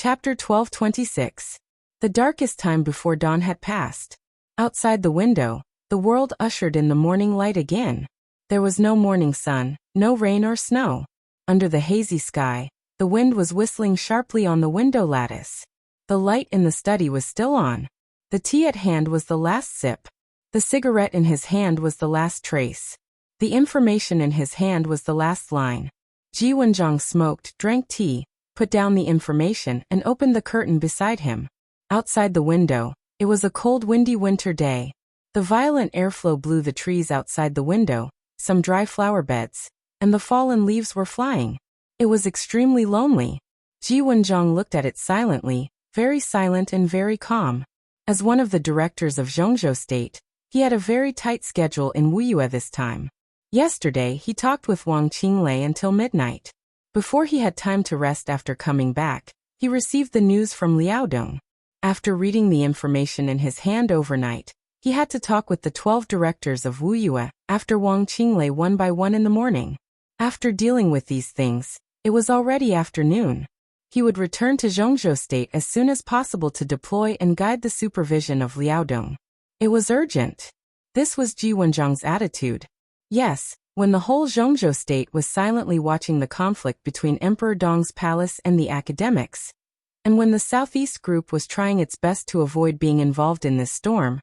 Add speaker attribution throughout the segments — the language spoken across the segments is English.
Speaker 1: Chapter 1226. The darkest time before dawn had passed. Outside the window, the world ushered in the morning light again. There was no morning sun, no rain or snow. Under the hazy sky, the wind was whistling sharply on the window lattice. The light in the study was still on. The tea at hand was the last sip. The cigarette in his hand was the last trace. The information in his hand was the last line. Ji Wenjang smoked, drank tea, put down the information and opened the curtain beside him. Outside the window, it was a cold windy winter day. The violent airflow blew the trees outside the window, some dry flower beds, and the fallen leaves were flying. It was extremely lonely. Ji Wenjang looked at it silently, very silent and very calm. As one of the directors of Zhongzhou State, he had a very tight schedule in Wuyue this time. Yesterday he talked with Wang Qinglei until midnight. Before he had time to rest after coming back, he received the news from Liaodong. After reading the information in his hand overnight, he had to talk with the 12 directors of Wuyue after Wang Qinglei one by one in the morning. After dealing with these things, it was already afternoon. He would return to Zhongzhou State as soon as possible to deploy and guide the supervision of Liaodong. It was urgent. This was Ji Wenjang's attitude. Yes, when the whole Zhongzhou State was silently watching the conflict between Emperor Dong's palace and the academics, and when the Southeast Group was trying its best to avoid being involved in this storm,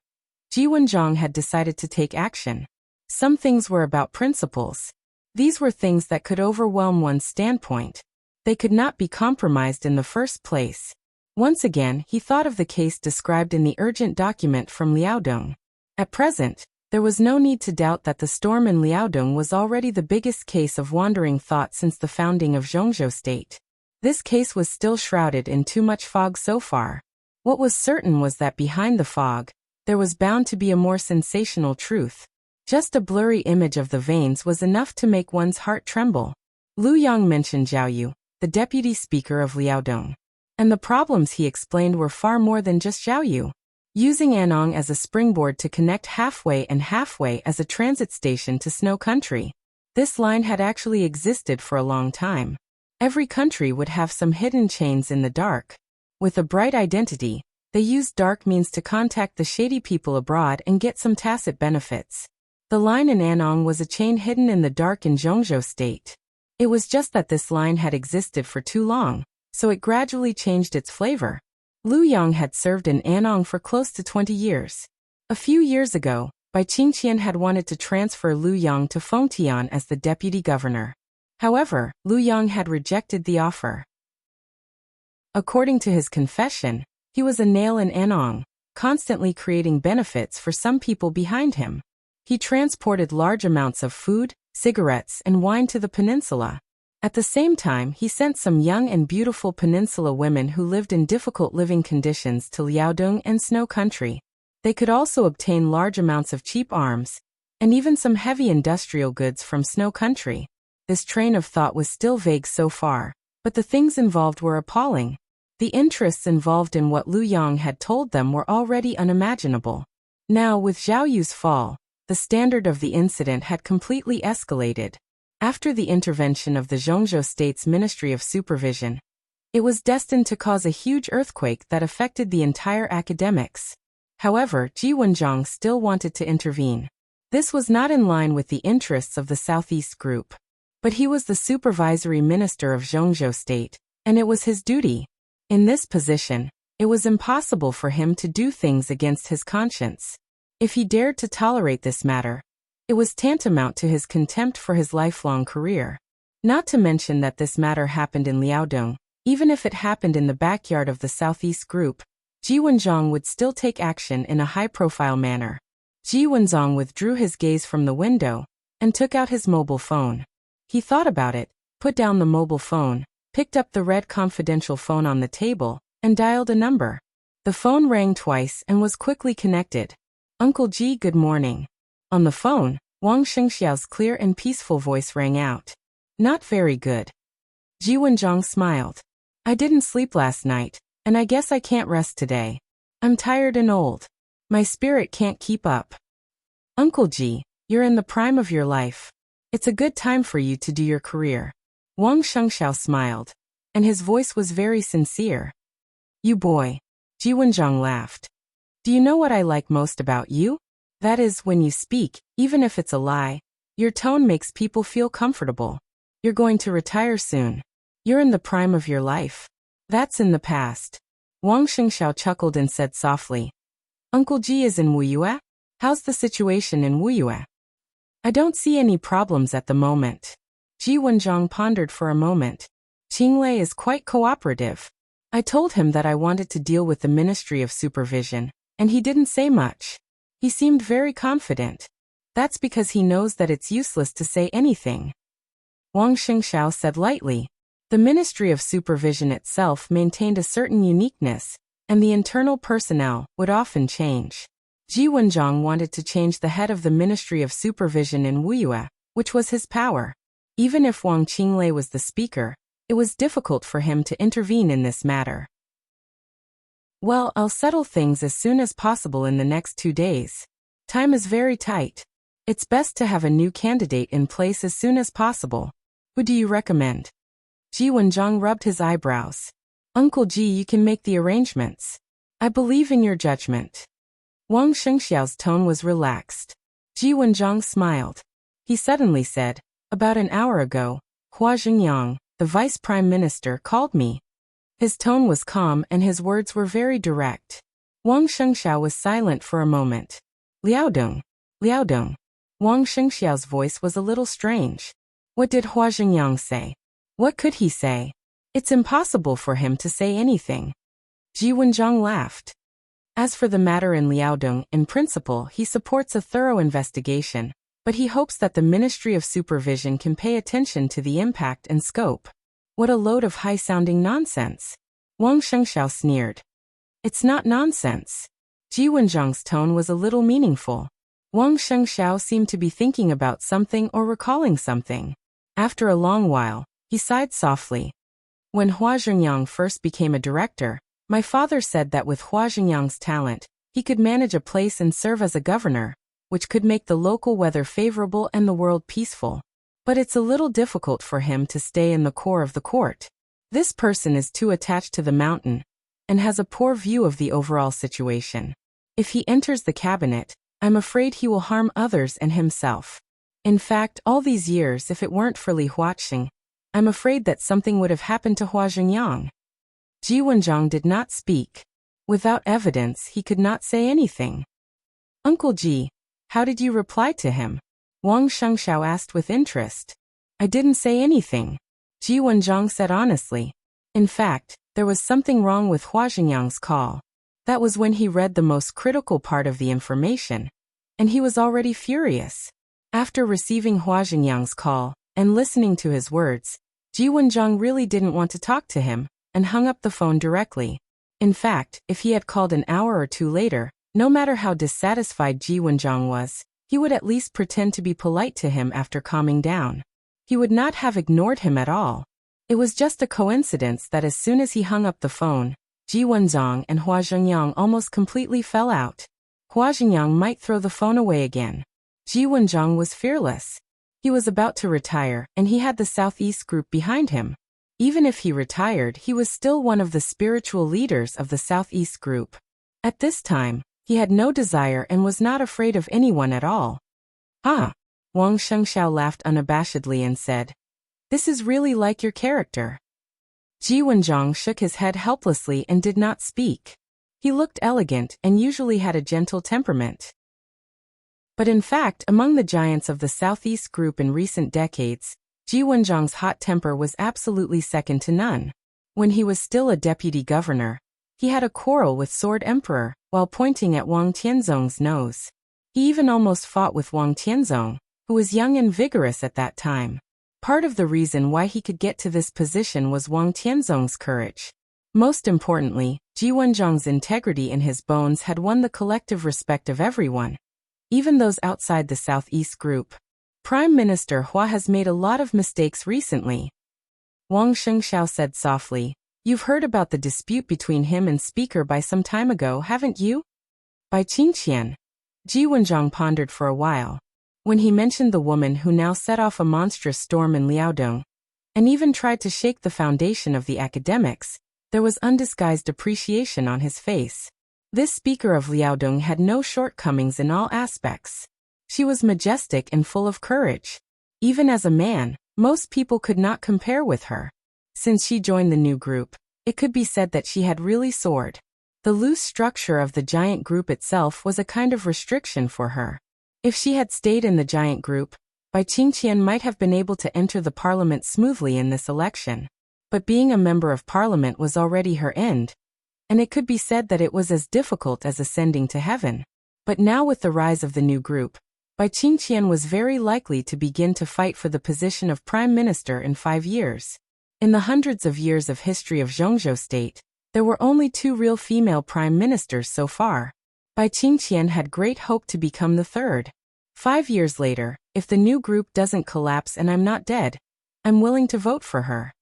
Speaker 1: Ji Wenjang had decided to take action. Some things were about principles. These were things that could overwhelm one's standpoint. They could not be compromised in the first place. Once again, he thought of the case described in the urgent document from Liaodong. At present, there was no need to doubt that the storm in Liaodong was already the biggest case of wandering thought since the founding of Zhongzhou State. This case was still shrouded in too much fog so far. What was certain was that behind the fog, there was bound to be a more sensational truth. Just a blurry image of the veins was enough to make one's heart tremble. Lu Yang mentioned Zhao Yu, the deputy speaker of Liaodong. And the problems he explained were far more than just Zhao Yu. Using Anong as a springboard to connect halfway and halfway as a transit station to Snow Country. This line had actually existed for a long time. Every country would have some hidden chains in the dark. With a bright identity, they used dark means to contact the shady people abroad and get some tacit benefits. The line in Anong was a chain hidden in the dark in Zhongzhou State. It was just that this line had existed for too long, so it gradually changed its flavor. Lu Yang had served in Anong for close to 20 years. A few years ago, Bai Qingqian had wanted to transfer Lu Yang to Fengtian as the deputy governor. However, Lu Yang had rejected the offer. According to his confession, he was a nail in Anong, constantly creating benefits for some people behind him. He transported large amounts of food, cigarettes, and wine to the peninsula. At the same time, he sent some young and beautiful peninsula women who lived in difficult living conditions to Liaodong and Snow Country. They could also obtain large amounts of cheap arms, and even some heavy industrial goods from Snow Country. This train of thought was still vague so far, but the things involved were appalling. The interests involved in what Lu Yang had told them were already unimaginable. Now, with Zhao Yu's fall, the standard of the incident had completely escalated. After the intervention of the Zhongzhou State's Ministry of Supervision, it was destined to cause a huge earthquake that affected the entire academics. However, Ji Wenjang still wanted to intervene. This was not in line with the interests of the Southeast Group. But he was the supervisory minister of Zhongzhou State, and it was his duty. In this position, it was impossible for him to do things against his conscience. If he dared to tolerate this matter, it was tantamount to his contempt for his lifelong career. Not to mention that this matter happened in Liaodong. Even if it happened in the backyard of the Southeast Group, Ji Wenjang would still take action in a high-profile manner. Ji Wenjang withdrew his gaze from the window and took out his mobile phone. He thought about it, put down the mobile phone, picked up the red confidential phone on the table, and dialed a number. The phone rang twice and was quickly connected. "Uncle Ji, good morning." On the phone, Wang Shengxiao's clear and peaceful voice rang out. "Not very good." Ji Wenjang smiled. "I didn't sleep last night, and I guess I can't rest today. I'm tired and old. My spirit can't keep up." "Uncle Ji, you're in the prime of your life. It's a good time for you to do your career." Wang Shengxiao smiled, and his voice was very sincere. You boy. Ji Wenjang laughed. Do you know what I like most about you? That is, when you speak, even if it's a lie, your tone makes people feel comfortable. You're going to retire soon. You're in the prime of your life. That's in the past. Wang Xingxiao chuckled and said softly. Uncle Ji is in Wuyue? How's the situation in Wuyue? I don't see any problems at the moment. Ji Wenjang pondered for a moment. Qinglei is quite cooperative. I told him that I wanted to deal with the Ministry of Supervision, and he didn't say much. He seemed very confident. That's because he knows that it's useless to say anything. Wang Xingxiao said lightly. The Ministry of Supervision itself maintained a certain uniqueness, and the internal personnel would often change. Ji Wenjang wanted to change the head of the Ministry of Supervision in Wuyue, which was his power. Even if Wang Qinglei was the speaker, it was difficult for him to intervene in this matter. Well, I'll settle things as soon as possible in the next 2 days. Time is very tight. It's best to have a new candidate in place as soon as possible. Who do you recommend? Ji Wenjang rubbed his eyebrows. Uncle Ji, you can make the arrangements. I believe in your judgment. Wang Xingxiao's tone was relaxed. Ji Wenjang smiled. He suddenly said, about an hour ago, Hua Xingyang, the vice prime minister, called me. His tone was calm and his words were very direct. Wang Xingxiao was silent for a moment. Liaodong. Liaodong. Wang Xingxiao's voice was a little strange. What did Hua Xingyang say? What could he say? It's impossible for him to say anything. Ji Wenjang laughed. As for the matter in Liaodong, in principle he supports a thorough investigation, but he hopes that the Ministry of Supervision can pay attention to the impact and scope. What a load of high-sounding nonsense. Wang Xingxiao sneered. It's not nonsense. Ji Wenjang's tone was a little meaningful. Wang Xingxiao seemed to be thinking about something or recalling something. After a long while, he sighed softly. When Hua Xingyang first became a director, my father said that with Hua Xingyang's talent, he could manage a place and serve as a governor, which could make the local weather favorable and the world peaceful. But it's a little difficult for him to stay in the core of the court. This person is too attached to the mountain and has a poor view of the overall situation. If he enters the cabinet, I'm afraid he will harm others and himself. In fact, all these years, if it weren't for Li Huaxing, I'm afraid that something would have happened to Hua Xingyang. Ji Wenjang did not speak. Without evidence, he could not say anything. Uncle Ji, how did you reply to him? Wang Xingxiao asked with interest. I didn't say anything. Ji Wenjang said honestly. In fact, there was something wrong with Hua Xingyang's call. That was when he read the most critical part of the information, and he was already furious. After receiving Hua Xingyang's call and listening to his words, Ji Wenjang really didn't want to talk to him and hung up the phone directly. In fact, if he had called an hour or two later, no matter how dissatisfied Ji Wenjang was, he would at least pretend to be polite to him after calming down. He would not have ignored him at all. It was just a coincidence that as soon as he hung up the phone, Ji Wenjang and Hua Xingyang almost completely fell out. Hua Xingyang might throw the phone away again. Ji Wenjang was fearless. He was about to retire, and he had the Southeast group behind him. Even if he retired, he was still one of the spiritual leaders of the Southeast group. At this time, he had no desire and was not afraid of anyone at all. Ah! Wang Xingxiao laughed unabashedly and said, This is really like your character. Ji Wenjang shook his head helplessly and did not speak. He looked elegant and usually had a gentle temperament. But in fact, among the giants of the Southeast group in recent decades, Ji Wenjang's hot temper was absolutely second to none. When he was still a deputy governor, he had a quarrel with Sword Emperor while pointing at Wang Tianzong's nose. He even almost fought with Wang Tianzong, who was young and vigorous at that time. Part of the reason why he could get to this position was Wang Tianzong's courage. Most importantly, Ji Wenjang's integrity in his bones had won the collective respect of everyone, even those outside the Southeast group. Prime Minister Hua has made a lot of mistakes recently. Wang Xingxiao said softly, You've heard about the dispute between him and Speaker by some time ago, haven't you? By Qingqian. Ji Wenjang pondered for a while. When he mentioned the woman who now set off a monstrous storm in Liaodong, and even tried to shake the foundation of the academics, There was undisguised appreciation on his face. This speaker of Liaodong had no shortcomings in all aspects. She was majestic and full of courage. Even as a man, most people could not compare with her. Since she joined the new group, it could be said that she had really soared. The loose structure of the giant group itself was a kind of restriction for her. If she had stayed in the giant group, Bai Qingqian might have been able to enter the parliament smoothly in this election. But being a member of parliament was already her end, and it could be said that it was as difficult as ascending to heaven. But now with the rise of the new group, Bai Qingqian was very likely to begin to fight for the position of prime minister in 5 years. In the hundreds of years of history of Zhongzhou state, there were only 2 real female prime ministers so far. Bai Qingqian had great hope to become the third. 5 years later, if the new group doesn't collapse and I'm not dead, I'm willing to vote for her.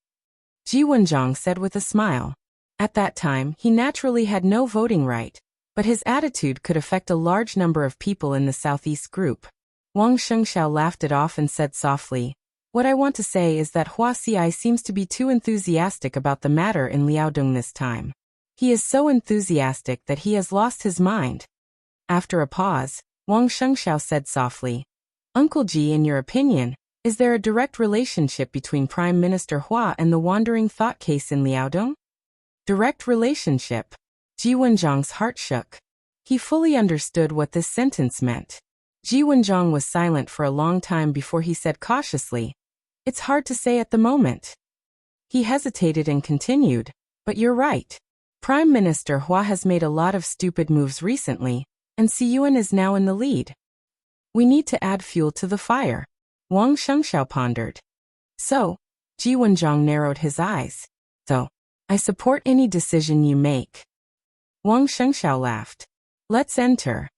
Speaker 1: Ji Wenjiang said with a smile. At that time, he naturally had no voting right, but his attitude could affect a large number of people in the Southeast group. Wang Shengxiao laughed it off and said softly, "What I want to say is that Hua Xi seems to be too enthusiastic about the matter in Liaodong this time. He is so enthusiastic that he has lost his mind." After a pause, Wang Shengxiao said softly, "Uncle Ji, in your opinion, is there a direct relationship between Prime Minister Hua and the wandering thought case in Liaodong?" Direct relationship? Ji Wenjiang's heart shook. He fully understood what this sentence meant. Ji Wenjiang was silent for a long time before he said cautiously, "It's hard to say at the moment." He hesitated and continued, "But you're right. Prime Minister Hua has made a lot of stupid moves recently, and Xiyuan is now in the lead. We need to add fuel to the fire." Wang Shengxiao pondered. "So?" Ji Wenjiang narrowed his eyes. "So, I support any decision you make." Wang Shengxiao laughed. "Let's enter."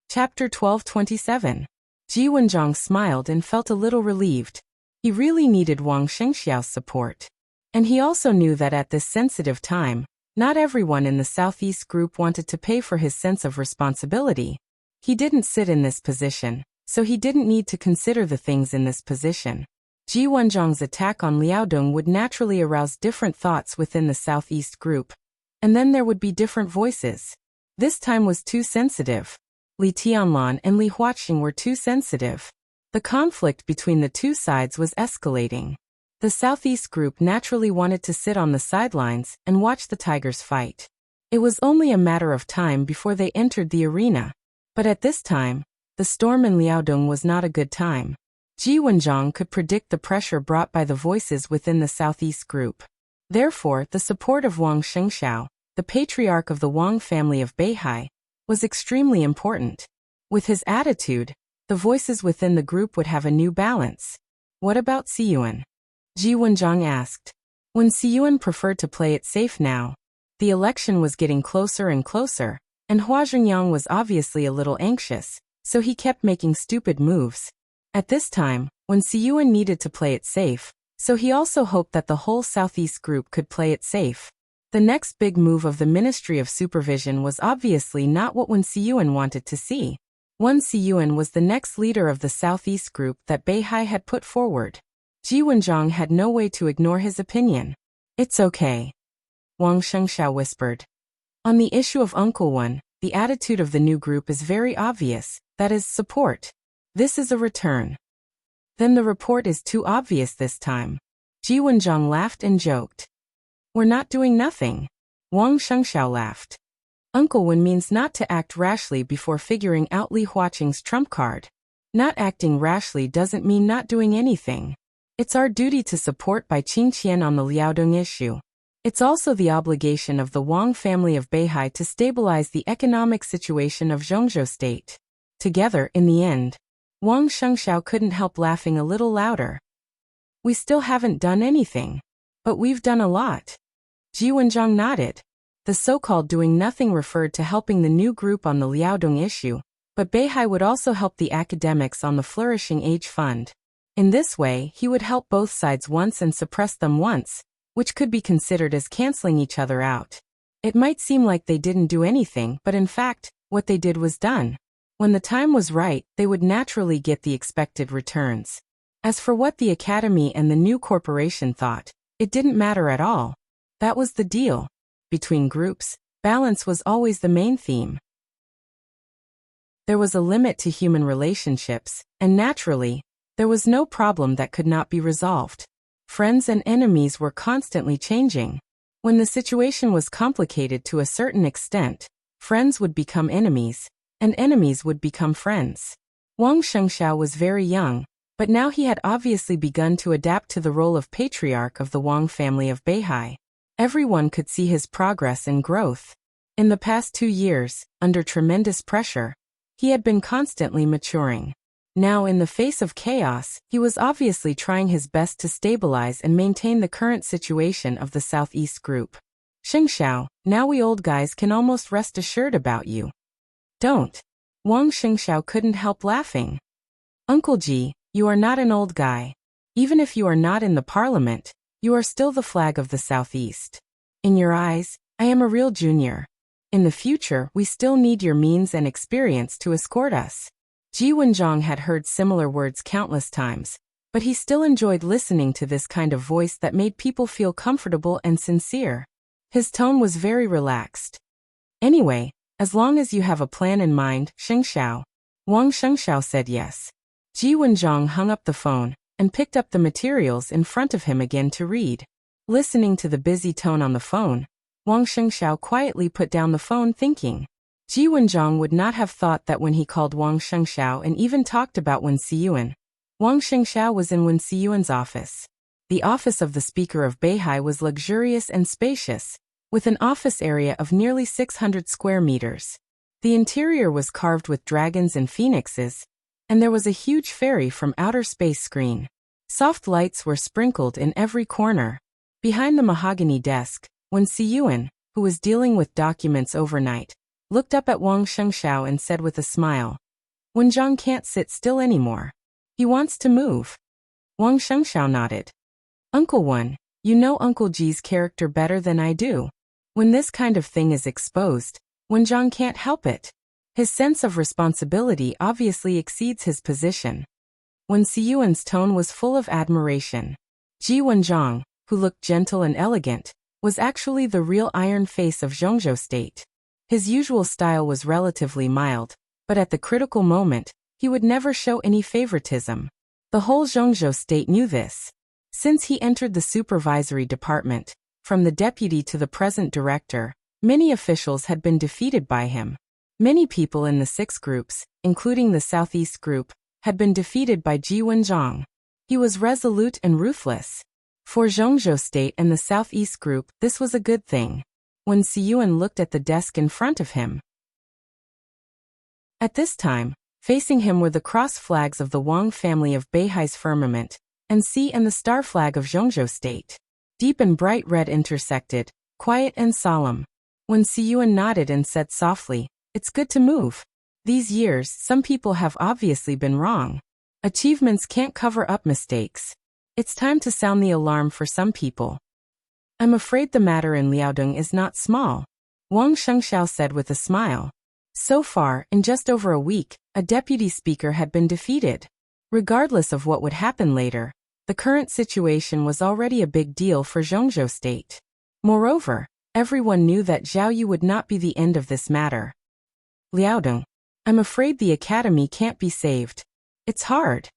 Speaker 1: Chapter 12:27. Ji Wenjiang smiled and felt a little relieved. He really needed Wang Shengxiao's support. And he also knew that at this sensitive time, not everyone in the Southeast group wanted to pay for his sense of responsibility. He didn't sit in this position, so he didn't need to consider the things in this position. Ji Wenjiang's attack on Liaodong would naturally arouse different thoughts within the Southeast group, and then there would be different voices. This time was too sensitive. Li Tianlan and Li Huaqing were too sensitive. The conflict between the two sides was escalating. The Southeast group naturally wanted to sit on the sidelines and watch the tigers fight. It was only a matter of time before they entered the arena. But at this time, the storm in Liaodong was not a good time. Ji Wenjiang could predict the pressure brought by the voices within the Southeast group. Therefore, the support of Wang Shengxiao, the patriarch of the Wang family of Beihai, was extremely important. With his attitude, the voices within the group would have a new balance. What about Xiyuan? Ji Wenjiang asked. When Xiyuan preferred to play it safe now, the election was getting closer and closer, and Hua Zhengyang was obviously a little anxious, so he kept making stupid moves. At this time, when Xiyuan needed to play it safe, so he also hoped that the whole Southeast group could play it safe. The next big move of the Ministry of Supervision was obviously not what Wen Xiyuan wanted to see. Wen Xiyuan was the next leader of the Southeast group that Beihai had put forward. Ji Wenjiang had no way to ignore his opinion. "It's okay," Wang Shengxiao whispered. "On the issue of Uncle Wen, the attitude of the new group is very obvious, that is, support. This is a return." "Then the report is too obvious this time." Ji Wenjiang laughed and joked. "We're not doing nothing." Wang Shengxiao laughed. "Uncle Wen means not to act rashly before figuring out Li Huaqing's trump card. Not acting rashly doesn't mean not doing anything. It's our duty to support Bai Qingqian on the Liaodong issue. It's also the obligation of the Wang family of Beihai to stabilize the economic situation of Zhongzhou state." Together, in the end, Wang Shengxiao couldn't help laughing a little louder. "We still haven't done anything. But we've done a lot." Ji Wenjiang nodded. The so-called doing nothing referred to helping the new group on the Liaodong issue, but Beihai would also help the academics on the Flourishing Age Fund. In this way, he would help both sides once and suppress them once, which could be considered as canceling each other out. It might seem like they didn't do anything, but in fact, what they did was done. When the time was right, they would naturally get the expected returns. As for what the Academy and the new corporation thought, It didn't matter at all. That was the deal. Between groups, balance was always the main theme. There was a limit to human relationships, and naturally, there was no problem that could not be resolved. Friends and enemies were constantly changing. When the situation was complicated to a certain extent, friends would become enemies, and enemies would become friends. Wang Shengxiao was very young, but now he had obviously begun to adapt to the role of patriarch of the Wang family of Beihai. Everyone could see his progress and growth. In the past 2 years, under tremendous pressure, he had been constantly maturing. Now, in the face of chaos, he was obviously trying his best to stabilize and maintain the current situation of the Southeast Group. Shengxiao, now we old guys can almost rest assured about you. Don't. Wang Shengxiao couldn't help laughing. Uncle Ji, you are not an old guy. Even if you are not in the parliament, you are still the flag of the Southeast. In your eyes, I am a real junior. In the future, we still need your means and experience to escort us. Ji Wenjiang had heard similar words countless times, but he still enjoyed listening to this kind of voice that made people feel comfortable and sincere. His tone was very relaxed. Anyway, as long as you have a plan in mind, Shengxiao. Wang Shengxiao said yes. Ji Wenjiang hung up the phone and picked up the materials in front of him again to read. Listening to the busy tone on the phone, Wang Shengxiao quietly put down the phone thinking. Ji Wenjiang would not have thought that when he called Wang Shengxiao and even talked about Wen Siyuan. Wang Shengxiao was in Wen Siyuan's office. The office of the Speaker of Beihai was luxurious and spacious, with an office area of nearly 600 square meters. The interior was carved with dragons and phoenixes, and there was a huge fairy from outer space screen. Soft lights were sprinkled in every corner. Behind the mahogany desk, Wen Siyuan, who was dealing with documents overnight, looked up at Wang Shengxiao and said with a smile, Wenjiang can't sit still anymore. He wants to move. Wang Shengxiao nodded. Uncle Wen, you know Uncle Ji's character better than I do. When this kind of thing is exposed, Wenjiang can't help it. His sense of responsibility obviously exceeds his position. Wen Siyuan's tone was full of admiration. Ji Wenjiang, who looked gentle and elegant, was actually the real iron face of Zhongzhou State. His usual style was relatively mild, but at the critical moment, he would never show any favoritism. The whole Zhongzhou State knew this. Since he entered the supervisory department, from the deputy to the present director, many officials had been defeated by him. Many people in the 6 groups, including the Southeast Group, had been defeated by Ji Wenjiang. He was resolute and ruthless. For Zhongzhou State and the Southeast Group, this was a good thing. Wen Siyuan looked at the desk in front of him. At this time, facing him were the cross flags of the Wang family of Beihai's firmament, and C and the star flag of Zhongzhou State. Deep and bright red intersected, quiet and solemn. Wen Siyuan nodded and said softly, It's good to move. These years, some people have obviously been wrong. Achievements can't cover up mistakes. It's time to sound the alarm for some people. I'm afraid the matter in Liaodong is not small, Wang Shengxiao said with a smile. So far, in just over a week, a deputy speaker had been defeated. Regardless of what would happen later, the current situation was already a big deal for Zhongzhou State. Moreover, everyone knew that Zhao Yu would not be the end of this matter. Liaodong, I'm afraid the academy can't be saved. It's hard.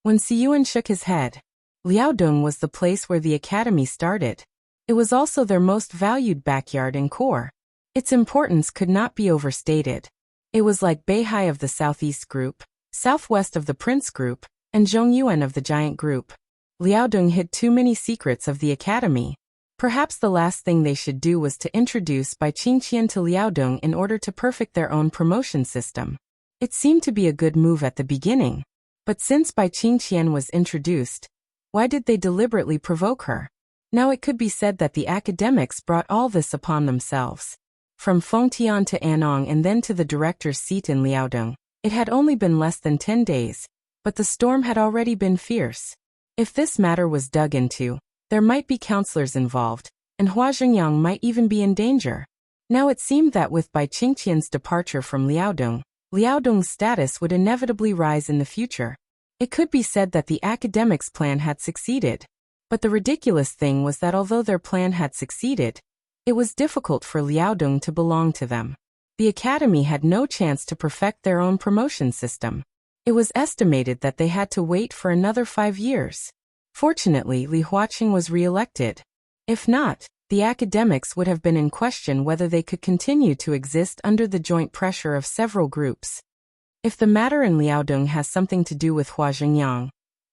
Speaker 1: When Siyuan shook his head, Liaodong was the place where the academy started. It was also their most valued backyard and core. Its importance could not be overstated. It was like Beihai of the Southeast Group, Southwest of the Prince Group, and Zhongyuan of the Giant Group. Liaodong hid too many secrets of the academy. Perhaps the last thing they should do was to introduce Bai Qingqian to Liaodong in order to perfect their own promotion system. It seemed to be a good move at the beginning. But since Bai Qingqian was introduced, why did they deliberately provoke her? Now it could be said that the academics brought all this upon themselves. From Fengtian to Anong and then to the director's seat in Liaodong, it had only been less than 10 days, but the storm had already been fierce. If this matter was dug into, there might be counselors involved, and Hua Zhengyang might even be in danger. Now it seemed that with Bai Qingqian's departure from Liaodong, Liaodong's status would inevitably rise in the future. It could be said that the academics' plan had succeeded. But the ridiculous thing was that although their plan had succeeded, it was difficult for Liaodong to belong to them. The academy had no chance to perfect their own promotion system. It was estimated that they had to wait for another 5 years. Fortunately, Li Huaqing was re-elected. If not, the academics would have been in question whether they could continue to exist under the joint pressure of several groups. If the matter in Liaodong has something to do with Hua Zhengyang,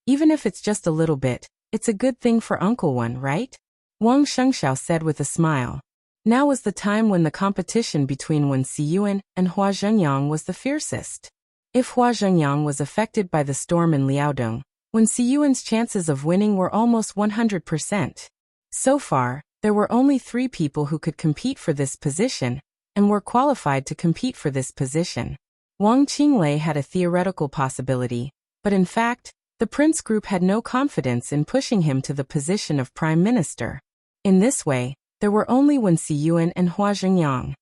Speaker 1: even if it's just a little bit, it's a good thing for Uncle One, right? Wang Shengxiao said with a smile. Now was the time when the competition between Wen Siyuan and Hua Zhengyang was the fiercest. If Hua Zhengyang was affected by the storm in Liaodong, Wen Siyuan's chances of winning were almost 100%. So far, there were only 3 people who could compete for this position, and were qualified to compete for this position. Wang Qinglei had a theoretical possibility, but in fact, the Prince Group had no confidence in pushing him to the position of Prime Minister. In this way, there were only Wen Siyuan and Hua Zhengyang.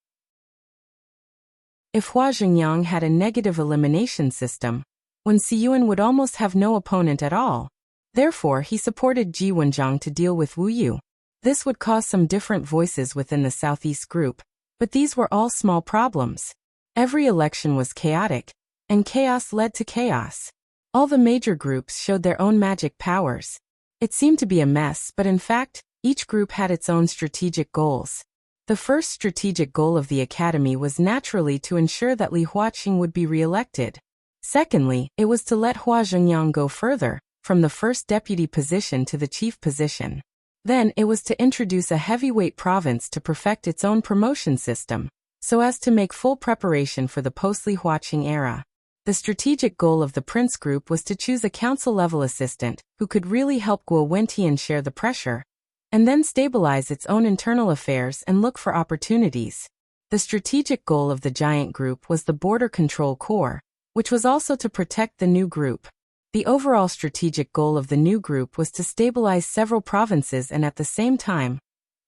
Speaker 1: If Hua Zhengyang had a negative elimination system, Wen Siyuan would almost have no opponent at all. Therefore, he supported Ji Wenjiang to deal with Wu Yu. This would cause some different voices within the Southeast Group, but these were all small problems. Every election was chaotic, and chaos led to chaos. All the major groups showed their own magic powers. It seemed to be a mess, but in fact, each group had its own strategic goals. The first strategic goal of the academy was naturally to ensure that Li Huaqing would be re-elected. Secondly, it was to let Hua Zhengyang go further, from the first deputy position to the chief position. Then it was to introduce a heavyweight province to perfect its own promotion system, so as to make full preparation for the post-Li Huaqing era. The strategic goal of the Prince Group was to choose a council-level assistant who could really help Guo Wentian share the pressure, and then stabilize its own internal affairs and look for opportunities. The strategic goal of the giant group was the Border Control Corps, which was also to protect the new group. The overall strategic goal of the new group was to stabilize several provinces and at the same time,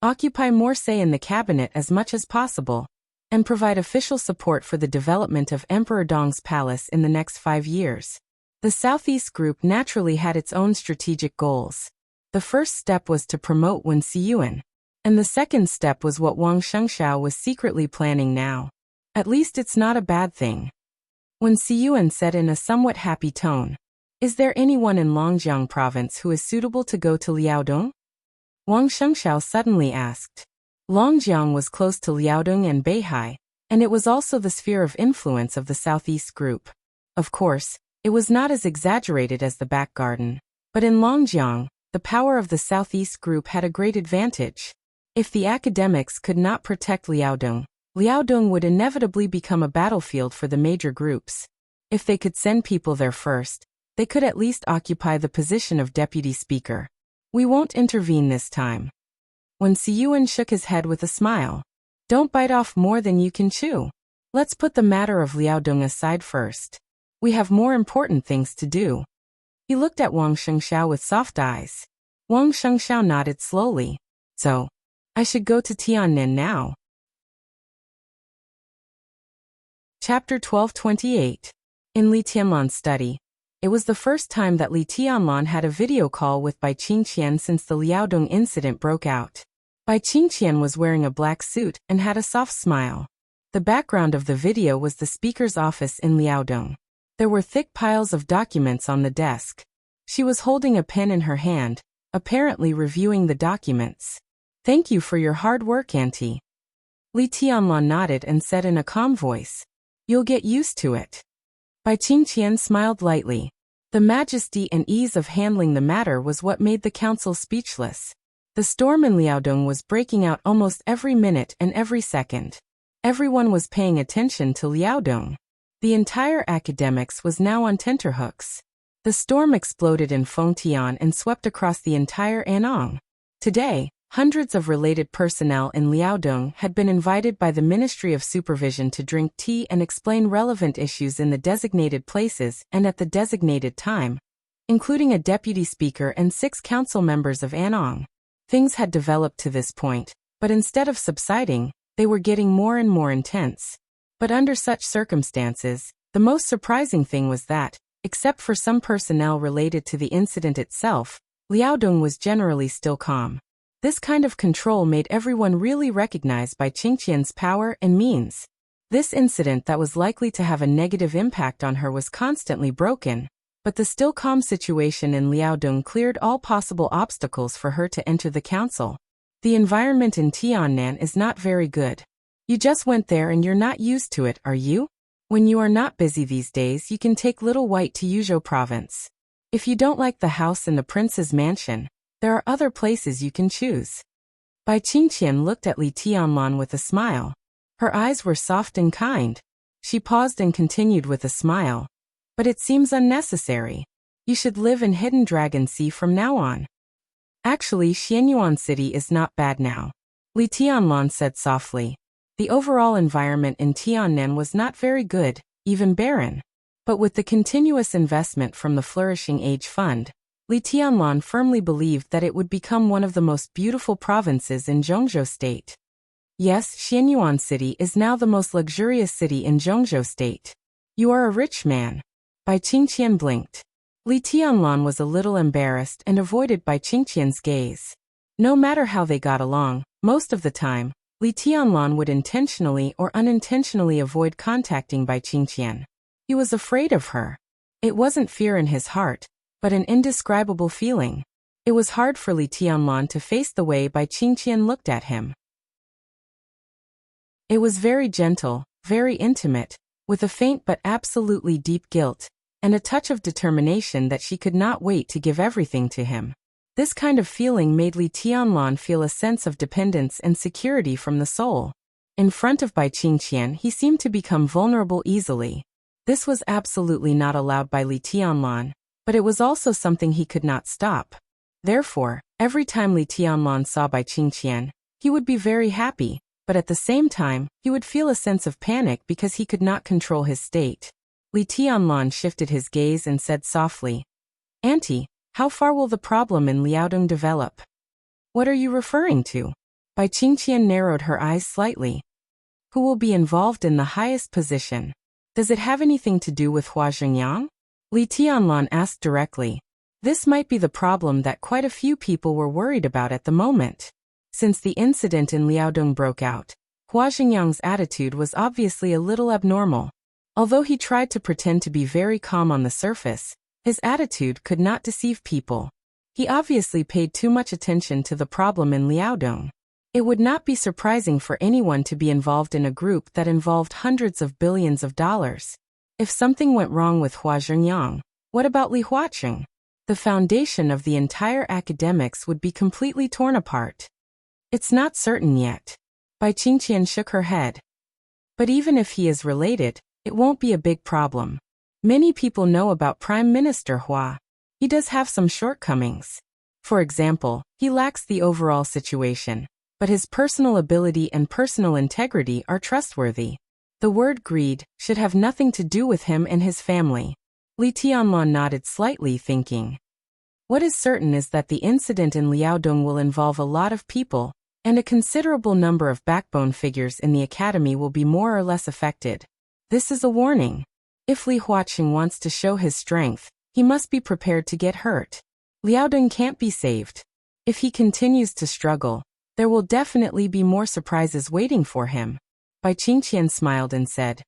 Speaker 1: occupy more say in the cabinet as much as possible, and provide official support for the development of Emperor Dong's palace in the next 5 years. The Southeast Group naturally had its own strategic goals. The first step was to promote Wen Siyuan, and the second step was what Wang Shengxiao was secretly planning now. At least it's not a bad thing. Wen Siyuan said in a somewhat happy tone, "Is there anyone in Longjiang province who is suitable to go to Liaodong?" Wang Shengxiao suddenly asked. Longjiang was close to Liaodong and Beihai, and it was also the sphere of influence of the Southeast Group. Of course, it was not as exaggerated as the back garden, but in Longjiang, the power of the Southeast Group had a great advantage. If the academics could not protect Liaodong, Liaodong would inevitably become a battlefield for the major groups. If they could send people there first, they could at least occupy the position of deputy speaker. We won't intervene this time. When Siyuan shook his head with a smile. Don't bite off more than you can chew. Let's put the matter of Liaodong aside first. We have more important things to do. He looked at Wang Shengxiao with soft eyes. Wang Shengxiao nodded slowly. So, I should go to Tiannan now. Chapter 1228. In Li Tianlan's study. It was the first time that Li Tianlan had a video call with Bai Qingqian since the Liaodong incident broke out. Bai Qingqian was wearing a black suit and had a soft smile. The background of the video was the speaker's office in Liaodong. There were thick piles of documents on the desk. She was holding a pen in her hand, apparently reviewing the documents. "Thank you for your hard work, Auntie." Li Tianlan nodded and said in a calm voice, "You'll get used to it." Bai Qingqian smiled lightly. The majesty and ease of handling the matter was what made the council speechless. The storm in Liaodong was breaking out almost every minute and every second. Everyone was paying attention to Liaodong. The entire academics was now on tenterhooks. The storm exploded in Fengtian and swept across the entire Anong. Today, hundreds of related personnel in Liaodong had been invited by the Ministry of Supervision to drink tea and explain relevant issues in the designated places and at the designated time, including a deputy speaker and 6 council members of Anong. Things had developed to this point, but instead of subsiding, they were getting more and more intense. But under such circumstances, the most surprising thing was that, except for some personnel related to the incident itself, Liaodong was generally still calm. This kind of control made everyone really recognize Bai Qingqian's power and means. This incident that was likely to have a negative impact on her was constantly broken, but the still calm situation in Liaodong cleared all possible obstacles for her to enter the council. The environment in Tiannan is not very good. You just went there and you're not used to it, are you? When you are not busy these days, you can take Little White to Yuzhou province. If you don't like the house in the prince's mansion, there are other places you can choose. Bai Qingqian looked at Li Tianlan with a smile. Her eyes were soft and kind. She paused and continued with a smile. But it seems unnecessary. You should live in Hidden Dragon Sea from now on. Actually, Xianyuan City is not bad now, Li Tianlan said softly. The overall environment in Tiannan was not very good, even barren. But with the continuous investment from the Flourishing Age Fund, Li Tianlan firmly believed that it would become one of the most beautiful provinces in Zhongzhou State. Yes, Xianyuan City is now the most luxurious city in Zhongzhou State. You are a rich man. Bai Qingqian blinked. Li Tianlan was a little embarrassed and avoided Bai Qingqian's gaze. No matter how they got along, most of the time, Li Tianlan would intentionally or unintentionally avoid contacting Bai Qingqian. He was afraid of her. It wasn't fear in his heart, but an indescribable feeling. It was hard for Li Tianlan to face the way Bai Qingqian looked at him. It was very gentle, very intimate, with a faint but absolutely deep guilt, and a touch of determination that she could not wait to give everything to him. This kind of feeling made Li Tianlan feel a sense of dependence and security from the soul. In front of Bai Qingqian, he seemed to become vulnerable easily. This was absolutely not allowed by Li Tianlan, but it was also something he could not stop. Therefore, every time Li Tianlan saw Bai Qingqian, he would be very happy, but at the same time, he would feel a sense of panic because he could not control his state. Li Tianlan shifted his gaze and said softly, "Auntie, how far will the problem in Liaodong develop?" "What are you referring to?" Bai Qingqian narrowed her eyes slightly. "Who will be involved in the highest position? Does it have anything to do with Hua Zhengyang?" Li Tianlan asked directly. This might be the problem that quite a few people were worried about at the moment. Since the incident in Liaodong broke out, Hua Zhengyang's attitude was obviously a little abnormal. Although he tried to pretend to be very calm on the surface, his attitude could not deceive people. He obviously paid too much attention to the problem in Liaodong. It would not be surprising for anyone to be involved in a group that involved hundreds of billions of dollars. If something went wrong with Hua Zhengyang, what about Li Huaqing? The foundation of the entire academics would be completely torn apart. It's not certain yet. Bai Qingqian shook her head. But even if he is related, it won't be a big problem. Many people know about Prime Minister Hua. He does have some shortcomings. For example, he lacks the overall situation, but his personal ability and personal integrity are trustworthy. The word greed should have nothing to do with him and his family. Li Tianlan nodded slightly, thinking. What is certain is that the incident in Liaodong will involve a lot of people, and a considerable number of backbone figures in the academy will be more or less affected. This is a warning. If Li Huaqing wants to show his strength, he must be prepared to get hurt. Liaodong can't be saved. If he continues to struggle, there will definitely be more surprises waiting for him. Bai Qingqian smiled and said,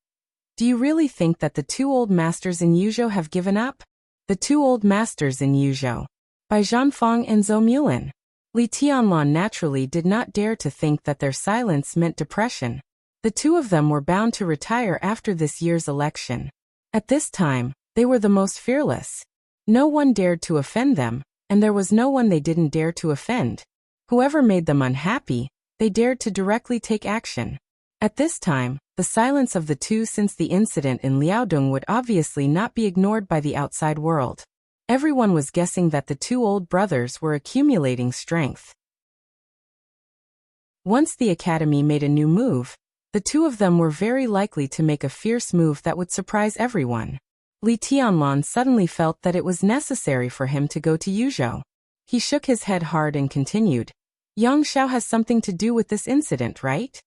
Speaker 1: "Do you really think that the two old masters in Yuzhou have given up?" The two old masters in Yuzhou. By Zhanfang and Zhou Mulan. Li Tianlan naturally did not dare to think that their silence meant depression. The two of them were bound to retire after this year's election. At this time, they were the most fearless. No one dared to offend them, and there was no one they didn't dare to offend. Whoever made them unhappy, they dared to directly take action. At this time, the silence of the two since the incident in Liaodong would obviously not be ignored by the outside world. Everyone was guessing that the two old brothers were accumulating strength. Once the academy made a new move, the two of them were very likely to make a fierce move that would surprise everyone. Li Tianlan suddenly felt that it was necessary for him to go to Yuzhou. He shook his head hard and continued, "Yang Xiao has something to do with this incident, right?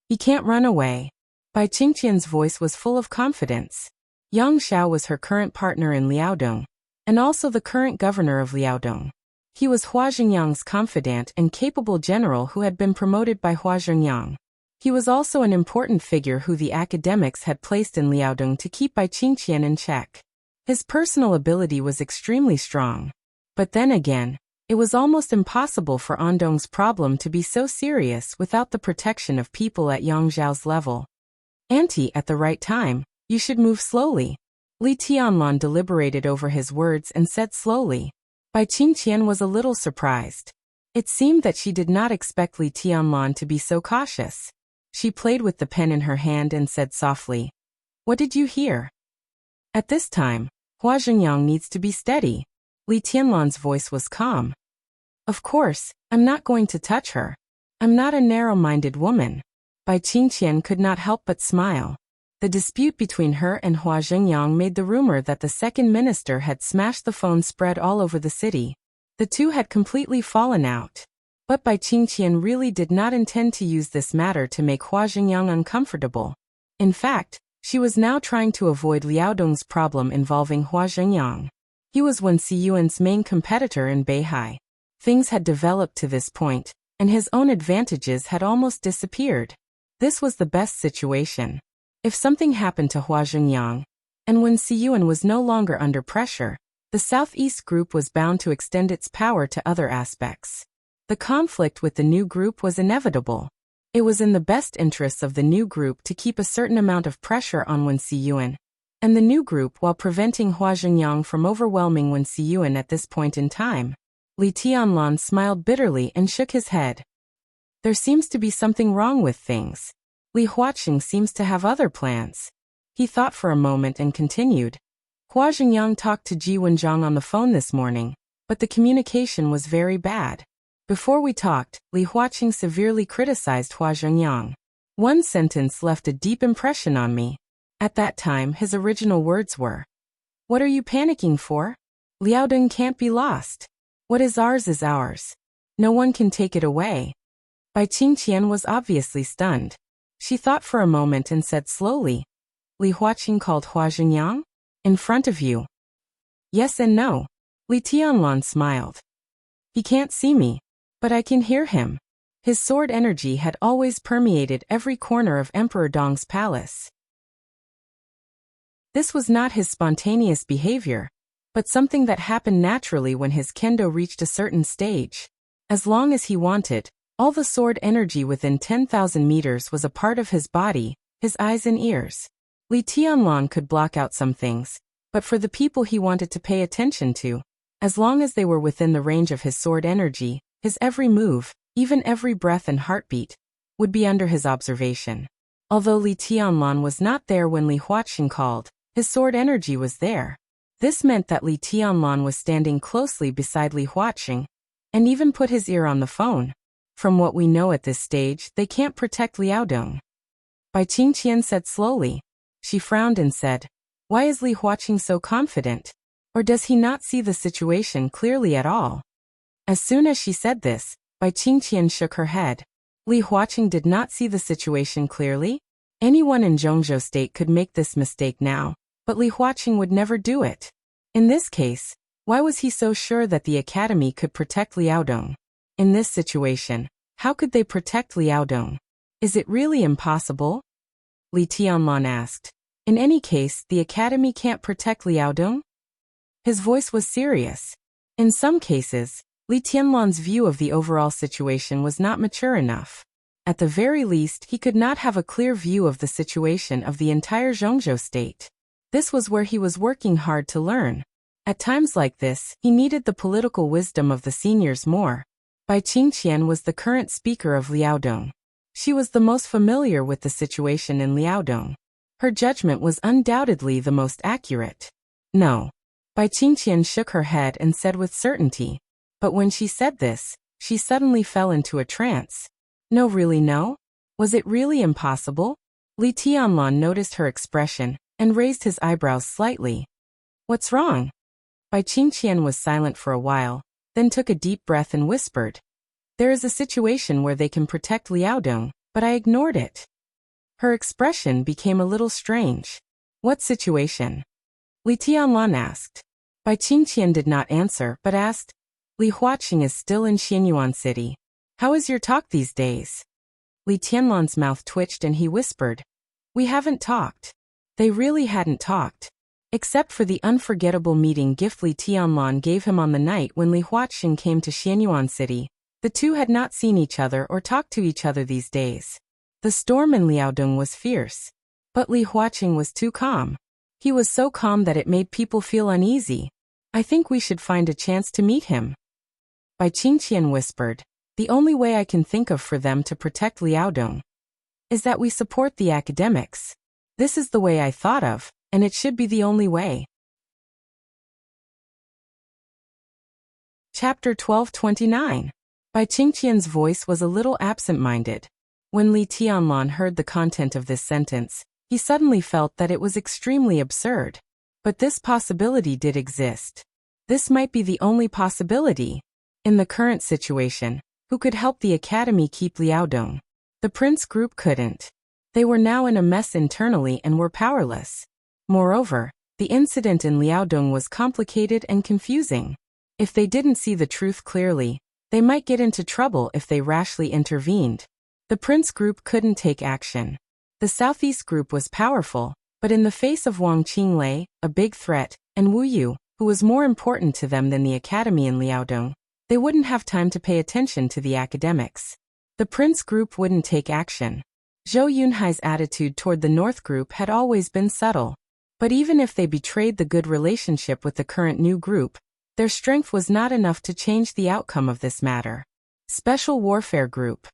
Speaker 1: He can't run away." Bai Qingqian's voice was full of confidence. Yang Xiao was her current partner in Liaodong, and also the current governor of Liaodong. He was Hua Xingyang's confidant and capable general who had been promoted by Hua Xingyang. He was also an important figure who the academics had placed in Liaodong to keep Bai Qingqian in check. His personal ability was extremely strong. But then again, it was almost impossible for Andong's problem to be so serious without the protection of people at Yang Zhao's level. Auntie, at the right time, you should move slowly. Li Tianlan deliberated over his words and said slowly. Bai Qingqian was a little surprised. It seemed that she did not expect Li Tianlan to be so cautious. She played with the pen in her hand and said softly, "What did you hear?" At this time, Hua Xingyang needs to be steady. Li Tianlan's voice was calm. "Of course, I'm not going to touch her. I'm not a narrow-minded woman." Bai Qingqian could not help but smile. The dispute between her and Hua Xingyang made the rumor that the second minister had smashed the phone spread all over the city. The two had completely fallen out. But Bai Qingqian really did not intend to use this matter to make Hua Xingyang uncomfortable. In fact, she was now trying to avoid Liaodong's problem involving Hua Xingyang. He was Wen Siyuan's main competitor in Beihai. Things had developed to this point, and his own advantages had almost disappeared. This was the best situation. If something happened to Hua Xingyang, and when Siyuan was no longer under pressure, the Southeast Group was bound to extend its power to other aspects. The conflict with the new group was inevitable. It was in the best interests of the new group to keep a certain amount of pressure on Wen Siyuan, and the new group while preventing Hua Xingyang from overwhelming Wen Siyuan at this point in time. Li Tianlan smiled bitterly and shook his head. There seems to be something wrong with things. Li Huaqing seems to have other plans. He thought for a moment and continued. Hua Xingyang talked to Ji Wenjiang on the phone this morning, but the communication was very bad. Before we talked, Li Huaqing severely criticized Hua Xingyang. One sentence left a deep impression on me. At that time, his original words were, "What are you panicking for? Liaodong can't be lost. What is ours. No one can take it away." Bai Qingqian was obviously stunned. She thought for a moment and said slowly, "Li Huaqing called Hua Xingyang? In front of you?" "Yes and no." Li Tianlan smiled. "He can't see me, but I can hear him." His sword energy had always permeated every corner of Emperor Dong's palace. This was not his spontaneous behavior, but something that happened naturally when his kendo reached a certain stage. As long as he wanted, all the sword energy within 10,000 meters was a part of his body, his eyes and ears. Li Tianlan could block out some things, but for the people he wanted to pay attention to, as long as they were within the range of his sword energy, his every move, even every breath and heartbeat, would be under his observation. Although Li Tianlan was not there when Li Huaqing called, his sword energy was there. This meant that Li Tianlan was standing closely beside Li Huaqing, and even put his ear on the phone. From what we know at this stage, they can't protect Liaodong. Bai Qingqian said slowly. She frowned and said, "Why is Li Huaqing so confident? Or does he not see the situation clearly at all?" As soon as she said this, Bai Qingqian shook her head. Li Huaqing did not see the situation clearly? Anyone in Zhongzhou State could make this mistake now, but Li Huaqing would never do it. In this case, why was he so sure that the academy could protect Liaodong? In this situation, how could they protect Liaodong? Is it really impossible? Li Tianlan asked. In any case, the academy can't protect Liaodong? His voice was serious. In some cases, Li Tianlan's view of the overall situation was not mature enough. At the very least, he could not have a clear view of the situation of the entire Zhongzhou State. This was where he was working hard to learn. At times like this, he needed the political wisdom of the seniors more. Bai Qingqian was the current speaker of Liaodong. She was the most familiar with the situation in Liaodong. Her judgment was undoubtedly the most accurate. No. Bai Qingqian shook her head and said with certainty. But when she said this, she suddenly fell into a trance. No, really no? Was it really impossible? Li Tianlan noticed her expression and raised his eyebrows slightly. What's wrong? Bai Qingqian was silent for a while, then took a deep breath and whispered. There is a situation where they can protect Liaodong, but I ignored it. Her expression became a little strange. What situation? Li Tianlan asked. Bai Qingqian did not answer, but asked, Li Huaqing is still in Xianyuan City. How is your talk these days? Li Tianlan's mouth twitched and he whispered, We haven't talked. They really hadn't talked. Except for the unforgettable meeting gift Li Tianlan gave him on the night when Li Huaqing came to Xianyuan City, the two had not seen each other or talked to each other these days. The storm in Liaodong was fierce. But Li Huaqing was too calm. He was so calm that it made people feel uneasy. I think we should find a chance to meet him. Bai Qingqian whispered, The only way I can think of for them to protect Liaodong is that we support the academics. This is the way I thought of, and it should be the only way. Chapter 1229. Bai Qingqian's voice was a little absent-minded. When Li Tianlan heard the content of this sentence, he suddenly felt that it was extremely absurd. But this possibility did exist. This might be the only possibility. In the current situation, who could help the academy keep Liaodong? The Prince group couldn't. They were now in a mess internally and were powerless. Moreover, the incident in Liaodong was complicated and confusing. If they didn't see the truth clearly, they might get into trouble if they rashly intervened. The Prince group couldn't take action. The Southeast group was powerful, but in the face of Wang Qinglei, a big threat, and Wu Yu, who was more important to them than the academy in Liaodong, they wouldn't have time to pay attention to the academics. The Prince group wouldn't take action. Zhou Yunhai's attitude toward the North group had always been subtle. But even if they betrayed the good relationship with the current new group, their strength was not enough to change the outcome of this matter. Special Warfare Group.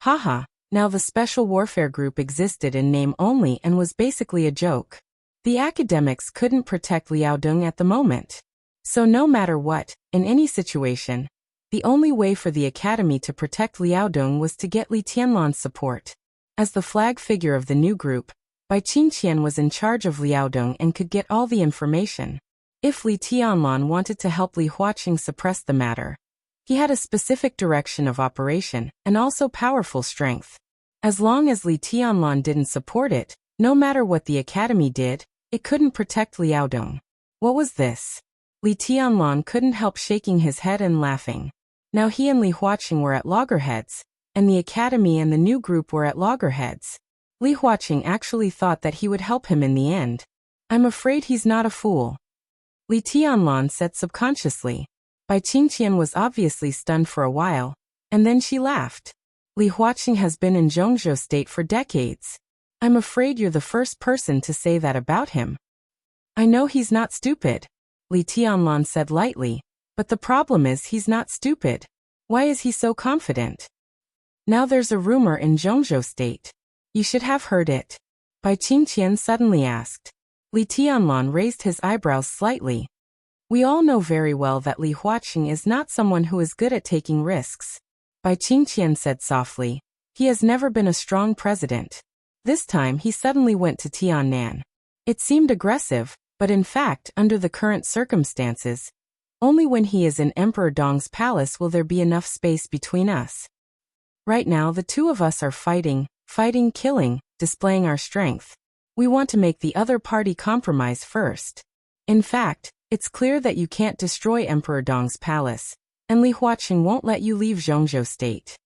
Speaker 1: Haha, now the Special Warfare Group existed in name only and was basically a joke. The academics couldn't protect Liaodong at the moment. So no matter what, in any situation, the only way for the academy to protect Liaodong was to get Li Tianlan's support. As the flag figure of the new group, Bai Qingqian was in charge of Liaodong and could get all the information. If Li Tianlan wanted to help Li Huaqing suppress the matter, he had a specific direction of operation and also powerful strength. As long as Li Tianlan didn't support it, no matter what the academy did, it couldn't protect Liaodong. What was this? Li Tianlan couldn't help shaking his head and laughing. Now he and Li Huaqing were at loggerheads, and the academy and the new group were at loggerheads. Li Huaqing actually thought that he would help him in the end. I'm afraid he's not a fool. Li Tianlan said subconsciously. Bai Qingqian was obviously stunned for a while, and then she laughed. Li Huaqing has been in Zhongzhou State for decades. I'm afraid you're the first person to say that about him. I know he's not stupid, Li Tianlan said lightly, but the problem is he's not stupid. Why is he so confident? Now there's a rumor in Zhongzhou State. You should have heard it. Bai Qingqian suddenly asked. Li Tianlan raised his eyebrows slightly. We all know very well that Li Huaqing is not someone who is good at taking risks. Bai Qingqian said softly. He has never been a strong president. This time he suddenly went to Tiannan. It seemed aggressive, but in fact, under the current circumstances, only when he is in Emperor Dong's palace will there be enough space between us. Right now the two of us are fighting, killing, displaying our strength. We want to make the other party compromise first. In fact, it's clear that you can't destroy Emperor Dong's palace, and Li Huaqing won't let you leave Zhongzhou State.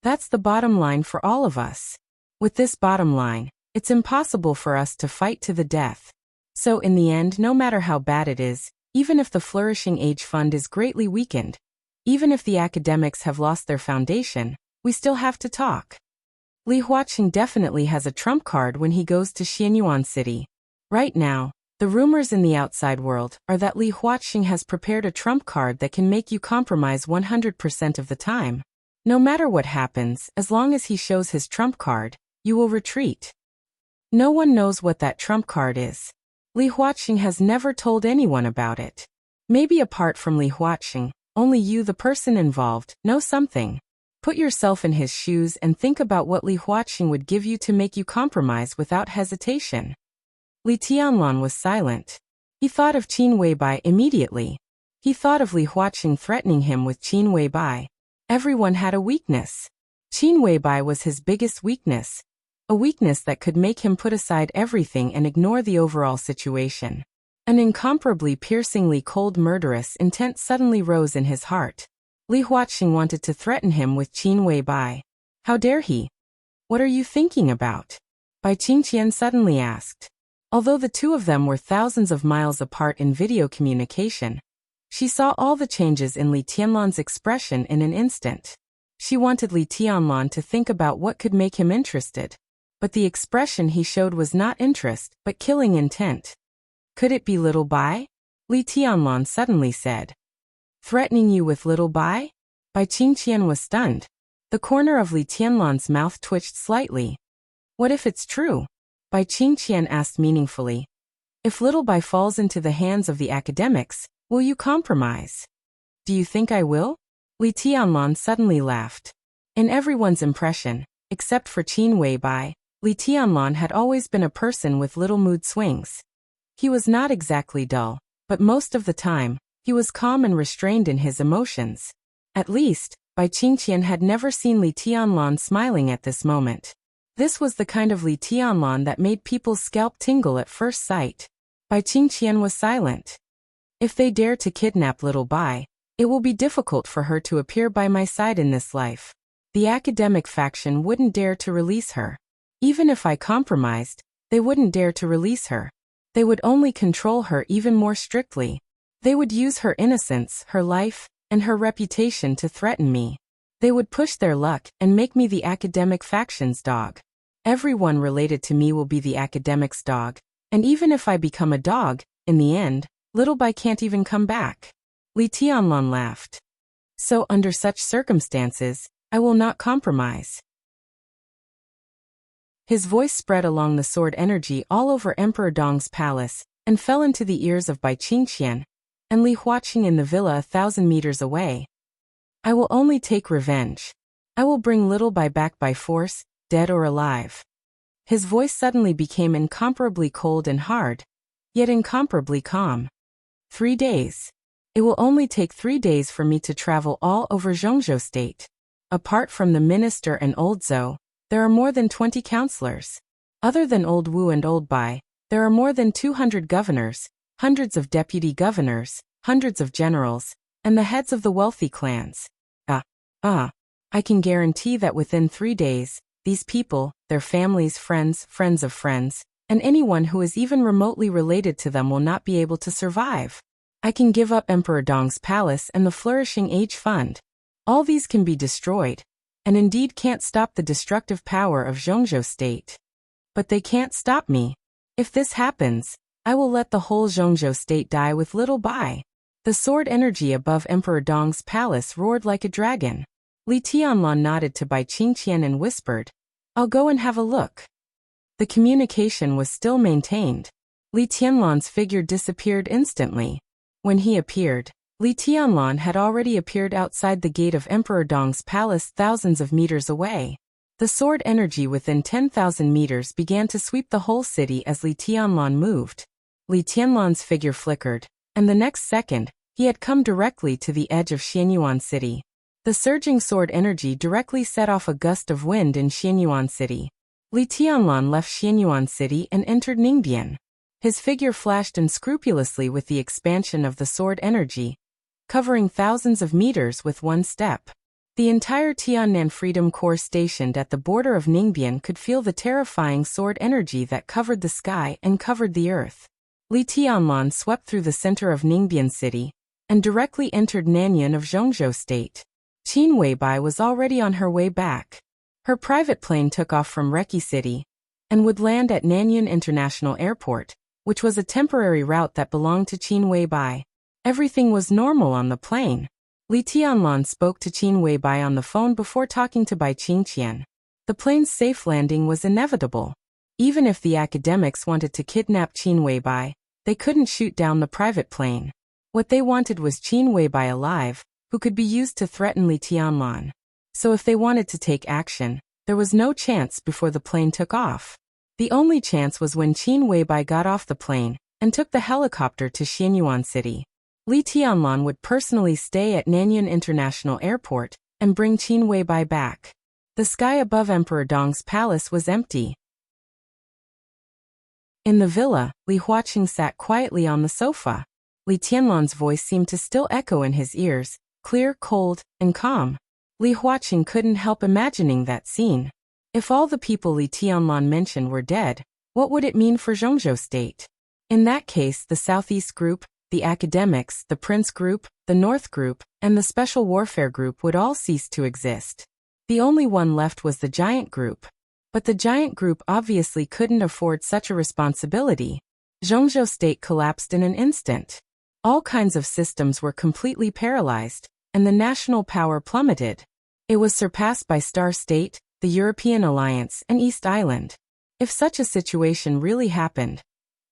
Speaker 1: That's the bottom line for all of us. With this bottom line, it's impossible for us to fight to the death. So in the end, no matter how bad it is, even if the Flourishing Age Fund is greatly weakened, even if the academics have lost their foundation, we still have to talk. Li Huaqing definitely has a trump card when he goes to Xianyuan City. Right now, the rumors in the outside world are that Li Huaqing has prepared a trump card that can make you compromise 100% of the time. No matter what happens, as long as he shows his trump card, you will retreat. No one knows what that trump card is. Li Huaqing has never told anyone about it. Maybe apart from Li Huaqing, only you, the person involved, know something. Put yourself in his shoes and think about what Li Huaqing would give you to make you compromise without hesitation. Li Tianlan was silent. He thought of Qin Weibai immediately. He thought of Li Huaqing threatening him with Qin Weibai. Everyone had a weakness. Qin Weibai was his biggest weakness. A weakness that could make him put aside everything and ignore the overall situation. An incomparably piercingly cold murderous intent suddenly rose in his heart. Li Huaqing wanted to threaten him with Qin Weibai. How dare he? What are you thinking about? Bai Qingqian suddenly asked. Although the two of them were thousands of miles apart in video communication, she saw all the changes in Li Tianlan's expression in an instant. She wanted Li Tianlan to think about what could make him interested. But the expression he showed was not interest, but killing intent. Could it be Little Bai? Li Tianlan suddenly said. Threatening you with Little Bai? Bai Qingqian was stunned. The corner of Li Tianlan's mouth twitched slightly. What if it's true? Bai Qingqian asked meaningfully. If Little Bai falls into the hands of the academics, will you compromise? Do you think I will? Li Tianlan suddenly laughed. In everyone's impression, except for Qin Weibai, Li Tianlan had always been a person with little mood swings. He was not exactly dull, but most of the time, he was calm and restrained in his emotions. At least, Bai Qingqian had never seen Li Tianlan smiling at this moment. This was the kind of Li Tianlan that made people's scalp tingle at first sight. Bai Qingqian was silent. If they dare to kidnap Little Bai, it will be difficult for her to appear by my side in this life. The academic faction wouldn't dare to release her. Even if I compromised, they wouldn't dare to release her. They would only control her even more strictly. They would use her innocence, her life, and her reputation to threaten me. They would push their luck and make me the academic faction's dog. Everyone related to me will be the academic's dog, and even if I become a dog, in the end, Little Bai can't even come back. Li Tianlan laughed. So under such circumstances, I will not compromise. His voice spread along the sword energy all over Emperor Dong's palace, and fell into the ears of Bai Qingqian, and Li Huaqing in the villa 1,000 meters away. I will only take revenge. I will bring Little Bai back by force, dead or alive. His voice suddenly became incomparably cold and hard, yet incomparably calm. 3 days. It will only take 3 days for me to travel all over Zhongzhou state. Apart from the minister and Old Zhou, there are more than 20 counselors. Other than Old Wu and Old Bai, there are more than 200 governors, hundreds of deputy governors, hundreds of generals, and the heads of the wealthy clans. I can guarantee that within 3 days, these people, their families, friends of friends, and anyone who is even remotely related to them will not be able to survive. I can give up Emperor Dong's palace and the Flourishing Age Fund. All these can be destroyed, and indeed can't stop the destructive power of Zhongzhou state. But they can't stop me. If this happens, I will let the whole Zhongzhou state die with Little Bai. The sword energy above Emperor Dong's palace roared like a dragon. Li Tianlan nodded to Bai Qingqian and whispered, I'll go and have a look. The communication was still maintained. Li Tianlan's figure disappeared instantly. When he appeared, Li Tianlan had already appeared outside the gate of Emperor Dong's palace thousands of meters away. The sword energy within 10,000 meters began to sweep the whole city as Li Tianlan moved. Li Tianlan's figure flickered, and the next second, he had come directly to the edge of Xianyuan City. The surging sword energy directly set off a gust of wind in Xianyuan City. Li Tianlan left Xianyuan City and entered Ningbian. His figure flashed unscrupulously with the expansion of the sword energy, covering thousands of meters with one step. The entire Tiannan Freedom Corps stationed at the border of Ningbian could feel the terrifying sword energy that covered the sky and covered the earth. Li Tianlan swept through the center of Ningbian City, and directly entered Nanyuan of Zhongzhou State. Qin Weibai was already on her way back. Her private plane took off from Reki City, and would land at Nanyuan International Airport, which was a temporary route that belonged to Qin Weibai. Everything was normal on the plane. Li Tianlan spoke to Qin Weibai on the phone before talking to Bai Qingqian. The plane's safe landing was inevitable. Even if the academics wanted to kidnap Qin Weibai, they couldn't shoot down the private plane. What they wanted was Qin Weibai alive, who could be used to threaten Li Tianlan. So if they wanted to take action, there was no chance before the plane took off. The only chance was when Qin Weibai got off the plane and took the helicopter to Xianyuan City. Li Tianlan would personally stay at Nanyuan International Airport and bring Qin Weibai back. The sky above Emperor Dong's palace was empty. In the villa, Li Huaqing sat quietly on the sofa. Li Tianlan's voice seemed to still echo in his ears, clear, cold, and calm. Li Huaqing couldn't help imagining that scene. If all the people Li Tianlan mentioned were dead, what would it mean for Zhongzhou State? In that case, the Southeast Group, the Academics, the Prince Group, the North Group, and the Special Warfare Group would all cease to exist. The only one left was the Giant Group. But the Giant Group obviously couldn't afford such a responsibility. Zhongzhou State collapsed in an instant. All kinds of systems were completely paralyzed, and the national power plummeted. It was surpassed by Star State, the European Alliance, and East Island. If such a situation really happened,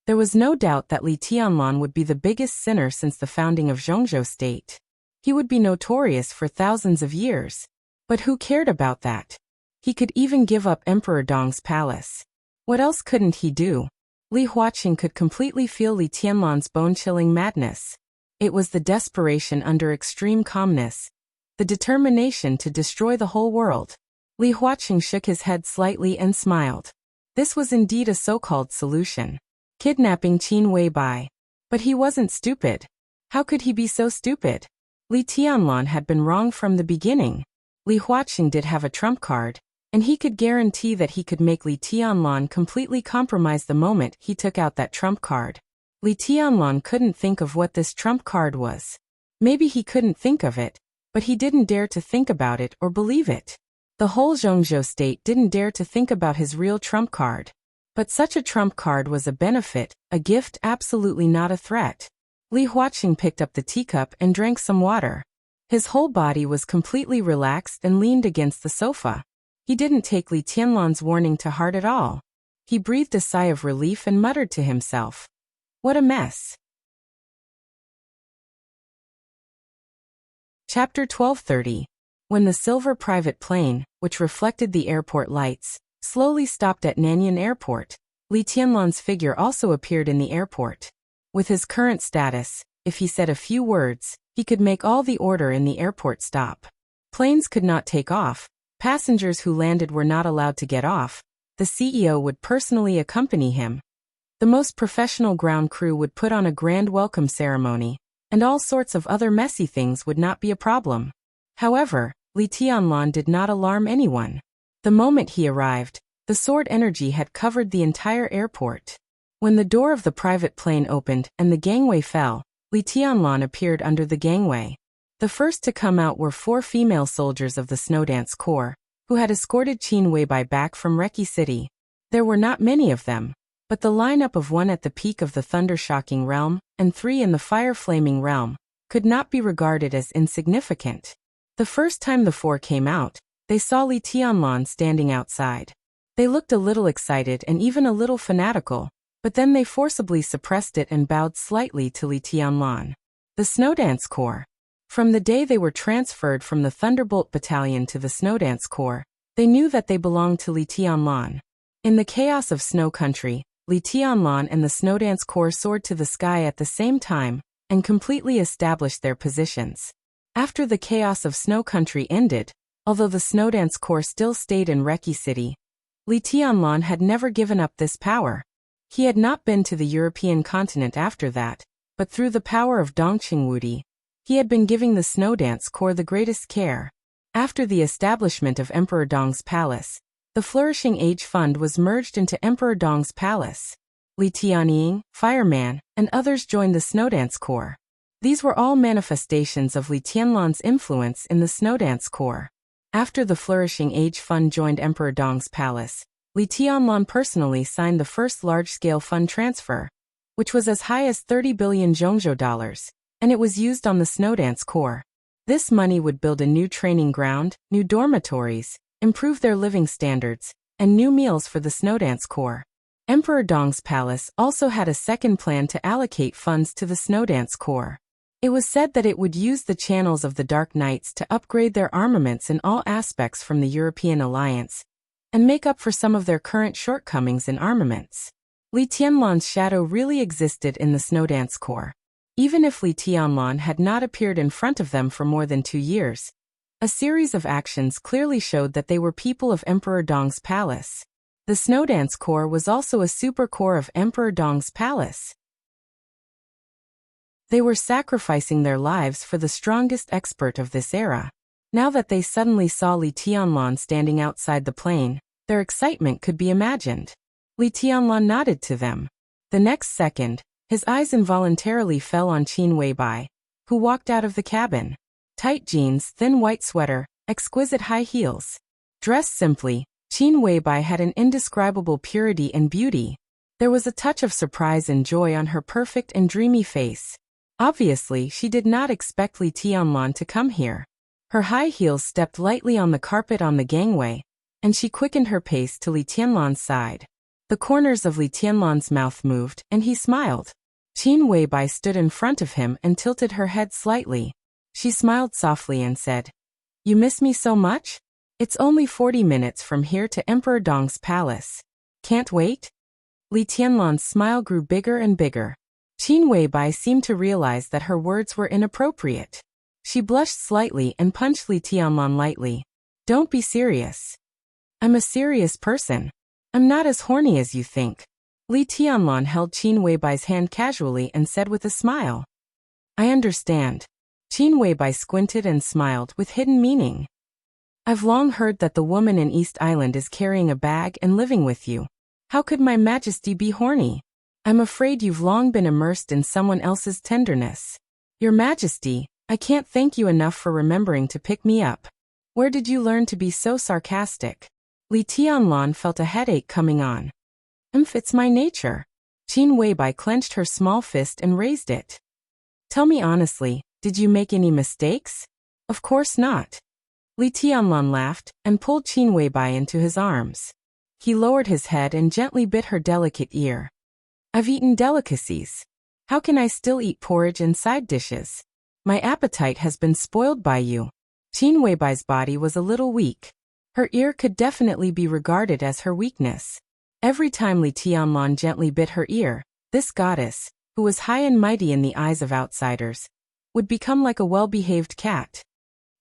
Speaker 1: there was no doubt that Li Tianlan would be the biggest sinner since the founding of Zhongzhou State. He would be notorious for thousands of years. But who cared about that? He could even give up Emperor Dong's palace. What else couldn't he do? Li Huaqing could completely feel Li Tianlan's bone-chilling madness. It was the desperation under extreme calmness, the determination to destroy the whole world. Li Huaqing shook his head slightly and smiled. This was indeed a so-called solution. Kidnapping Qin Weibai. But he wasn't stupid. How could he be so stupid? Li Tianlan had been wrong from the beginning. Li Huaqing did have a trump card, and he could guarantee that he could make Li Tianlan completely compromise the moment he took out that trump card. Li Tianlan couldn't think of what this trump card was. Maybe he couldn't think of it, but he didn't dare to think about it or believe it. The whole Zhongzhou State didn't dare to think about his real trump card. But such a trump card was a benefit, a gift, absolutely not a threat. Li Huaqing picked up the teacup and drank some water. His whole body was completely relaxed and leaned against the sofa. He didn't take Li Tianlan's warning to heart at all. He breathed a sigh of relief and muttered to himself, "What a mess." Chapter 12:30. When the silver private plane, which reflected the airport lights, slowly stopped at Nanyang Airport, Li Tianlan's figure also appeared in the airport. With his current status, if he said a few words, he could make all the order in the airport stop. Planes could not take off. Passengers who landed were not allowed to get off. The CEO would personally accompany him. The most professional ground crew would put on a grand welcome ceremony, and all sorts of other messy things would not be a problem. However, Li Tianlan did not alarm anyone. The moment he arrived, the sword energy had covered the entire airport. When the door of the private plane opened and the gangway fell, Li Tianlan appeared under the gangway. The first to come out were 4 female soldiers of the Snowdance Corps, who had escorted Qin Weibai back from Reki City. There were not many of them, but the lineup of 1 at the peak of the thunder-shocking realm and 3 in the fire-flaming realm could not be regarded as insignificant. The first time the 4 came out, they saw Li Tianlan standing outside. They looked a little excited and even a little fanatical, but then they forcibly suppressed it and bowed slightly to Li Tianlan. The Snowdance Corps. From the day they were transferred from the Thunderbolt Battalion to the Snowdance Corps, they knew that they belonged to Li Tianlan. In the chaos of Snow Country, Li Tianlan and the Snowdance Corps soared to the sky at the same time and completely established their positions. After the chaos of Snow Country ended, although the Snowdance Corps still stayed in Reki City, Li Tianlan had never given up this power. He had not been to the European continent after that, but through the power of Dongqing Wudi, he had been giving the Snowdance Corps the greatest care. After the establishment of Emperor Dong's palace, the Flourishing Age Fund was merged into Emperor Dong's palace. Li Tianying, Fireman, and others joined the Snowdance Corps. These were all manifestations of Li Tianlan's influence in the Snowdance Corps. After the Flourishing Age Fund joined Emperor Dong's palace, Li Tianlan personally signed the first large-scale fund transfer, which was as high as 30 billion Zhongzhou dollars, and it was used on the Snowdance Corps. This money would build a new training ground, new dormitories, improve their living standards, and new meals for the Snowdance Corps. Emperor Dong's palace also had a second plan to allocate funds to the Snowdance Corps. It was said that it would use the channels of the Dark Knights to upgrade their armaments in all aspects from the European alliance, and make up for some of their current shortcomings in armaments. Li Tianlan's shadow really existed in the Snowdance Corps. Even if Li Tianlan had not appeared in front of them for more than 2 years, a series of actions clearly showed that they were people of Emperor Dong's palace. The Snow Dance Corps was also a super corps of Emperor Dong's palace. They were sacrificing their lives for the strongest expert of this era. Now that they suddenly saw Li Tianlan standing outside the plane, their excitement could be imagined. Li Tianlan nodded to them. The next second, his eyes involuntarily fell on Qin Weibai, who walked out of the cabin. Tight jeans, thin white sweater, exquisite high heels. Dressed simply, Qin Weibai had an indescribable purity and beauty. There was a touch of surprise and joy on her perfect and dreamy face. Obviously, she did not expect Li Tianlan to come here. Her high heels stepped lightly on the carpet on the gangway, and she quickened her pace to Li Tianlan's side. The corners of Li Tianlan's mouth moved, and he smiled. Qin Weibai stood in front of him and tilted her head slightly. She smiled softly and said, "You miss me so much? It's only 40 minutes from here to Emperor Dong's palace. Can't wait?" Li Tianlan's smile grew bigger and bigger. Qin Weibai seemed to realize that her words were inappropriate. She blushed slightly and punched Li Tianlan lightly. "Don't be serious." "I'm a serious person. I'm not as horny as you think." Li Tianlan held Qin Weibai's hand casually and said with a smile, "I understand." Qin Weibai squinted and smiled with hidden meaning. "I've long heard that the woman in East Island is carrying a bag and living with you. How could my majesty be horny? I'm afraid you've long been immersed in someone else's tenderness. Your majesty, I can't thank you enough for remembering to pick me up. Where did you learn to be so sarcastic?" Li Tianlan felt a headache coming on. It's my nature." Qin Weibai clenched her small fist and raised it. "Tell me honestly, did you make any mistakes?" "Of course not." Li Tianlan laughed and pulled Qin Weibai into his arms. He lowered his head and gently bit her delicate ear. "I've eaten delicacies. How can I still eat porridge and side dishes? My appetite has been spoiled by you." Qin Weibai's body was a little weak. Her ear could definitely be regarded as her weakness. Every time Li Tianlan gently bit her ear, this goddess, who was high and mighty in the eyes of outsiders, would become like a well-behaved cat.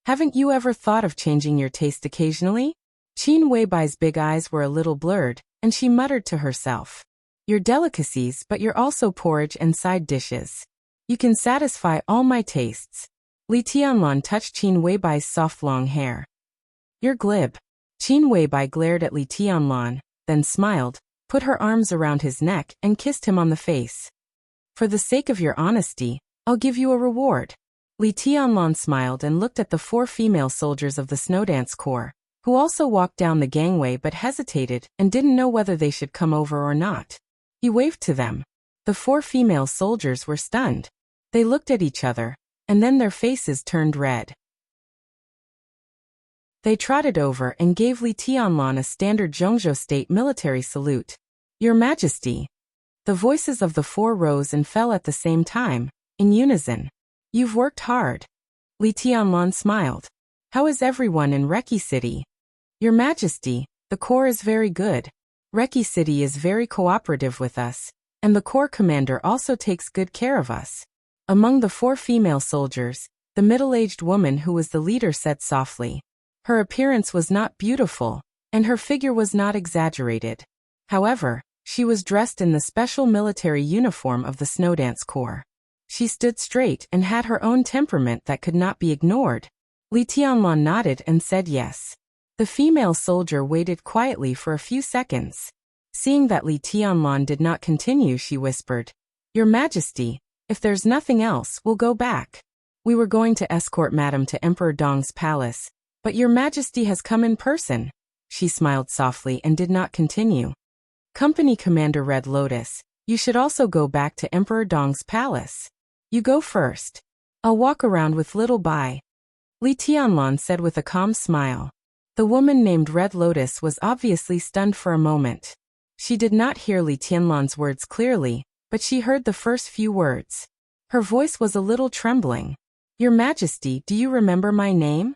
Speaker 1: "Haven't you ever thought of changing your taste occasionally?" Qin Weibai's big eyes were a little blurred, and she muttered to herself, "Your delicacies, but you're also porridge and side dishes. You can satisfy all my tastes." Li Tianlan touched Qin Weibai's soft long hair. "You're glib." Qin Weibai glared at Li Tianlan, then smiled, put her arms around his neck and kissed him on the face. "For the sake of your honesty, I'll give you a reward." Li Tianlan smiled and looked at the 4 female soldiers of the Snow Dance Corps, who also walked down the gangway but hesitated and didn't know whether they should come over or not. He waved to them. The 4 female soldiers were stunned. They looked at each other, and then their faces turned red. They trotted over and gave Li Tianlan a standard Zhongzhou state military salute. "Your Majesty." The voices of the 4 rose and fell at the same time, in unison. "You've worked hard." Li Tianlan smiled. "How is everyone in Reki City?" "Your Majesty, the Corps is very good. Reki City is very cooperative with us, and the Corps commander also takes good care of us." Among the 4 female soldiers, the middle-aged woman who was the leader said softly. Her appearance was not beautiful, and her figure was not exaggerated. However, she was dressed in the special military uniform of the Snow Dance Corps. She stood straight and had her own temperament that could not be ignored. Li Tianlan nodded and said yes. The female soldier waited quietly for a few seconds. Seeing that Li Tianlan did not continue, she whispered, "Your Majesty, if there's nothing else, we'll go back. We were going to escort Madame to Emperor Dong's palace, but your Majesty has come in person." She smiled softly and did not continue. "Company Commander Red Lotus, you should also go back to Emperor Dong's palace. You go first. I'll walk around with little Bai." Li Tianlan said with a calm smile. The woman named Red Lotus was obviously stunned for a moment. She did not hear Li Tianlan's words clearly, but she heard the first few words. Her voice was a little trembling. "Your Majesty, do you remember my name?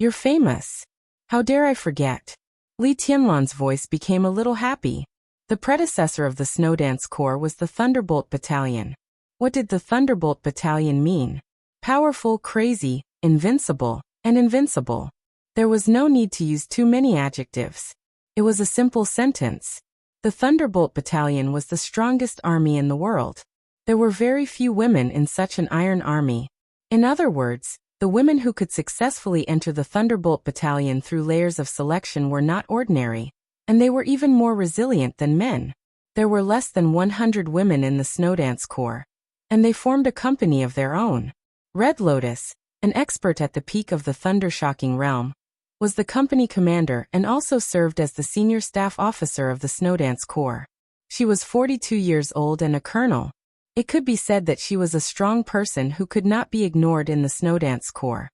Speaker 1: You're famous. How dare I forget?" Li Tianlan's voice became a little happy. The predecessor of the Snow Dance Corps was the Thunderbolt Battalion. What did the Thunderbolt Battalion mean? Powerful, crazy, invincible, and invincible. There was no need to use too many adjectives. It was a simple sentence. The Thunderbolt Battalion was the strongest army in the world. There were very few women in such an iron army. In other words, the women who could successfully enter the Thunderbolt Battalion through layers of selection were not ordinary, and they were even more resilient than men. There were less than 100 women in the Snowdance Corps, and they formed a company of their own. Red Lotus, an expert at the peak of the thunder-shocking realm, was the company commander and also served as the senior staff officer of the Snowdance Corps. She was 42 years old and a colonel. It could be said that she was a strong person who could not be ignored in the Snowdance Corps.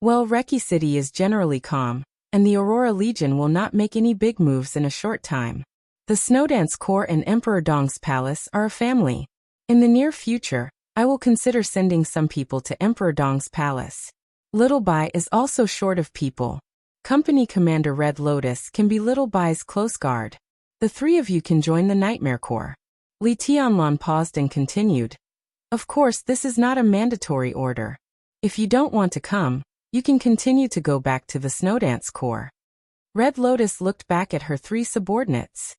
Speaker 1: Well, Reki City is generally calm, and the Aurora Legion will not make any big moves in a short time. The Snowdance Corps and Emperor Dong's palace are a family. In the near future, I will consider sending some people to Emperor Dong's palace. Little Bai is also short of people. Company Commander Red Lotus can be Little Bai's close guard. The three of you can join the Nightmare Corps. Li Tianlan paused and continued. Of course, this is not a mandatory order. If you don't want to come, you can continue to go back to the Snowdance Corps. Red Lotus looked back at her three subordinates.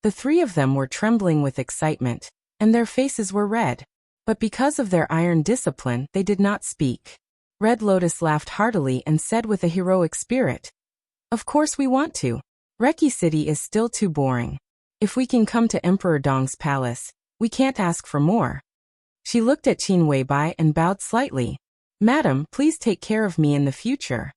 Speaker 1: The three of them were trembling with excitement, and their faces were red. But because of their iron discipline, they did not speak. Red Lotus laughed heartily and said with a heroic spirit, "Of course we want to. Reki City is still too boring. If we can come to Emperor Dong's palace, we can't ask for more." She looked at Qin Weibai and bowed slightly. "Madam, please take care of me in the future."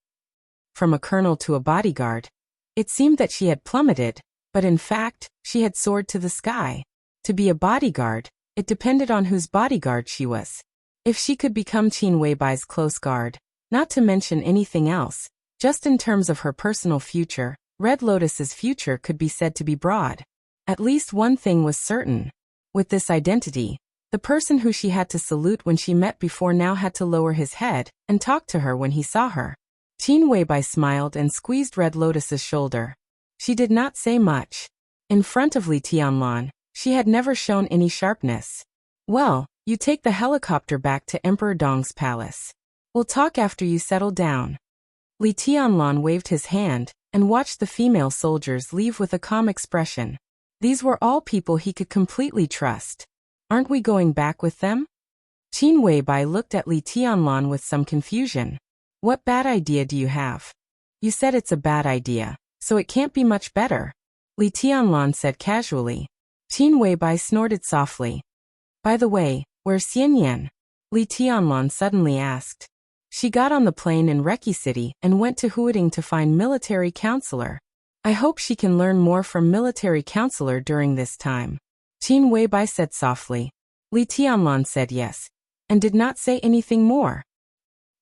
Speaker 1: From a colonel to a bodyguard, it seemed that she had plummeted, but in fact, she had soared to the sky. To be a bodyguard, it depended on whose bodyguard she was. If she could become Qin Weibai's close guard, not to mention anything else, just in terms of her personal future, Red Lotus's future could be said to be broad. At least one thing was certain. With this identity, the person who she had to salute when she met before now had to lower his head and talk to her when he saw her. Qin Weibai smiled and squeezed Red Lotus's shoulder. She did not say much. In front of Li Tianlan, she had never shown any sharpness. "Well, you take the helicopter back to Emperor Dong's palace. We'll talk after you settle down." Li Tianlan waved his hand and watched the female soldiers leave with a calm expression. These were all people he could completely trust. "Aren't we going back with them?" Qin Weibai looked at Li Tianlan with some confusion. "What bad idea do you have?" "You said it's a bad idea, so it can't be much better," Li Tianlan said casually. Qin Weibai snorted softly. "By the way, where's Xian Yan?" Li Tianlan suddenly asked. "She got on the plane in Reki City and went to Huading to find military counselor. I hope she can learn more from military counselor during this time." Qin Weibai said softly. Li Tianlan said yes, and did not say anything more.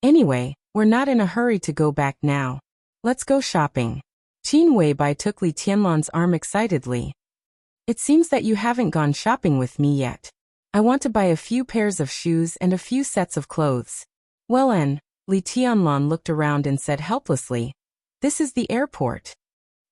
Speaker 1: "Anyway, we're not in a hurry to go back now. Let's go shopping." Qin Weibai took Li Tianlan's arm excitedly. "It seems that you haven't gone shopping with me yet. I want to buy a few pairs of shoes and a few sets of clothes." "Well, Li Tianlan looked around and said helplessly, "This is the airport.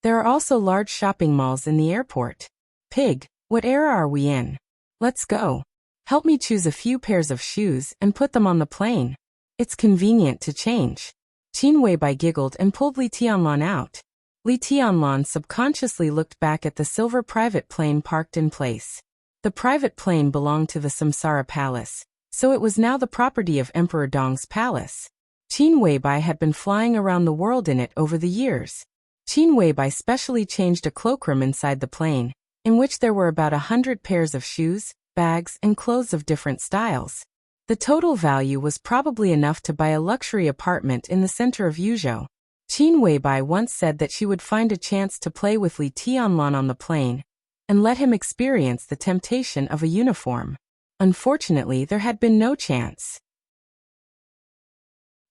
Speaker 1: There are also large shopping malls in the airport. Pig, what era are we in? Let's go. Help me choose a few pairs of shoes and put them on the plane. It's convenient to change." Qin Weibai giggled and pulled Li Tianlan out. Li Tianlan subconsciously looked back at the silver private plane parked in place. The private plane belonged to the Samsara Palace, so it was now the property of Emperor Dong's palace. Qin Weibai had been flying around the world in it over the years. Qin Weibai specially changed a cloakroom inside the plane, in which there were about 100 pairs of shoes, bags, and clothes of different styles. The total value was probably enough to buy a luxury apartment in the center of Yuzhou. Qin Weibai once said that she would find a chance to play with Li Tianlan on the plane, and let him experience the temptation of a uniform. Unfortunately, there had been no chance.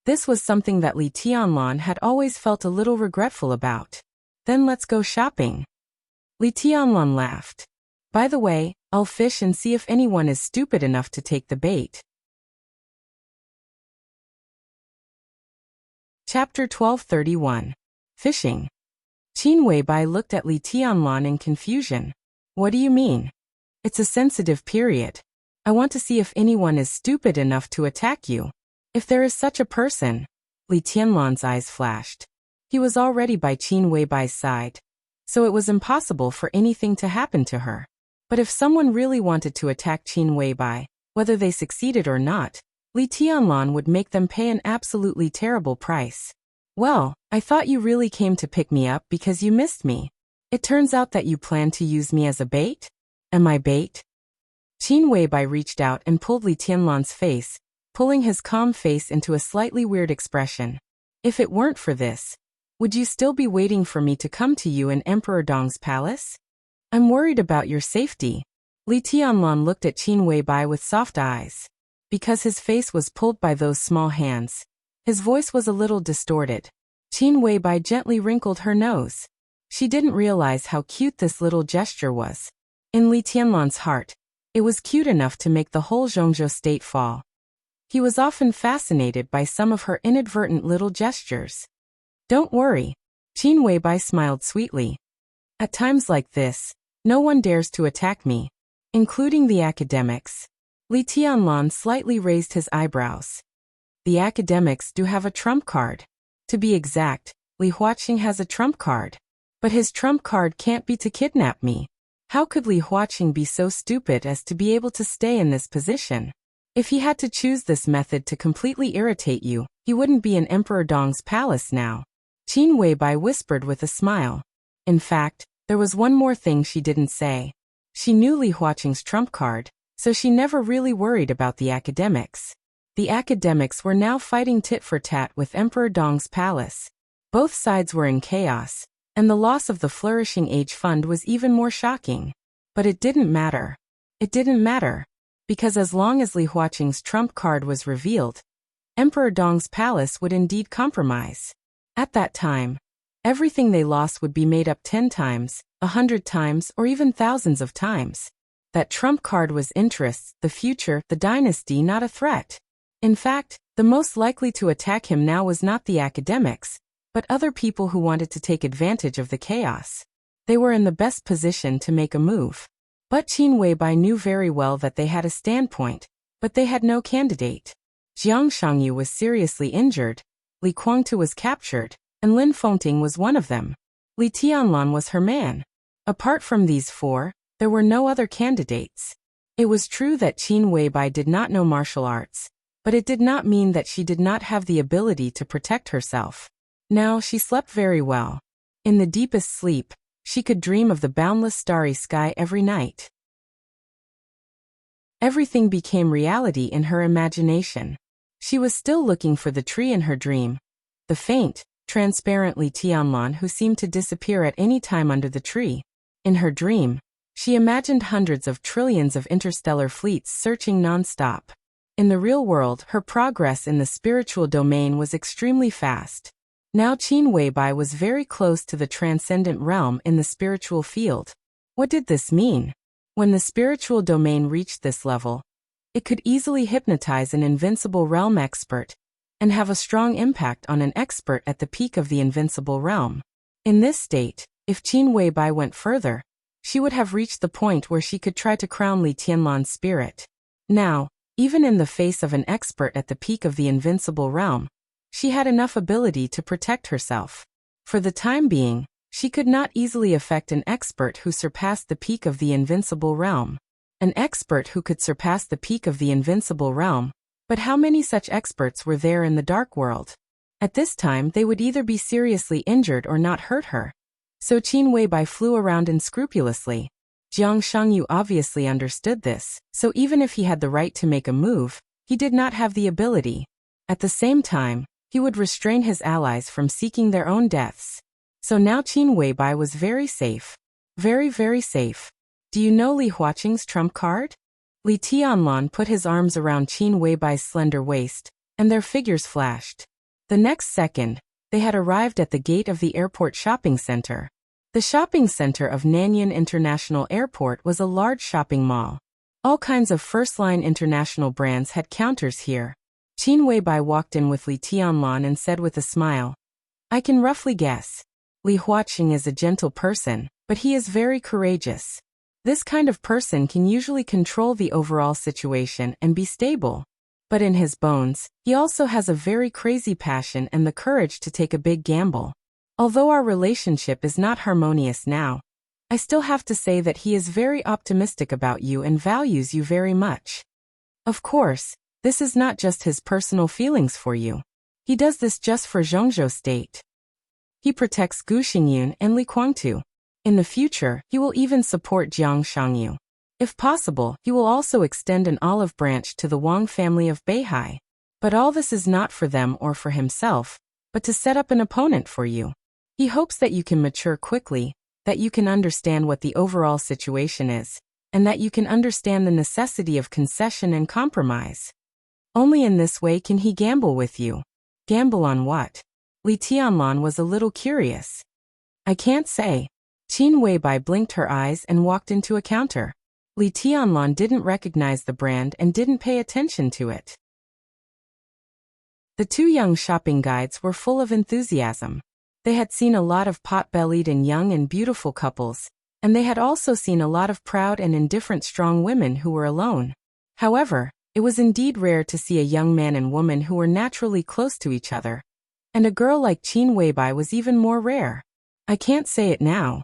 Speaker 1: This was something that Li Tianlan had always felt a little regretful about. "Then let's go shopping." Li Tianlan laughed. "By the way, I'll fish and see if anyone is stupid enough to take the bait." Chapter 1231. Fishing. Qin Weibai looked at Li Tianlan in confusion. "What do you mean?" "It's a sensitive period. I want to see if anyone is stupid enough to attack you. If there is such a person." Li Tianlan's eyes flashed. He was already by Qin Weibai's side, so it was impossible for anything to happen to her. But if someone really wanted to attack Qin Weibai, whether they succeeded or not, Li Tianlan would make them pay an absolutely terrible price. Well, I thought you really came to pick me up because you missed me. It turns out that you plan to use me as a bait? Am I bait? Qin Weibai reached out and pulled Li Tianlan's face, pulling his calm face into a slightly weird expression. If it weren't for this, would you still be waiting for me to come to you in Emperor Dong's palace? I'm worried about your safety. Li Tianlan looked at Qin Weibai with soft eyes. Because his face was pulled by those small hands, his voice was a little distorted. Qin Weibai gently wrinkled her nose. She didn't realize how cute this little gesture was. In Li Tianlan's heart, it was cute enough to make the whole Zhongzhou state fall. He was often fascinated by some of her inadvertent little gestures. Don't worry. Qin Weibai smiled sweetly. At times like this, no one dares to attack me, including the academics. Li Tianlan slightly raised his eyebrows. The academics do have a trump card. To be exact, Li Huaqing has a trump card. But his trump card can't be to kidnap me. How could Li Huaqing be so stupid as to be able to stay in this position? If he had to choose this method to completely irritate you, he wouldn't be in Emperor Dong's palace now. Qin Weibai whispered with a smile. In fact, there was one more thing she didn't say. She knew Li Huaqing's trump card, so she never really worried about the academics. The academics were now fighting tit for tat with Emperor Dong's palace. Both sides were in chaos, and the loss of the Flourishing Age Fund was even more shocking. But it didn't matter. It didn't matter. Because as long as Li Huaqing's trump card was revealed, Emperor Dong's palace would indeed compromise. At that time, everything they lost would be made up 10 times, 100 times, or even thousands of times. That trump card was interests, the future, the dynasty, not a threat. In fact, the most likely to attack him now was not the academics, but other people who wanted to take advantage of the chaos. They were in the best position to make a move. But Qin Weibai knew very well that they had a standpoint, but they had no candidate. Jiang Shangyu was seriously injured, Li Guangtu was captured, and Lin Fengting was one of them. Li Tianlan was her man. Apart from these four, there were no other candidates. It was true that Qin Weibai did not know martial arts, but it did not mean that she did not have the ability to protect herself. Now she slept very well. In the deepest sleep, she could dream of the boundless starry sky every night. Everything became reality in her imagination. She was still looking for the tree in her dream. The faint, transparent Li Tianlan who seemed to disappear at any time under the tree. In her dream, she imagined hundreds of trillions of interstellar fleets searching non-stop. In the real world, her progress in the spiritual domain was extremely fast. Now Qin Weibai was very close to the transcendent realm in the spiritual field. What did this mean? When the spiritual domain reached this level, it could easily hypnotize an invincible realm expert and have a strong impact on an expert at the peak of the invincible realm. In this state, if Qin Weibai went further, she would have reached the point where she could try to crown Li Tianlan's spirit. Now, even in the face of an expert at the peak of the invincible realm, she had enough ability to protect herself. For the time being, she could not easily affect an expert who surpassed the peak of the invincible realm. An expert who could surpass the peak of the invincible realm, but how many such experts were there in the dark world? At this time they would either be seriously injured or not hurt her. So Qin Weibai flew around unscrupulously. Jiang Shangyu obviously understood this, so even if he had the right to make a move, he did not have the ability. At the same time, he would restrain his allies from seeking their own deaths. So now Qin Weibai was very safe. Very, very safe. Do you know Li Huaqing's trump card? Li Tianlan put his arms around Qin Weibai's slender waist, and their figures flashed. The next second, they had arrived at the gate of the airport shopping center. The shopping center of Nanyuan International Airport was a large shopping mall. All kinds of first-line international brands had counters here. Qin Weibai walked in with Li Tianlan and said with a smile, I can roughly guess. Li Huaqing is a gentle person, but he is very courageous. This kind of person can usually control the overall situation and be stable. But in his bones, he also has a very crazy passion and the courage to take a big gamble. Although our relationship is not harmonious now, I still have to say that he is very optimistic about you and values you very much. Of course, this is not just his personal feelings for you. He does this just for Zhongzhou State. He protects Gu Xingyun and Li Guangtu. In the future, he will even support Jiang Shangyu. If possible, he will also extend an olive branch to the Wang family of Beihai. But all this is not for them or for himself, but to set up an opponent for you. He hopes that you can mature quickly, that you can understand what the overall situation is, and that you can understand the necessity of concession and compromise. Only in this way can he gamble with you. Gamble on what? Li Tianlan was a little curious. I can't say. Qin Weibai blinked her eyes and walked into a counter. Li Tianlan didn't recognize the brand and didn't pay attention to it. The two young shopping guides were full of enthusiasm. They had seen a lot of pot-bellied and young and beautiful couples, and they had also seen a lot of proud and indifferent strong women who were alone. However, it was indeed rare to see a young man and woman who were naturally close to each other. And a girl like Qin Weibai was even more rare. I can't say it now.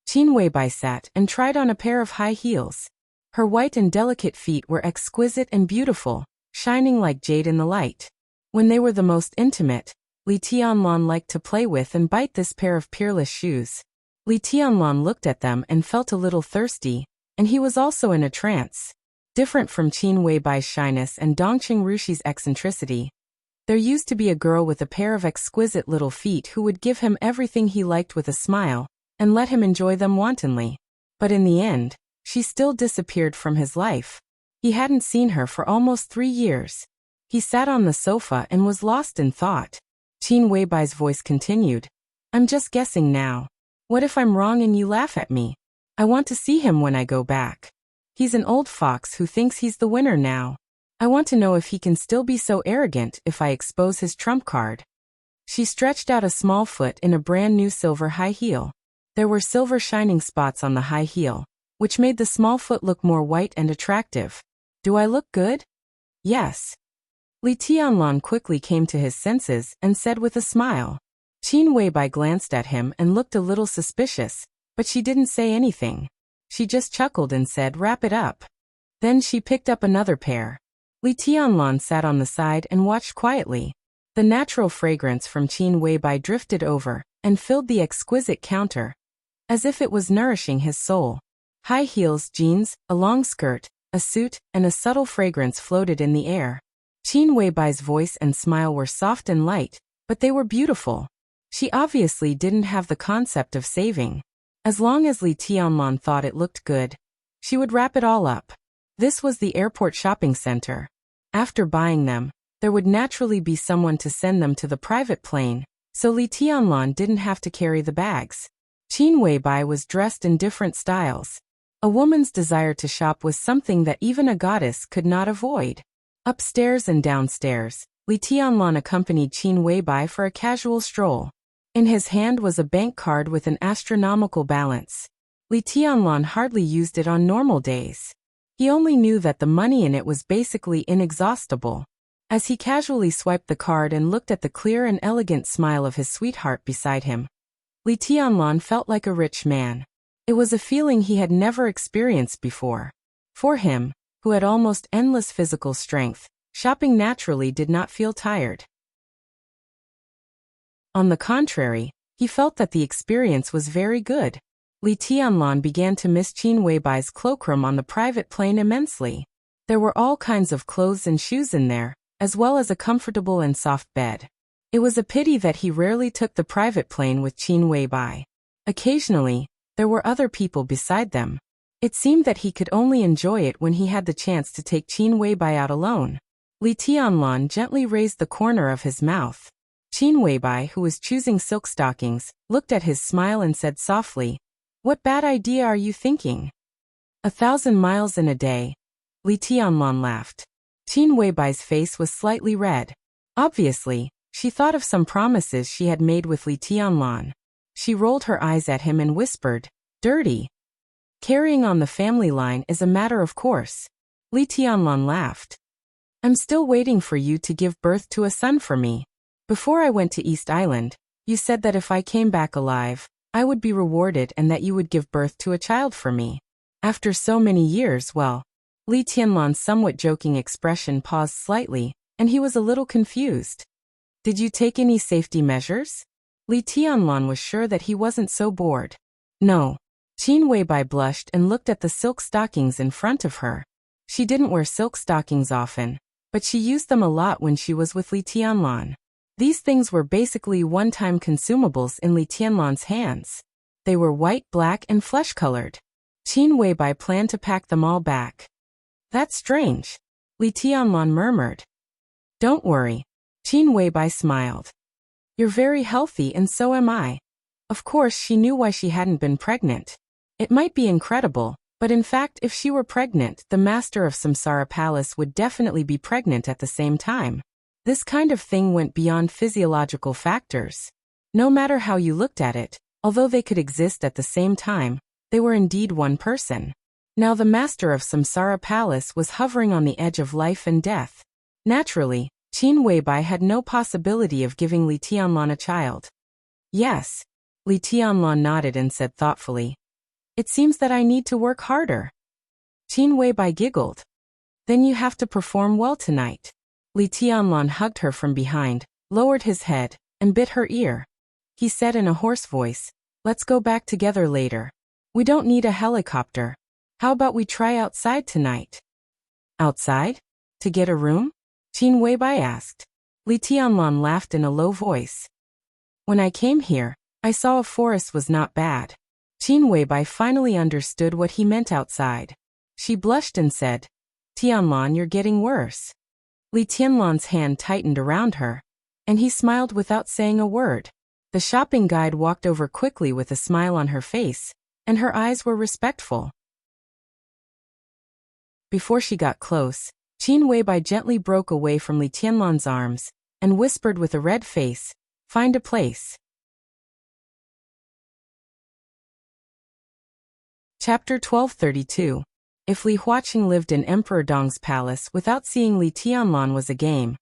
Speaker 1: Qin Weibai sat and tried on a pair of high heels. Her white and delicate feet were exquisite and beautiful, shining like jade in the light. When they were the most intimate, Li Tianlan liked to play with and bite this pair of peerless shoes. Li Tianlan looked at them and felt a little thirsty, and he was also in a trance. Different from Qin Weibai's shyness and Dongqing Rushi's eccentricity, there used to be a girl with a pair of exquisite little feet who would give him everything he liked with a smile, and let him enjoy them wantonly. But in the end, she still disappeared from his life. He hadn't seen her for almost 3 years. He sat on the sofa and was lost in thought. Qin Weibai's voice continued. I'm just guessing now. What if I'm wrong and you laugh at me? I want to see him when I go back. He's an old fox who thinks he's the winner now. I want to know if he can still be so arrogant if I expose his trump card. She stretched out a small foot in a brand new silver high heel. There were silver shining spots on the high heel, which made the small foot look more white and attractive. Do I look good? Yes. Li Tianlan quickly came to his senses and said with a smile. Qin Weibai glanced at him and looked a little suspicious, but she didn't say anything. She just chuckled and said, wrap it up. Then she picked up another pair. Li Tianlan sat on the side and watched quietly. The natural fragrance from Qin Weibai drifted over and filled the exquisite counter, as if it was nourishing his soul. High heels, jeans, a long skirt, a suit, and a subtle fragrance floated in the air. Qin Weibai's voice and smile were soft and light, but they were beautiful. She obviously didn't have the concept of saving. As long as Li Tianlan thought it looked good, she would wrap it all up. This was the airport shopping center. After buying them, there would naturally be someone to send them to the private plane, so Li Tianlan didn't have to carry the bags. Qin Weibai was dressed in different styles. A woman's desire to shop was something that even a goddess could not avoid. Upstairs and downstairs, Li Tianlan accompanied Qin Weibai for a casual stroll. In his hand was a bank card with an astronomical balance. Li Tianlan hardly used it on normal days. He only knew that the money in it was basically inexhaustible. As he casually swiped the card and looked at the clear and elegant smile of his sweetheart beside him, Li Tianlan felt like a rich man. It was a feeling he had never experienced before. For him, who had almost endless physical strength, shopping naturally did not feel tired. On the contrary, he felt that the experience was very good. Li Tianlan began to miss Qin Weibai's cloakroom on the private plane immensely. There were all kinds of clothes and shoes in there, as well as a comfortable and soft bed. It was a pity that he rarely took the private plane with Qin Weibai. Occasionally, there were other people beside them. It seemed that he could only enjoy it when he had the chance to take Qin Weibai out alone. Li Tianlan gently raised the corner of his mouth. Qin Weibai, who was choosing silk stockings, looked at his smile and said softly, "What bad idea are you thinking?" 1,000 miles in a day. Li Tianlan laughed. Qin Weibai's face was slightly red. Obviously, she thought of some promises she had made with Li Tianlan. She rolled her eyes at him and whispered, "Dirty." Carrying on the family line is a matter of course. Li Tianlan laughed. "I'm still waiting for you to give birth to a son for me. Before I went to East Island, You said that if I came back alive, I would be rewarded and that you would give birth to a child for me. After so many years, well. Li Tianlan's somewhat joking expression paused slightly, and he was a little confused. Did you take any safety measures? Li Tianlan was sure that he wasn't so bored. No. Qin Weibai blushed and looked at the silk stockings in front of her. She didn't wear silk stockings often, but she used them a lot when she was with Li Tianlan. These things were basically one-time consumables in Li Tianlan's hands. They were white, black, and flesh-colored. Qin Weibai planned to pack them all back. That's strange. Li Tianlan murmured. Don't worry. Qin Weibai smiled. You're very healthy and so am I. Of course she knew why she hadn't been pregnant. It might be incredible, but in fact if she were pregnant, the master of Samsara Palace would definitely be pregnant at the same time. This kind of thing went beyond physiological factors. No matter how you looked at it, although they could exist at the same time, they were indeed one person. Now the master of Samsara Palace was hovering on the edge of life and death. Naturally, Qin Weibai had no possibility of giving Li Tianlan a child. Yes. Li Tianlan nodded and said thoughtfully. It seems that I need to work harder. Qin Weibai giggled. Then you have to perform well tonight. Li Tianlan hugged her from behind, lowered his head, and bit her ear. He said in a hoarse voice, let's go back together later. We don't need a helicopter. How about we try outside tonight? Outside? To get a room? Qin Weibai asked. Li Tianlan laughed in a low voice. When I came here, I saw a forest was not bad. Qin Weibai finally understood what he meant outside. She blushed and said, Tianlan, you're getting worse. Li Tianlan's hand tightened around her, and he smiled without saying a word. The shopping guide walked over quickly with a smile on her face, and her eyes were respectful. Before she got close, Qin Weibai gently broke away from Li Tianlan's arms, and whispered with a red face, find a place. Chapter 1232. If Li Huaqing lived in Emperor Dong's palace without seeing Li Tianlan was a game,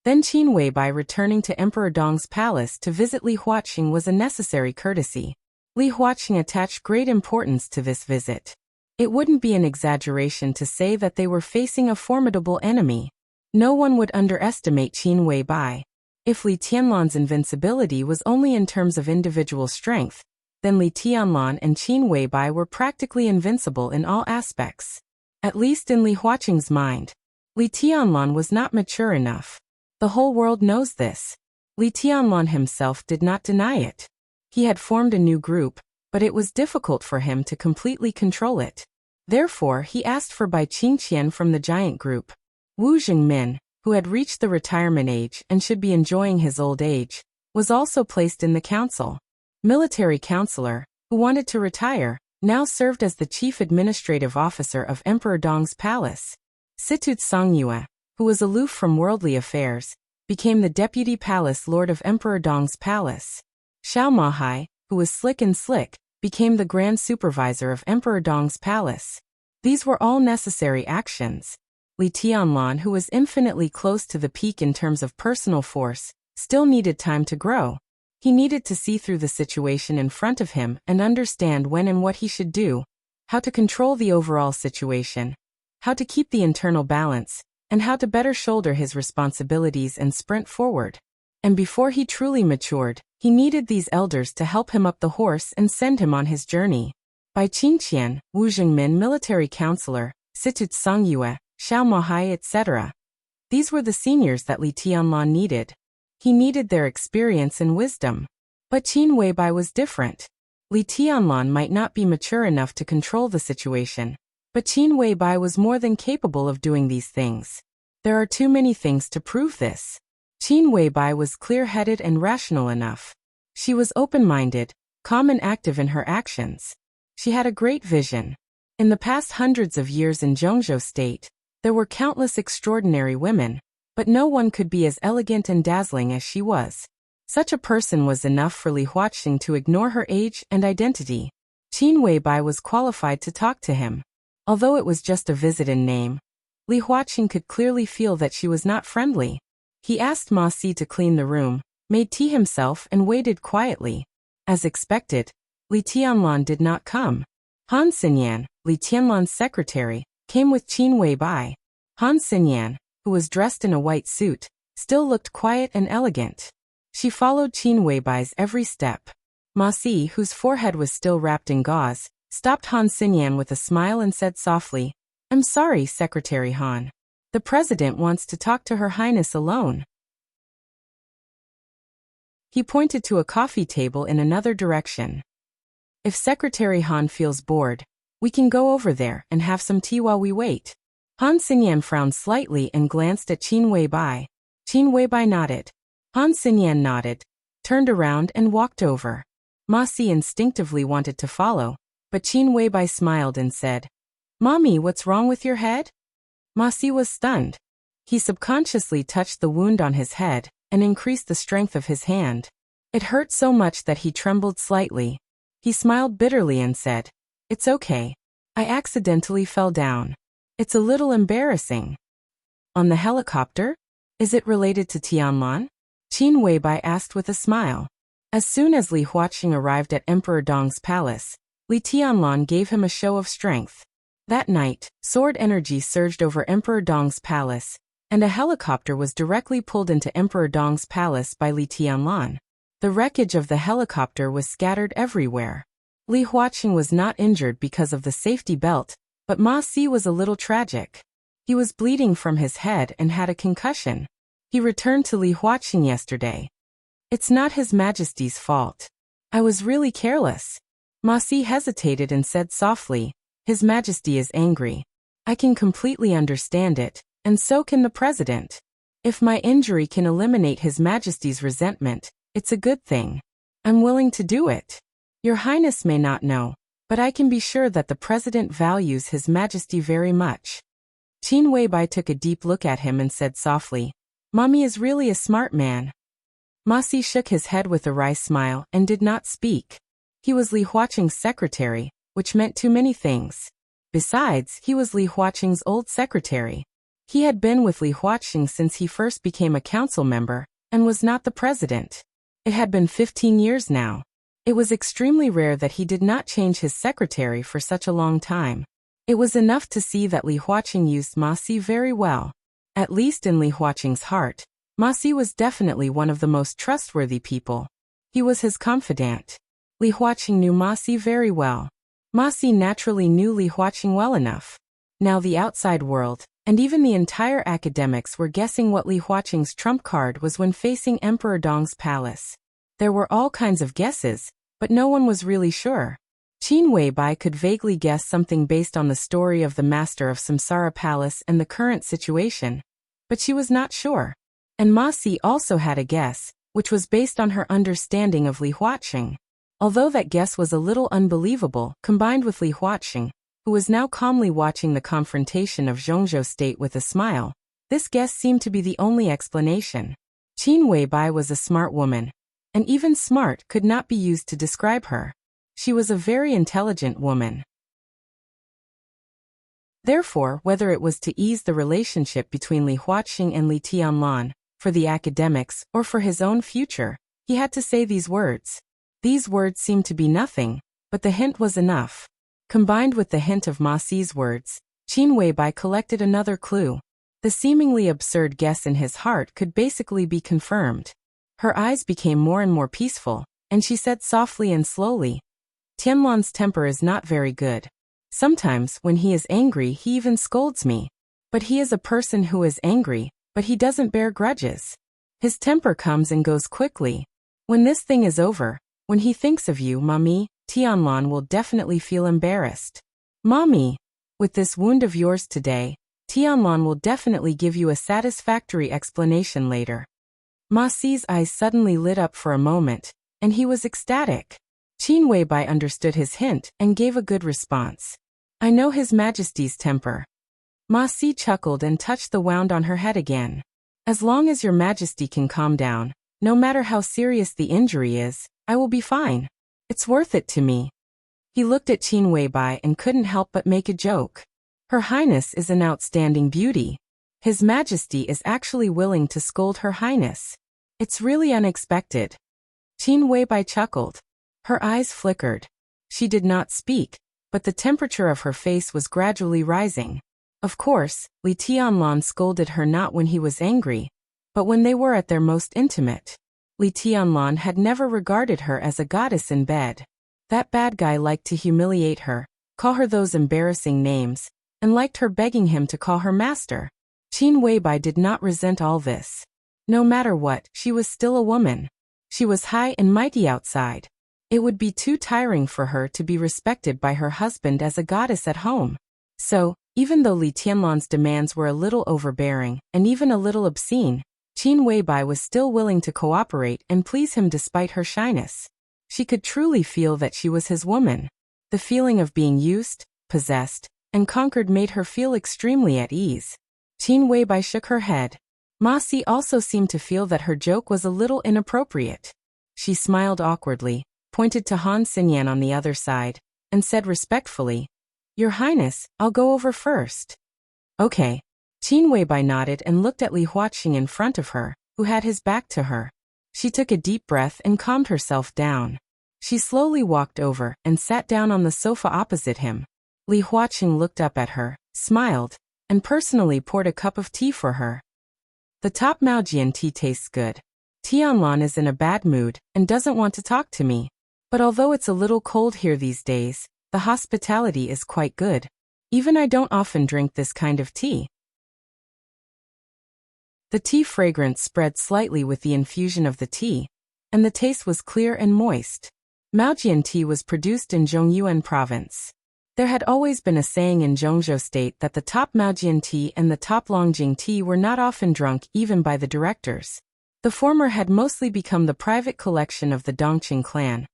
Speaker 1: then Qin Weibai returning to Emperor Dong's palace to visit Li Huaqing was a necessary courtesy. Li Huaqing attached great importance to this visit. It wouldn't be an exaggeration to say that they were facing a formidable enemy. No one would underestimate Qin Weibai. If Li Tianlan's invincibility was only in terms of individual strength, then Li Tianlan and Qin Weibai were practically invincible in all aspects. At least in Li Huaqing's mind. Li Tianlan was not mature enough. The whole world knows this. Li Tianlan himself did not deny it. He had formed a new group, but it was difficult for him to completely control it. Therefore, he asked for Bai Qingqian from the giant group. Wu Jingmin, who had reached the retirement age and should be enjoying his old age, was also placed in the council. Military counselor, who wanted to retire, now served as the chief administrative officer of Emperor Dong's palace. Situt Songyue, who was aloof from worldly affairs, became the deputy palace lord of Emperor Dong's palace. Xiao Mahai, who was slick and slick, became the grand supervisor of Emperor Dong's palace. These were all necessary actions. Li Tianlan, who was infinitely close to the peak in terms of personal force, still needed time to grow. He needed to see through the situation in front of him and understand when and what he should do, how to control the overall situation, how to keep the internal balance, and how to better shoulder his responsibilities and sprint forward. And before he truly matured, he needed these elders to help him up the horse and send him on his journey. Bai Qingqian, Wu Jingmin military counselor, Situt Songyue, Xiao Mahai etc. These were the seniors that Li Tianlan needed. He needed their experience and wisdom. But Qin Weibai was different. Li Tianlan might not be mature enough to control the situation, but Qin Weibai was more than capable of doing these things. There are too many things to prove this. Qin Weibai was clear-headed and rational enough. She was open-minded, calm and active in her actions. She had a great vision. In the past hundreds of years in Zhongzhou State, there were countless extraordinary women, but no one could be as elegant and dazzling as she was. Such a person was enough for Li Huaqing to ignore her age and identity. Qin Weibai was qualified to talk to him. Although it was just a visit in name, Li Huaqing could clearly feel that she was not friendly. He asked Ma Si to clean the room, made tea himself and waited quietly. As expected, Li Tianlan did not come. Han Xinyan, Li Tianlan's secretary, came with Qin Weibai. Han Xinyan, who was dressed in a white suit, still looked quiet and elegant. She followed Qin Weibai's every step. Ma Si, whose forehead was still wrapped in gauze, stopped Han Xinyan with a smile and said softly, "I'm sorry, Secretary Han. The president wants to talk to Her Highness alone." He pointed to a coffee table in another direction. "If Secretary Han feels bored, we can go over there and have some tea while we wait." Han Xinyan frowned slightly and glanced at Qin Weibai. Qin Weibai nodded. Han Xinyan nodded, turned around and walked over. Ma Si instinctively wanted to follow, but Qin Weibai smiled and said, "Mommy, what's wrong with your head?" Ma Si was stunned. He subconsciously touched the wound on his head and increased the strength of his hand. It hurt so much that he trembled slightly. He smiled bitterly and said, "It's okay. I accidentally fell down. It's a little embarrassing." "On the helicopter? Is it related to Tianlan?" Qin Weibai asked with a smile. As soon as Li Huaqing arrived at Emperor Dong's palace, Li Tianlan gave him a show of strength. That night, sword energy surged over Emperor Dong's palace, and a helicopter was directly pulled into Emperor Dong's palace by Li Tianlan. The wreckage of the helicopter was scattered everywhere. Li Huaqing was not injured because of the safety belt, but Ma Si was a little tragic. He was bleeding from his head and had a concussion. He returned to Li Huaqing yesterday. "It's not His Majesty's fault. I was really careless." Ma Si hesitated and said softly, "His Majesty is angry. I can completely understand it, and so can the President. If my injury can eliminate His Majesty's resentment, it's a good thing. I'm willing to do it. Your Highness may not know, but I can be sure that the President values His Majesty very much." Qin Weibai took a deep look at him and said softly, "Mommy is really a smart man." Ma Si shook his head with a wry smile and did not speak. He was Li Huaqing's secretary, which meant too many things. Besides, he was Li Huaqing's old secretary. He had been with Li Huaqing since he first became a council member, and was not the president. It had been 15 years now. It was extremely rare that he did not change his secretary for such a long time. It was enough to see that Li Huaqing used Ma Si very well. At least in Li Huaqing's heart, Ma Si was definitely one of the most trustworthy people. He was his confidant. Li Huaqing knew Ma Si very well. Ma Si naturally knew Li Huaqing well enough. Now the outside world, and even the entire academics were guessing what Li Huaqing's trump card was when facing Emperor Dong's palace. There were all kinds of guesses, but no one was really sure. Qin Weibai could vaguely guess something based on the story of the master of Samsara Palace and the current situation, but she was not sure. And Ma Si also had a guess, which was based on her understanding of Li Huaqing. Although that guess was a little unbelievable, combined with Li Huaqing, who was now calmly watching the confrontation of Zhongzhou State with a smile, this guess seemed to be the only explanation. Qin Weibai was a smart woman, and even smart could not be used to describe her. She was a very intelligent woman. Therefore, whether it was to ease the relationship between Li Huaqing and Li Tianlan, for the academics, or for his own future, he had to say these words. These words seemed to be nothing, but the hint was enough. Combined with the hint of Ma Si's words, Qin Weibai collected another clue. The seemingly absurd guess in his heart could basically be confirmed. Her eyes became more and more peaceful, and she said softly and slowly, "Tianlan's temper is not very good. Sometimes, when he is angry, he even scolds me. But he is a person who is angry, but he doesn't bear grudges. His temper comes and goes quickly. When this thing is over, when he thinks of you, Mommy, Tianlan will definitely feel embarrassed. Mommy, with this wound of yours today, Tianlan will definitely give you a satisfactory explanation later." Ma Si's eyes suddenly lit up for a moment, and he was ecstatic. Qin Weibai understood his hint and gave a good response. "I know His Majesty's temper." Ma Si chuckled and touched the wound on her head again. "As long as Your Majesty can calm down, no matter how serious the injury is, I will be fine. It's worth it to me." He looked at Qin Weibai and couldn't help but make a joke. Her Highness is an outstanding beauty. His Majesty is actually willing to scold Her Highness. It's really unexpected. Qin Weibai chuckled. Her eyes flickered. She did not speak, but the temperature of her face was gradually rising. Of course, Li Tianlan scolded her not when he was angry, but when they were at their most intimate. Li Tianlan had never regarded her as a goddess in bed. That bad guy liked to humiliate her, call her those embarrassing names, and liked her begging him to call her master. Qin Weibai did not resent all this. No matter what, she was still a woman. She was high and mighty outside. It would be too tiring for her to be respected by her husband as a goddess at home. So, even though Li Tianlan's demands were a little overbearing, and even a little obscene, Qin Weibai was still willing to cooperate and please him despite her shyness. She could truly feel that she was his woman. The feeling of being used, possessed, and conquered made her feel extremely at ease. Qin Weibai shook her head. Ma Si also seemed to feel that her joke was a little inappropriate. She smiled awkwardly, pointed to Han Xinyan on the other side, and said respectfully, "Your Highness, I'll go over first." Okay. Qin Weibai nodded and looked at Li Huaqing in front of her, who had his back to her. She took a deep breath and calmed herself down. She slowly walked over and sat down on the sofa opposite him. Li Huaqing looked up at her, smiled, and personally poured a cup of tea for her. The top Maojian tea tastes good. Tianlan is in a bad mood and doesn't want to talk to me. But although it's a little cold here these days, the hospitality is quite good. Even I don't often drink this kind of tea. The tea fragrance spread slightly with the infusion of the tea, and the taste was clear and moist. Maojian tea was produced in Zhongyuan province. There had always been a saying in Zhongzhou state that the top Maojian tea and the top Longjing tea were not often drunk even by the directors. The former had mostly become the private collection of the Dongqing clan,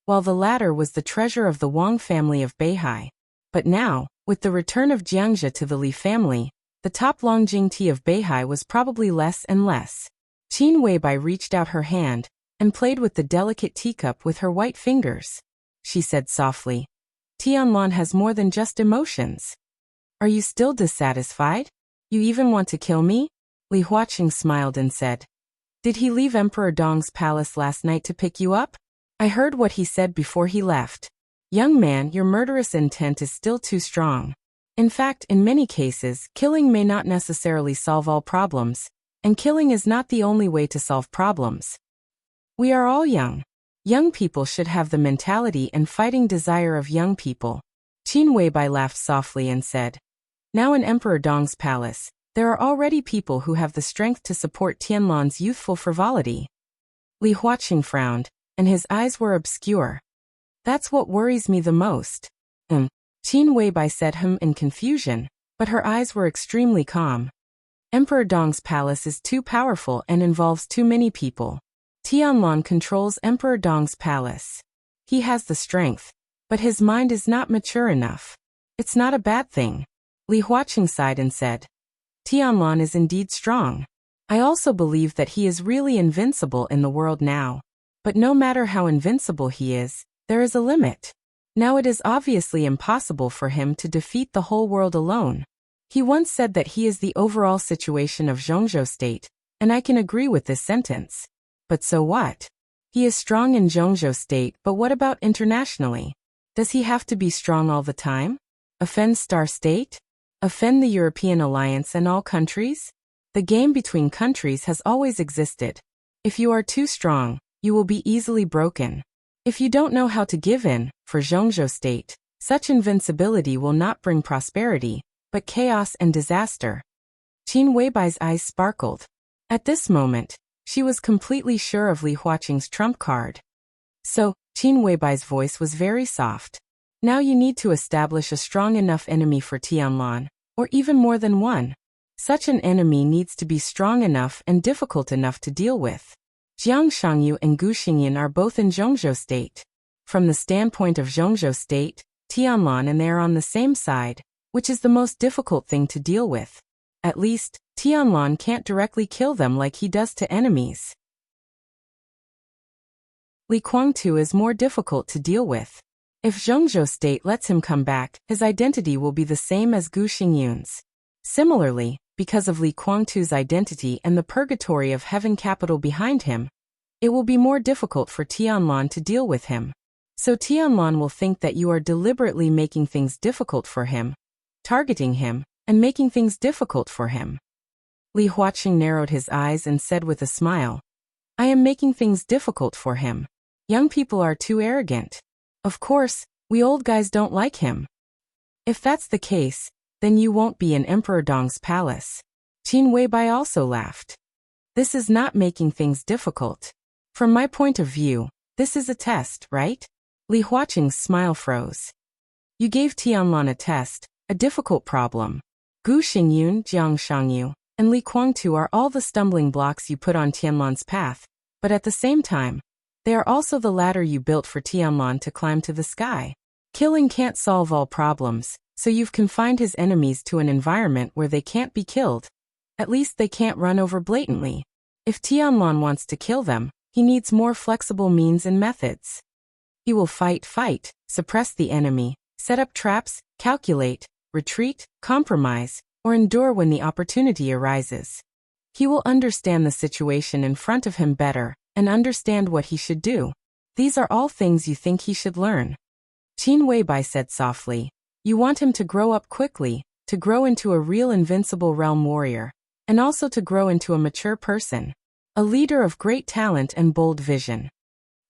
Speaker 1: while the latter was the treasure of the Wang family of Beihai. But now, with the return of Jiangxia to the Li family, the top Longjing tea of Beihai was probably less and less. Qin Weibai reached out her hand and played with the delicate teacup with her white fingers. She said softly, "Tianlan has more than just emotions. Are you still dissatisfied? You even want to kill me?" Li Huaqing smiled and said, "Did he leave Emperor Dong's palace last night to pick you up? I heard what he said before he left. Young man, your murderous intent is still too strong. In fact, in many cases, killing may not necessarily solve all problems, and killing is not the only way to solve problems. We are all young. Young people should have the mentality and fighting desire of young people." Qin Weibai laughed softly and said, "Now in Emperor Dong's palace, there are already people who have the strength to support Tianlan's youthful frivolity." Li Huaqing frowned, and his eyes were obscure. "That's what worries me the most." Qin Weibai said in confusion, but her eyes were extremely calm. Emperor Dong's palace is too powerful and involves too many people. Tianlan controls Emperor Dong's palace. He has the strength, but his mind is not mature enough. It's not a bad thing. Li Huaqing sighed and said, "Tianlan is indeed strong. I also believe that he is really invincible in the world now. But no matter how invincible he is, there is a limit. Now it is obviously impossible for him to defeat the whole world alone. He once said that he is the overall situation of Zhongzhou state, and I can agree with this sentence. But so what? He is strong in Zhongzhou state, but what about internationally? Does he have to be strong all the time? Offend Star State? Offend the European alliance and all countries? The game between countries has always existed. If you are too strong, you will be easily broken. If you don't know how to give in, for Zhongzhou state, such invincibility will not bring prosperity, but chaos and disaster." Qin Weibai's eyes sparkled. At this moment, she was completely sure of Li Huaqing's trump card. "So," Qin Weibai's voice was very soft. "Now you need to establish a strong enough enemy for Tianlan, or even more than one. Such an enemy needs to be strong enough and difficult enough to deal with. Jiang Shangyu and Gu Xingyin are both in Zhongzhou state. From the standpoint of Zhongzhou state, Tianlan and they are on the same side, which is the most difficult thing to deal with. At least, Tianlan can't directly kill them like he does to enemies. Li Guangtu is more difficult to deal with. If Zhongzhou state lets him come back, his identity will be the same as Gu Xingyun's. Similarly, because of Li Guangtu's identity and the purgatory of heaven capital behind him, it will be more difficult for Tianlan to deal with him. So Tianlan will think that you are deliberately making things difficult for him, targeting him, and making things difficult for him. Li Huaqing narrowed his eyes and said with a smile, I am making things difficult for him. Young people are too arrogant. Of course, we old guys don't like him. If that's the case, then you won't be in Emperor Dong's palace. Qin Weibai also laughed. This is not making things difficult. From my point of view, this is a test, right? Li Huaqing's smile froze. You gave Tianlan a test, a difficult problem. Gu Xingyun, Jiang Shangyu, and Li Guangtu are all the stumbling blocks you put on Tianlan's path, but at the same time, they are also the ladder you built for Tianlan to climb to the sky. Killing can't solve all problems, so you've confined his enemies to an environment where they can't be killed. At least they can't run over blatantly. If Tianlan wants to kill them, he needs more flexible means and methods. He will fight, suppress the enemy, set up traps, calculate, retreat, compromise, or endure when the opportunity arises. He will understand the situation in front of him better and understand what he should do. These are all things you think he should learn. Qin Weibai said softly, you want him to grow up quickly, to grow into a real invincible realm warrior, and also to grow into a mature person, a leader of great talent and bold vision.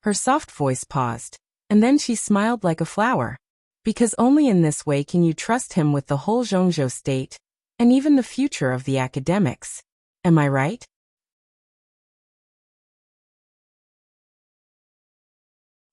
Speaker 1: Her soft voice paused, and then she smiled like a flower. Because only in this way can you trust him with the whole Zhongzhou state, and even the future of the academics. Am I right?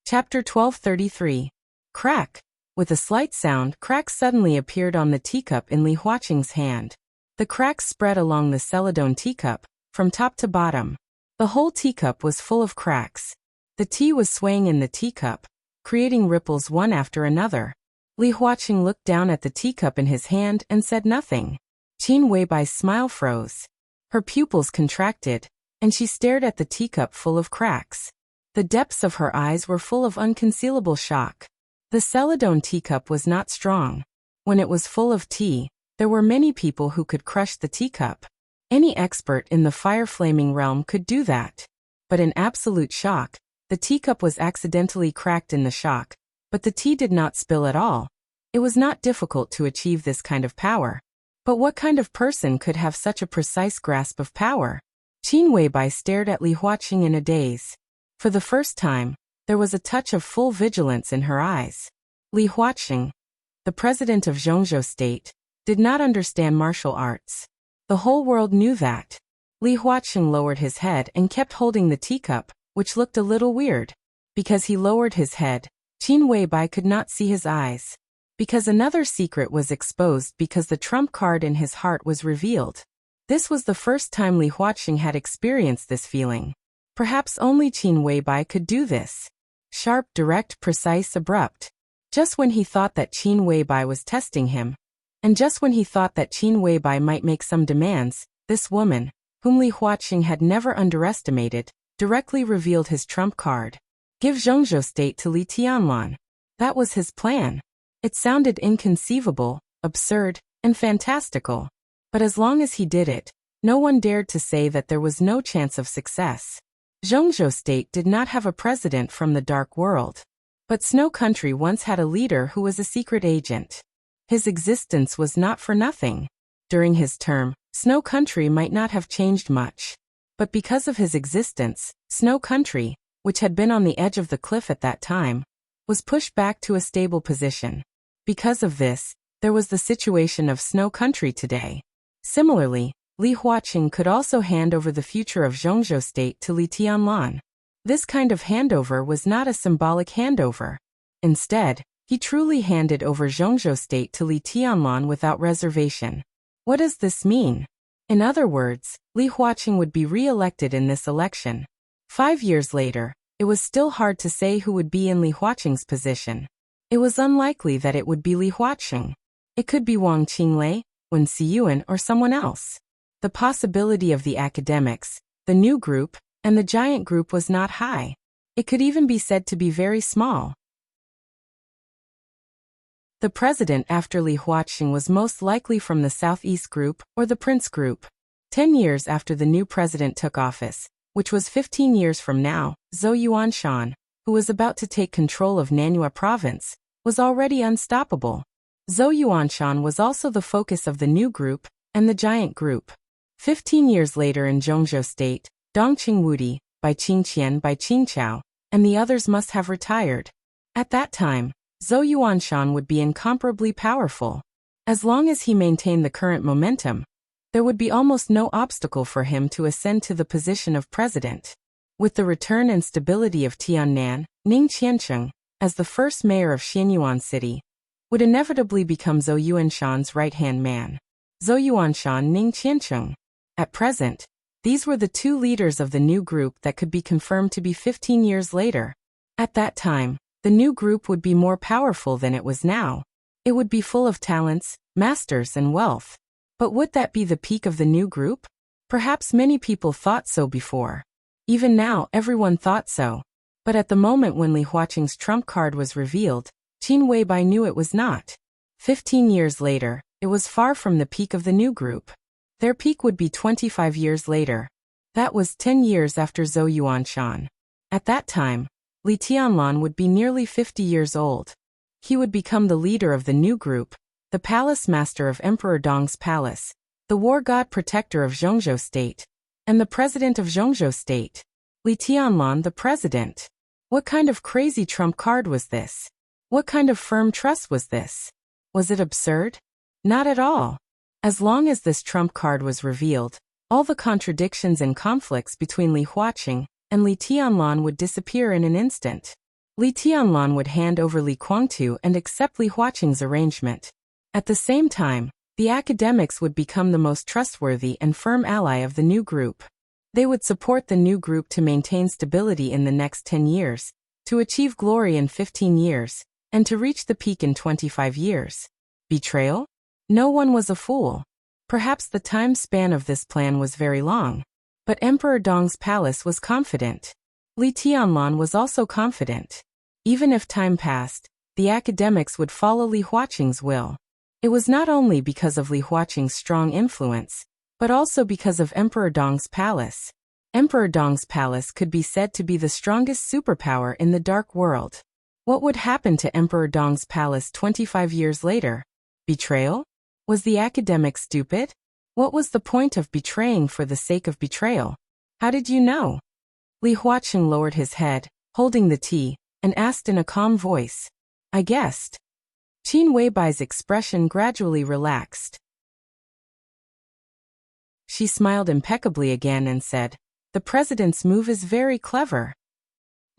Speaker 1: Chapter 1233. Crack. With a slight sound, cracks suddenly appeared on the teacup in Li Huaqing's hand. The cracks spread along the celadone teacup, from top to bottom. The whole teacup was full of cracks. The tea was swaying in the teacup, creating ripples one after another. Li Huaqing looked down at the teacup in his hand and said nothing. Qin Weibai's smile froze. Her pupils contracted, and she stared at the teacup full of cracks. The depths of her eyes were full of unconcealable shock. The celadone teacup was not strong. When it was full of tea, there were many people who could crush the teacup. Any expert in the fire-flaming realm could do that. But in absolute shock, the teacup was accidentally cracked in the shock, but the tea did not spill at all. It was not difficult to achieve this kind of power. But what kind of person could have such a precise grasp of power? Qin Weibai stared at Li Huaqing in a daze. For the first time, there was a touch of full vigilance in her eyes. Li Huaqing, the president of Zhongzhou State, did not understand martial arts. The whole world knew that. Li Huaqing lowered his head and kept holding the teacup, which looked a little weird. Because he lowered his head, Qin Weibai could not see his eyes. Because another secret was exposed because the trump card in his heart was revealed. This was the first time Li Huaqing had experienced this feeling. Perhaps only Qin Weibai could do this. Sharp, direct, precise, abrupt. Just when he thought that Qin Weibai was testing him, and just when he thought that Qin Weibai might make some demands, this woman, whom Li Huaqing had never underestimated, directly revealed his trump card. Give Zhongzhou State to Li Tianlan. That was his plan. It sounded inconceivable, absurd, and fantastical. But as long as he did it, no one dared to say that there was no chance of success. Zhongzhou State did not have a president from the dark world. But Snow Country once had a leader who was a secret agent. His existence was not for nothing. During his term, Snow Country might not have changed much. But because of his existence, Snow Country, which had been on the edge of the cliff at that time, was pushed back to a stable position. Because of this, there was the situation of Snow Country today. Similarly, Li Huaqing could also hand over the future of Zhongzhou State to Li Tianlan. This kind of handover was not a symbolic handover. Instead, he truly handed over Zhongzhou State to Li Tianlan without reservation. What does this mean? In other words, Li Huaqing would be re-elected in this election. 5 years later, it was still hard to say who would be in Li Huaqing's position. It was unlikely that it would be Li Huaqing. It could be Wang Qinglei, Wen Siyuan, or someone else. The possibility of the academics, the new group, and the giant group was not high. It could even be said to be very small. The president after Li Huaqing was most likely from the Southeast Group or the Prince Group. 10 years after the new president took office, which was 15 years from now, Zhou Yuanshan, who was about to take control of Nanyue province, was already unstoppable. Zhou Yuanshan was also the focus of the new group and the giant group. 15 years later in Zhongzhou State, Dongqing Wudi, Bai Qingqian, Bai Qingqiao, and the others must have retired. At that time, Zhou Yuanshan would be incomparably powerful. As long as he maintained the current momentum, there would be almost no obstacle for him to ascend to the position of president. With the return and stability of Tiannan, Ning Qiancheng, as the first mayor of Xianyuan City, would inevitably become Zhou Yuanshan's right-hand man. Zhou Yuanshan, Ning Qiancheng. At present, these were the two leaders of the new group that could be confirmed to be 15 years later. At that time, the new group would be more powerful than it was now. It would be full of talents, masters, and wealth. But would that be the peak of the new group? Perhaps many people thought so before. Even now, everyone thought so. But at the moment when Li Huaqing's trump card was revealed, Qin Weibai knew it was not. 15 years later, it was far from the peak of the new group. Their peak would be 25 years later. That was 10 years after Zhou Yuanshan. At that time, Li Tianlan would be nearly 50 years old. He would become the leader of the new group, the palace master of Emperor Dong's palace, the war god protector of Zhongzhou State, and the president of Zhongzhou State. Li Tianlan, the president. What kind of crazy trump card was this? What kind of firm trust was this? Was it absurd? Not at all. As long as this trump card was revealed, all the contradictions and conflicts between Li Huaqing and Li Tianlan would disappear in an instant. Li Tianlan would hand over Li Guangtu and accept Li Huaqing's arrangement. At the same time, the academics would become the most trustworthy and firm ally of the new group. They would support the new group to maintain stability in the next 10 years, to achieve glory in 15 years, and to reach the peak in 25 years. Betrayal? No one was a fool. Perhaps the time span of this plan was very long. But Emperor Dong's palace was confident. Li Tianlan was also confident. Even if time passed, the academics would follow Li Huaqing's will. It was not only because of Li Huaqing's strong influence, but also because of Emperor Dong's palace. Emperor Dong's palace could be said to be the strongest superpower in the dark world. What would happen to Emperor Dong's palace 25 years later? Betrayal? Was the academic stupid? What was the point of betraying for the sake of betrayal? How did you know? Li Huaqing lowered his head, holding the tea, and asked in a calm voice. I guessed. Qin Weibai's expression gradually relaxed. She smiled impeccably again and said, the president's move is very clever.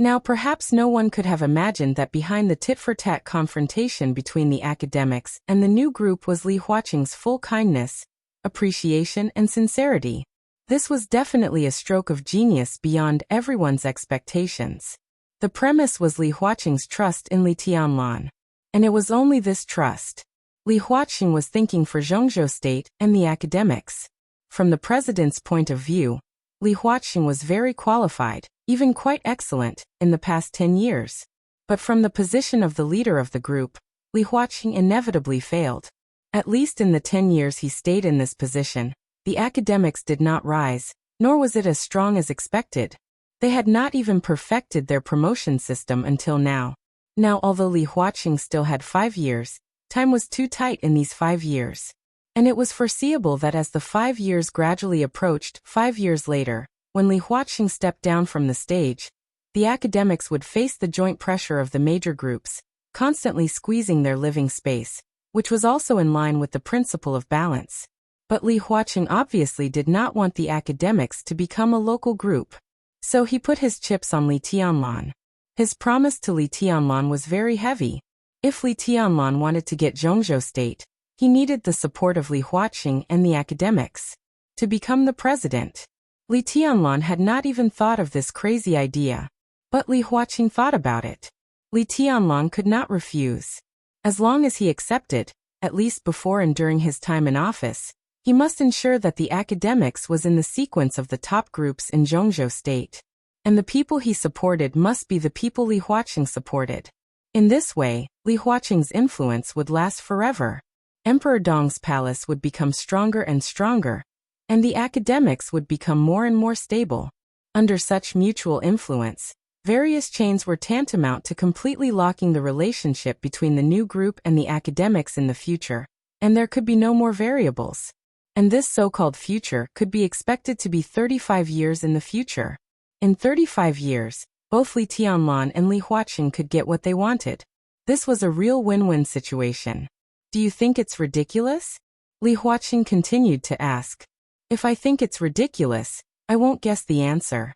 Speaker 1: Now perhaps no one could have imagined that behind the tit-for-tat confrontation between the academics and the new group was Li Huaqing's full kindness, appreciation, and sincerity. This was definitely a stroke of genius beyond everyone's expectations. The premise was Li Huaqing's trust in Li Tianlan. And it was only this trust. Li Huaqing was thinking for Zhongzhou State and the academics. From the president's point of view, Li Huaqing was very qualified, even quite excellent, in the past 10 years. But from the position of the leader of the group, Li Huaqing inevitably failed. At least in the 10 years he stayed in this position, the academics did not rise, nor was it as strong as expected. They had not even perfected their promotion system until now. Now, although Li Huaqing still had 5 years, time was too tight in these 5 years. And it was foreseeable that as the 5 years gradually approached, 5 years later, when Li Huaqing stepped down from the stage, the academics would face the joint pressure of the major groups, constantly squeezing their living space, which was also in line with the principle of balance. But Li Huaqing obviously did not want the academics to become a local group. So he put his chips on Li Tianlan. His promise to Li Tianlan was very heavy. If Li Tianlan wanted to get Zhongzhou State, he needed the support of Li Huaqing and the academics. To become the president. Li Tianlan had not even thought of this crazy idea. But Li Huaqing thought about it. Li Tianlan could not refuse. As long as he accepted, at least before and during his time in office, he must ensure that the academics was in the sequence of the top groups in Zhongzhou State. And the people he supported must be the people Li Huaqing supported. In this way, Li Huaqing's influence would last forever. Emperor Dong's palace would become stronger and stronger, and the academics would become more and more stable. Under such mutual influence, various chains were tantamount to completely locking the relationship between the new group and the academics in the future, and there could be no more variables. And this so-called future could be expected to be 35 years in the future. In 35 years, both Li Tianlan and Li Huaqing could get what they wanted. This was a real win-win situation. Do you think it's ridiculous? Li Huaqing continued to ask. If I think it's ridiculous, I won't guess the answer.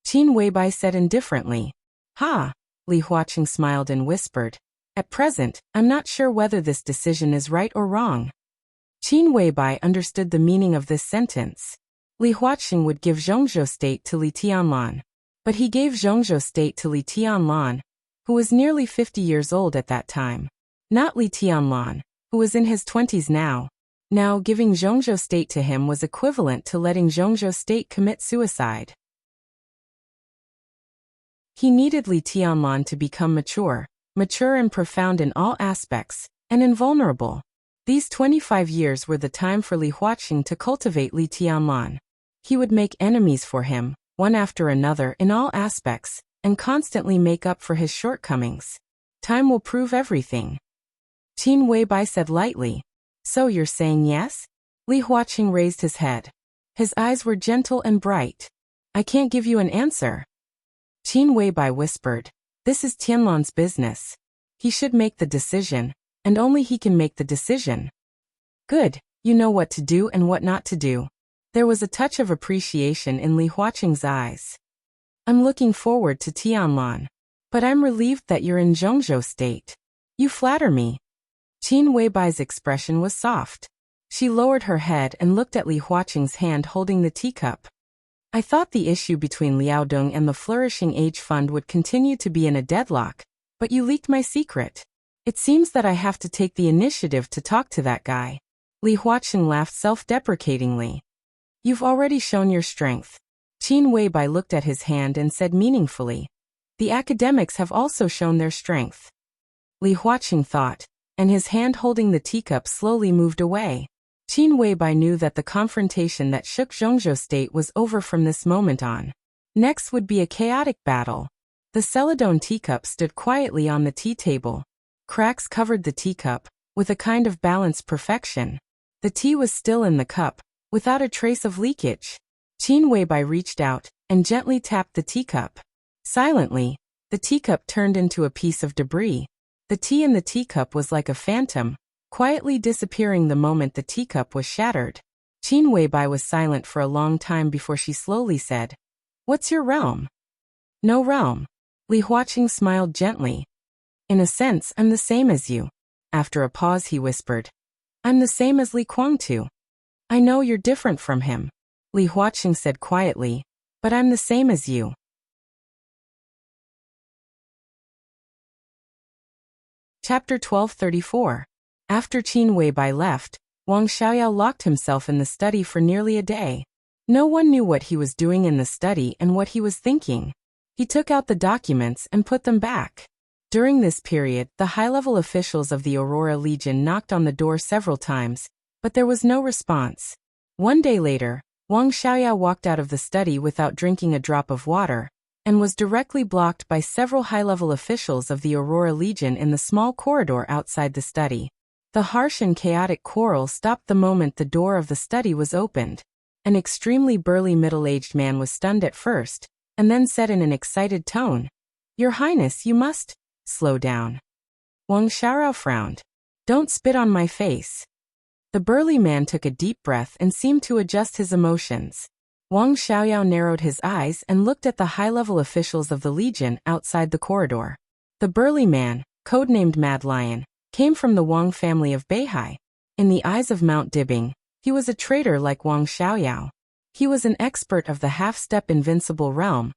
Speaker 1: Qin Weibai said indifferently. Ha! Li Huaqing smiled and whispered. At present, I'm not sure whether this decision is right or wrong. Qin Weibai understood the meaning of this sentence. Li Huaqing would give Zhongzhou State to Li Tianlan. But he gave Zhongzhou State to Li Tianlan, who was nearly 50 years old at that time. Not Li Tianlan, who was in his 20s now. Now, giving Zhongzhou State to him was equivalent to letting Zhongzhou State commit suicide. He needed Li Tianlan to become mature and profound in all aspects, and invulnerable. These 25 years were the time for Li Huaqing to cultivate Li Tianlan. He would make enemies for him, one after another in all aspects, and constantly make up for his shortcomings. Time will prove everything. Qin Weibai said lightly. So you're saying yes? Li Huaqing raised his head. His eyes were gentle and bright. I can't give you an answer. Qin Weibai whispered. This is Tianlan's business. He should make the decision, and only he can make the decision. Good, you know what to do and what not to do. There was a touch of appreciation in Li Huaqing's eyes. I'm looking forward to Tianlan. But I'm relieved that you're in Zhongzhou State. You flatter me. Qin Weibai's expression was soft. She lowered her head and looked at Li Huaqing's hand holding the teacup. I thought the issue between Liaodong and the Flourishing Age Fund would continue to be in a deadlock, but you leaked my secret. It seems that I have to take the initiative to talk to that guy. Li Huaqing laughed self-deprecatingly. You've already shown your strength. Qin Weibai looked at his hand and said meaningfully. The academics have also shown their strength. Li Huaqing thought, and his hand holding the teacup slowly moved away. Qin Weibai knew that the confrontation that shook Zhongzhou State was over from this moment on. Next would be a chaotic battle. The celadone teacup stood quietly on the tea table. Cracks covered the teacup, with a kind of balanced perfection. The tea was still in the cup, without a trace of leakage. Qin Weibai reached out, and gently tapped the teacup. Silently, the teacup turned into a piece of debris. The tea in the teacup was like a phantom, quietly disappearing the moment the teacup was shattered. Qin Weibai was silent for a long time before she slowly said, What's your realm? No realm. Li Huaqing smiled gently. In a sense, I'm the same as you. After a pause he whispered, I'm the same as Li Kuangtu. I know you're different from him. Li Huaqing said quietly, but I'm the same as you. Chapter 1234. After Qin Weibai left, Wang Xiaoyao locked himself in the study for nearly a day. No one knew what he was doing in the study and what he was thinking. He took out the documents and put them back. During this period, the high-level officials of the Aurora Legion knocked on the door several times, but there was no response. One day later, Wang Xiaoyao walked out of the study without drinking a drop of water, and was directly blocked by several high-level officials of the Aurora Legion in the small corridor outside the study. The harsh and chaotic quarrel stopped the moment the door of the study was opened. An extremely burly middle-aged man was stunned at first, and then said in an excited tone, Your Highness, you must slow down. Wang Xiaoyao frowned. Don't spit on my face. The burly man took a deep breath and seemed to adjust his emotions. Wang Xiaoyao narrowed his eyes and looked at the high-level officials of the Legion outside the corridor. The burly man, codenamed Mad Lion, came from the Wang family of Beihai. In the eyes of Mount Dibing, he was a traitor like Wang Xiaoyao. He was an expert of the half-step invincible realm,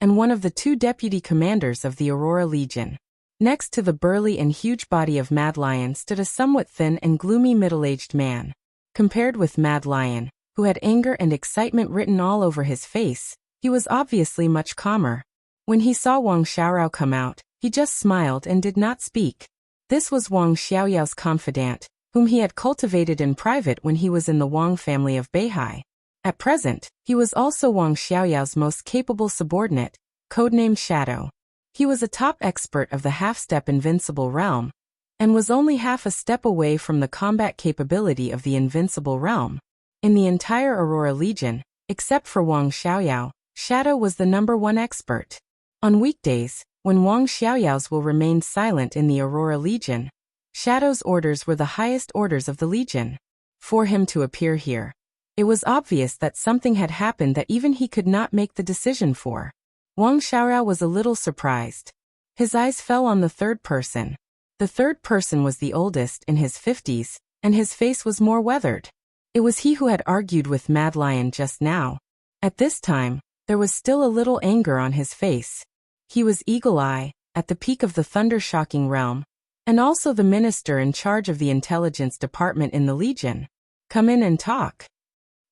Speaker 1: and one of the 2 deputy commanders of the Aurora Legion. Next to the burly and huge body of Mad Lion stood a somewhat thin and gloomy middle-aged man. Compared with Mad Lion, who had anger and excitement written all over his face, he was obviously much calmer. When he saw Wang Xiaoyao come out, he He just smiled and did not speak. This was Wang Xiaoyao's confidant, whom he had cultivated in private when he was in the Wang family of Beihai. At present, he was also Wang Xiaoyao's most capable subordinate, codenamed Shadow. He was a top expert of the half-step invincible realm, and was only half a step away from the combat capability of the invincible realm. In the entire Aurora Legion, except for Wang Xiaoyao, Shadow was the #1 expert. On weekdays, when Wang Xiaoyao's will remained silent in the Aurora Legion, Shadow's orders were the highest orders of the Legion. For him to appear here, it was obvious that something had happened that even he could not make the decision for. Wang Xiaoyao was a little surprised. His eyes fell on the third person. The third person was the oldest, in his 50s, and his face was more weathered. It was he who had argued with Mad Lion just now. At this time, there was still a little anger on his face. He was Eagle Eye, at the peak of the thunder-shocking realm, and also the minister in charge of the intelligence department in the Legion. Come in and talk.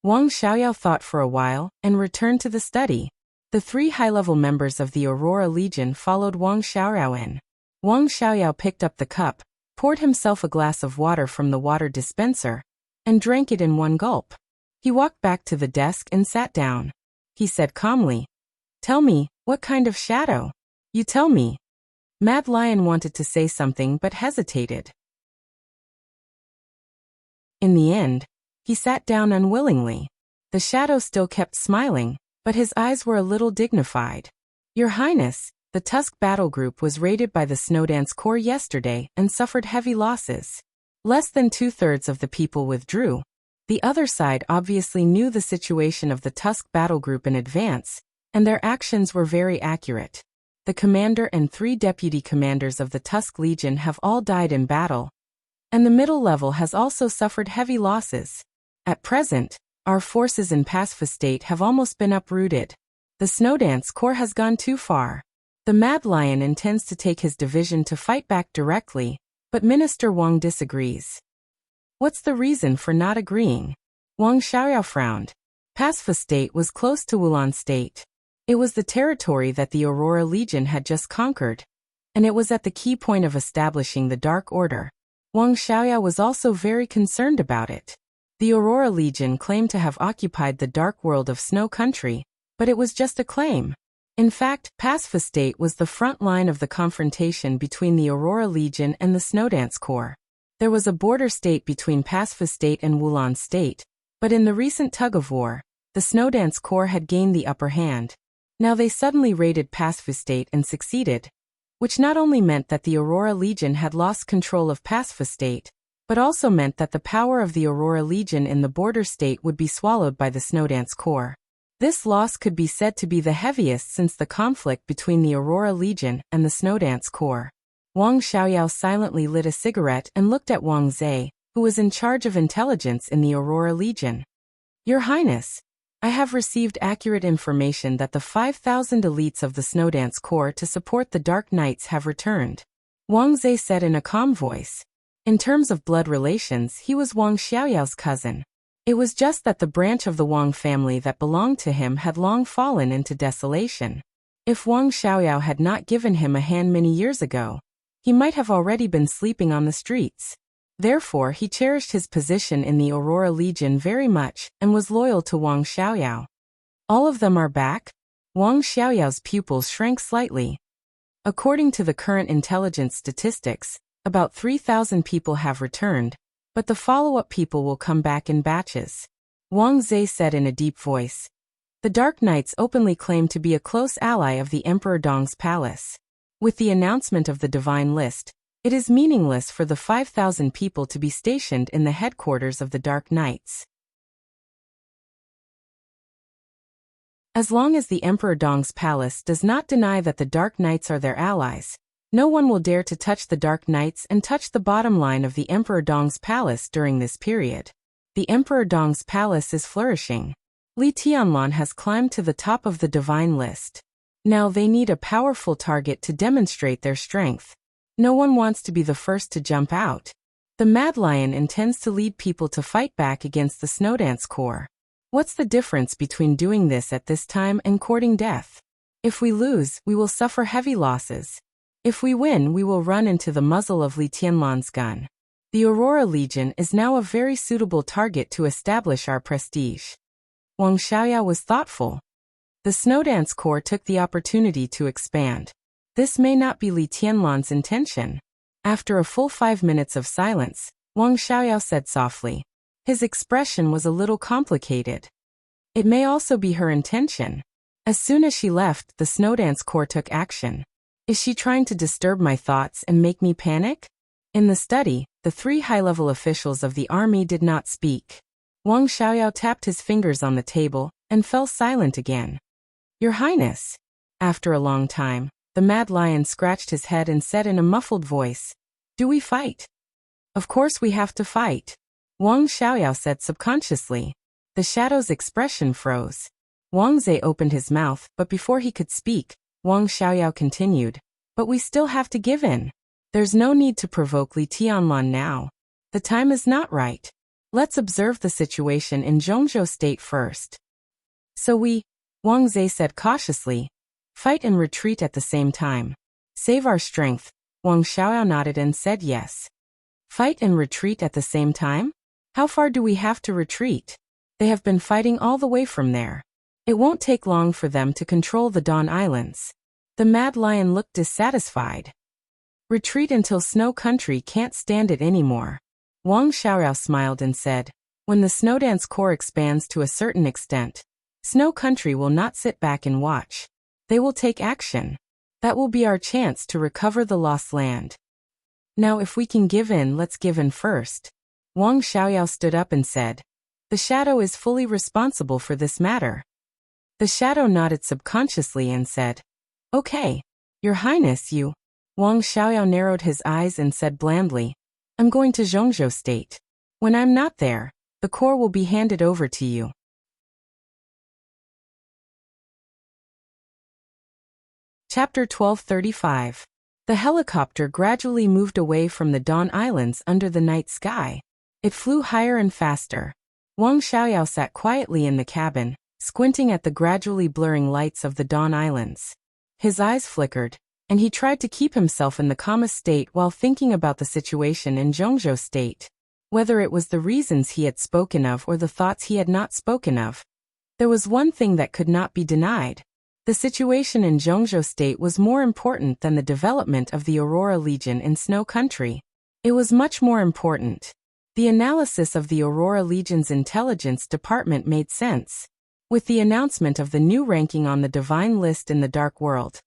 Speaker 1: Wang Xiaoyao thought for a while, and returned to the study. The 3 high-level members of the Aurora Legion followed Wang Xiaoyao in. Wang Xiaoyao picked up the cup, poured himself a glass of water from the water dispenser, and drank it in one gulp. He walked back to the desk and sat down. He said calmly, "Tell me, what kind of shadow? You tell me." Mad Lion wanted to say something but hesitated. In the end, he sat down unwillingly. The shadow still kept smiling, but his eyes were a little dignified. "Your Highness, the Tusk Battle Group was raided by the Snowdance Corps yesterday and suffered heavy losses. Less than 2/3 of the people withdrew. The other side obviously knew the situation of the Tusk Battle Group in advance, and their actions were very accurate. The commander and 3 deputy commanders of the Tusk Legion have all died in battle, and the middle level has also suffered heavy losses. At present, our forces in Pasfa State have almost been uprooted. The Snowdance Corps has gone too far. The Mad Lion intends to take his division to fight back directly, but Minister Wang disagrees." "What's the reason for not agreeing?" Wang Xiaoyao frowned. Pasfa State was close to Wulan State. It was the territory that the Aurora Legion had just conquered, and it was at the key point of establishing the Dark Order. Wang Xiaoyao was also very concerned about it. The Aurora Legion claimed to have occupied the dark world of Snow Country, but it was just a claim. In fact, Pasfa State was the front line of the confrontation between the Aurora Legion and the Snowdance Corps. There was a border state between Pasfa State and Wulan State, but in the recent tug-of-war, the Snowdance Corps had gained the upper hand. Now they suddenly raided Pasfa State and succeeded, which not only meant that the Aurora Legion had lost control of Pasfa State, but also meant that the power of the Aurora Legion in the border state would be swallowed by the Snowdance Corps. This loss could be said to be the heaviest since the conflict between the Aurora Legion and the Snowdance Corps. Wang Xiaoyao silently lit a cigarette and looked at Wang Zhe, who was in charge of intelligence in the Aurora Legion. "Your Highness, I have received accurate information that the 5,000 elites of the Snowdance Corps to support the Dark Knights have returned," Wang Zhe said in a calm voice. In terms of blood relations, he was Wang Xiaoyao's cousin. It was just that the branch of the Wang family that belonged to him had long fallen into desolation. If Wang Xiaoyao had not given him a hand many years ago, he might have already been sleeping on the streets. Therefore, he cherished his position in the Aurora Legion very much and was loyal to Wang Xiaoyao. "All of them are back?" Wang Xiaoyao's pupils shrank slightly. According to the current intelligence statistics, about 3,000 people have returned, but the follow-up people will come back in batches. Wang Zhe said in a deep voice. The Dark Knights openly claim to be a close ally of the Emperor Dong's palace. With the announcement of the Divine List, it is meaningless for the 5,000 people to be stationed in the headquarters of the Dark Knights. As long as the Emperor Dong's palace does not deny that the Dark Knights are their allies, no one will dare to touch the Dark Knights and touch the bottom line of the Emperor Dong's palace during this period. The Emperor Dong's palace is flourishing. Li Tianlan has climbed to the top of the Divine List. Now they need a powerful target to demonstrate their strength. No one wants to be the first to jump out. The Mad Lion intends to lead people to fight back against the Snowdance Corps. What's the difference between doing this at this time and courting death? If we lose, we will suffer heavy losses. If we win, we will run into the muzzle of Li Tianlan's gun. The Aurora Legion is now a very suitable target to establish our prestige. Wang Xiaoyao was thoughtful. The Snowdance Corps took the opportunity to expand. This may not be Li Tianlan's intention. After a full 5 minutes of silence, Wang Xiaoyao said softly. His expression was a little complicated. It may also be her intention. As soon as she left, the Snowdance Corps took action. Is she trying to disturb my thoughts and make me panic? In the study, the 3 high-level officials of the army did not speak. Wang Xiaoyao tapped his fingers on the table and fell silent again. Your Highness. After a long time, the Mad Lion scratched his head and said in a muffled voice, Do we fight? Of course we have to fight. Wang Xiaoyao said subconsciously. The shadow's expression froze. Wang Zhe opened his mouth, but before he could speak, Wang Xiaoyao continued, But we still have to give in. There's no need to provoke Li Tianlan now. The time is not right. Let's observe the situation in Zhongzhou State first. So Wang Zhe said cautiously, fight and retreat at the same time. Save our strength. Wang Xiaoyao nodded and said yes. Fight and retreat at the same time? How far do we have to retreat? They have been fighting all the way from there. It won't take long for them to control the Dawn Islands. The Mad Lion looked dissatisfied. Retreat until Snow Country can't stand it anymore. Wang Xiaoyao smiled and said, When the Snowdance Corps expands to a certain extent, Snow Country will not sit back and watch. They will take action. That will be our chance to recover the lost land. Now if we can give in, let's give in first. Wang Xiaoyao stood up and said, The shadow is fully responsible for this matter. The shadow nodded subconsciously and said, Okay, Your Highness, you. Wang Xiaoyao narrowed his eyes and said blandly, I'm going to Zhongzhou State. When I'm not there, the Corps will be handed over to you. Chapter 1235. The helicopter gradually moved away from the Dawn Islands under the night sky. It flew higher and faster. Wang Xiaoyao sat quietly in the cabin, squinting at the gradually blurring lights of the Dawn Islands. His eyes flickered, and he tried to keep himself in the calmest state while thinking about the situation in Zhongzhou State. Whether it was the reasons he had spoken of or the thoughts he had not spoken of, there was one thing that could not be denied. The situation in Zhongzhou State was more important than the development of the Aurora Legion in Snow Country. It was much more important. The analysis of the Aurora Legion's intelligence department made sense. With the announcement of the new ranking on the divine list in the Dark World,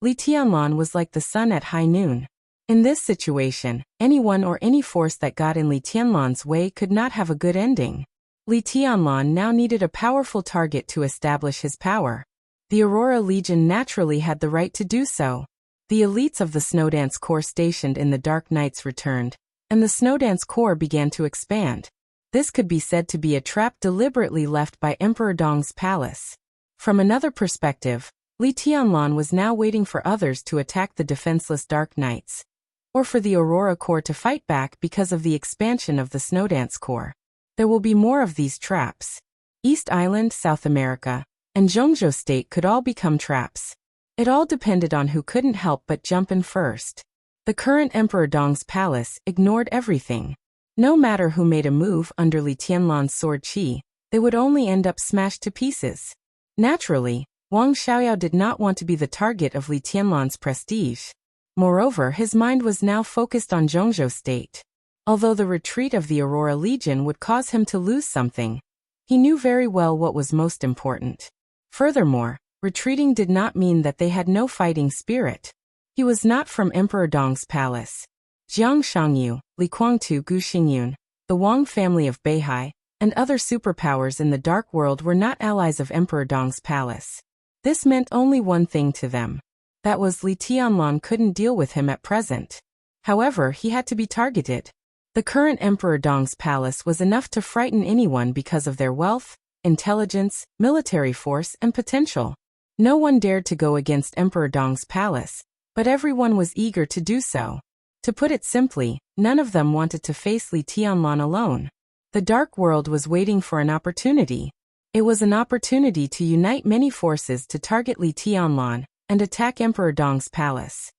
Speaker 1: Li Tianlan was like the sun at high noon. In this situation, anyone or any force that got in Li Tianlan's way could not have a good ending. Li Tianlan now needed a powerful target to establish his power. The Aurora Legion naturally had the right to do so. The elites of the Snowdance Corps stationed in the Dark Nights returned, and the Snowdance Corps began to expand. This could be said to be a trap deliberately left by Emperor Dong's palace. From another perspective, Li Tianlan was now waiting for others to attack the defenseless Dark Knights, or for the Aurora Corps to fight back because of the expansion of the Snowdance Corps. There will be more of these traps. East Island, South America, and Zhongzhou State could all become traps. It all depended on who couldn't help but jump in first. The current Emperor Dong's palace ignored everything. No matter who made a move under Li Tianlan's sword qi, they would only end up smashed to pieces. Naturally, Wang Xiaoyao did not want to be the target of Li Tianlan's prestige. Moreover, his mind was now focused on Zhongzhou State. Although the retreat of the Aurora Legion would cause him to lose something, he knew very well what was most important. Furthermore, retreating did not mean that they had no fighting spirit. He was not from Emperor Dong's palace. Jiang Shangyu, Li Guangtu Gu Xingyun, the Wang family of Beihai, and other superpowers in the Dark World were not allies of Emperor Dong's palace. This meant only one thing to them. That was Li Tianlan couldn't deal with him at present. However, he had to be targeted. The current Emperor Dong's palace was enough to frighten anyone because of their wealth, intelligence, military force, and potential. No one dared to go against Emperor Dong's palace, but everyone was eager to do so. To put it simply, none of them wanted to face Li Tianlan alone. The Dark World was waiting for an opportunity. It was an opportunity to unite many forces to target Li Tianlan and attack Emperor Dong's palace.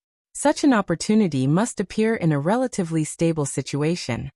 Speaker 1: Such an opportunity must appear in a relatively stable situation.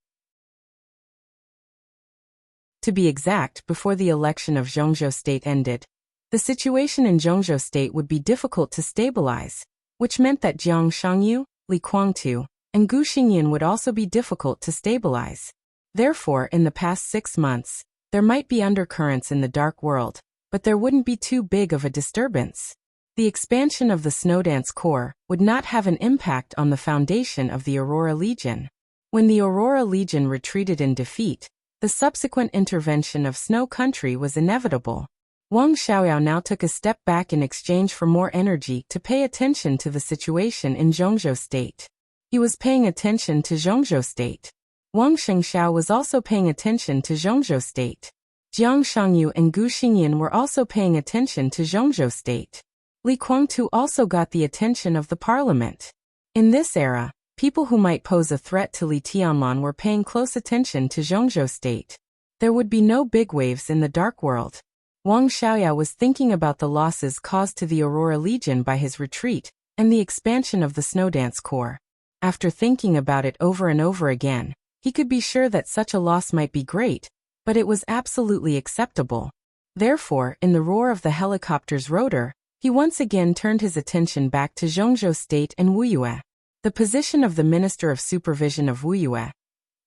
Speaker 1: To be exact, before the election of Zhongzhou State ended, the situation in Zhongzhou State would be difficult to stabilize, which meant that Jiang Shangyu, Li Guangtu, and Gu Xingyan would also be difficult to stabilize. Therefore, in the past 6 months, there might be undercurrents in the dark world, but there wouldn't be too big of a disturbance. The expansion of the Snowdance Corps would not have an impact on the foundation of the Aurora Legion. When the Aurora Legion retreated in defeat, the subsequent intervention of Snow Country was inevitable. Wang Xiaoyao now took a step back in exchange for more energy to pay attention to the situation in Zhongzhou State. He was paying attention to Zhongzhou State. Wang Shengxiao was also paying attention to Zhongzhou State. Jiang Shangyu and Gu Xingyan were also paying attention to Zhongzhou State. Li Guangtu also got the attention of the parliament. In this era, people who might pose a threat to Li Tianlan were paying close attention to Zhongzhou State. There would be no big waves in the dark world. Wang Xiaoyao was thinking about the losses caused to the Aurora Legion by his retreat and the expansion of the Snowdance Corps. After thinking about it over and over again, he could be sure that such a loss might be great, but it was absolutely acceptable. Therefore, in the roar of the helicopter's rotor, he once again turned his attention back to Zhongzhou State and Wuyue. The position of the Minister of Supervision of Wuyue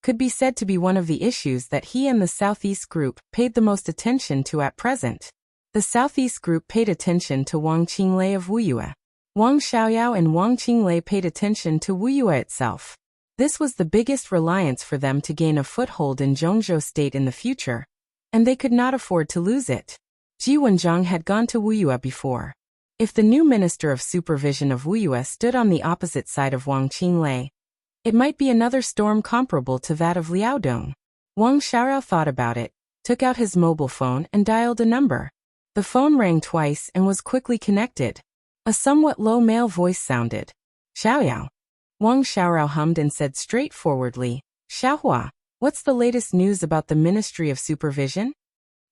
Speaker 1: could be said to be one of the issues that he and the Southeast Group paid the most attention to at present. The Southeast Group paid attention to Wang Qinglei of Wuyue. Wang Xiaoyao and Wang Qinglei paid attention to Wuyue itself. This was the biggest reliance for them to gain a foothold in Zhongzhou State in the future, and they could not afford to lose it. Ji Wenjiang had gone to Wuyue before. If the new Minister of Supervision of Wuyue stood on the opposite side of Wang Qinglei, it might be another storm comparable to that of Liaodong. Wang Xiaoyao thought about it, took out his mobile phone and dialed a number. The phone rang twice and was quickly connected. A somewhat low male voice sounded. Xiaoyao. Wang Xiaoyao hummed and said straightforwardly, Xiaohua, what's the latest news about the Ministry of Supervision?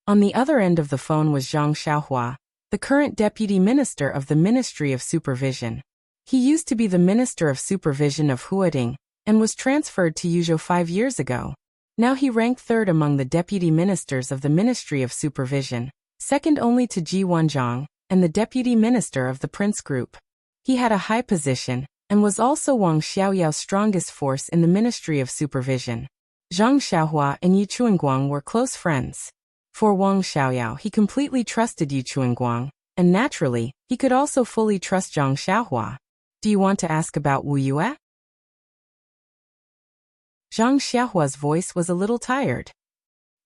Speaker 1: On the other end of the phone was Zhang Xiaohua, the current Deputy Minister of the Ministry of Supervision. He used to be the Minister of Supervision of Huading, and was transferred to Yuzhou 5 years ago. Now he ranked third among the Deputy Ministers of the Ministry of Supervision, second only to Ji Wenjiang, and the Deputy Minister of the Prince Group. He had a high position, and was also Wang Xiaoyao's strongest force in the Ministry of Supervision. Zhang Xiaohua and Yu Chuanguang were close friends. For Wang Xiaoyao, he completely trusted Yu Chuanguang, and naturally, he could also fully trust Zhang Xiaohua. Do you want to ask about Wuyue? Zhang Xiaohua's voice was a little tired.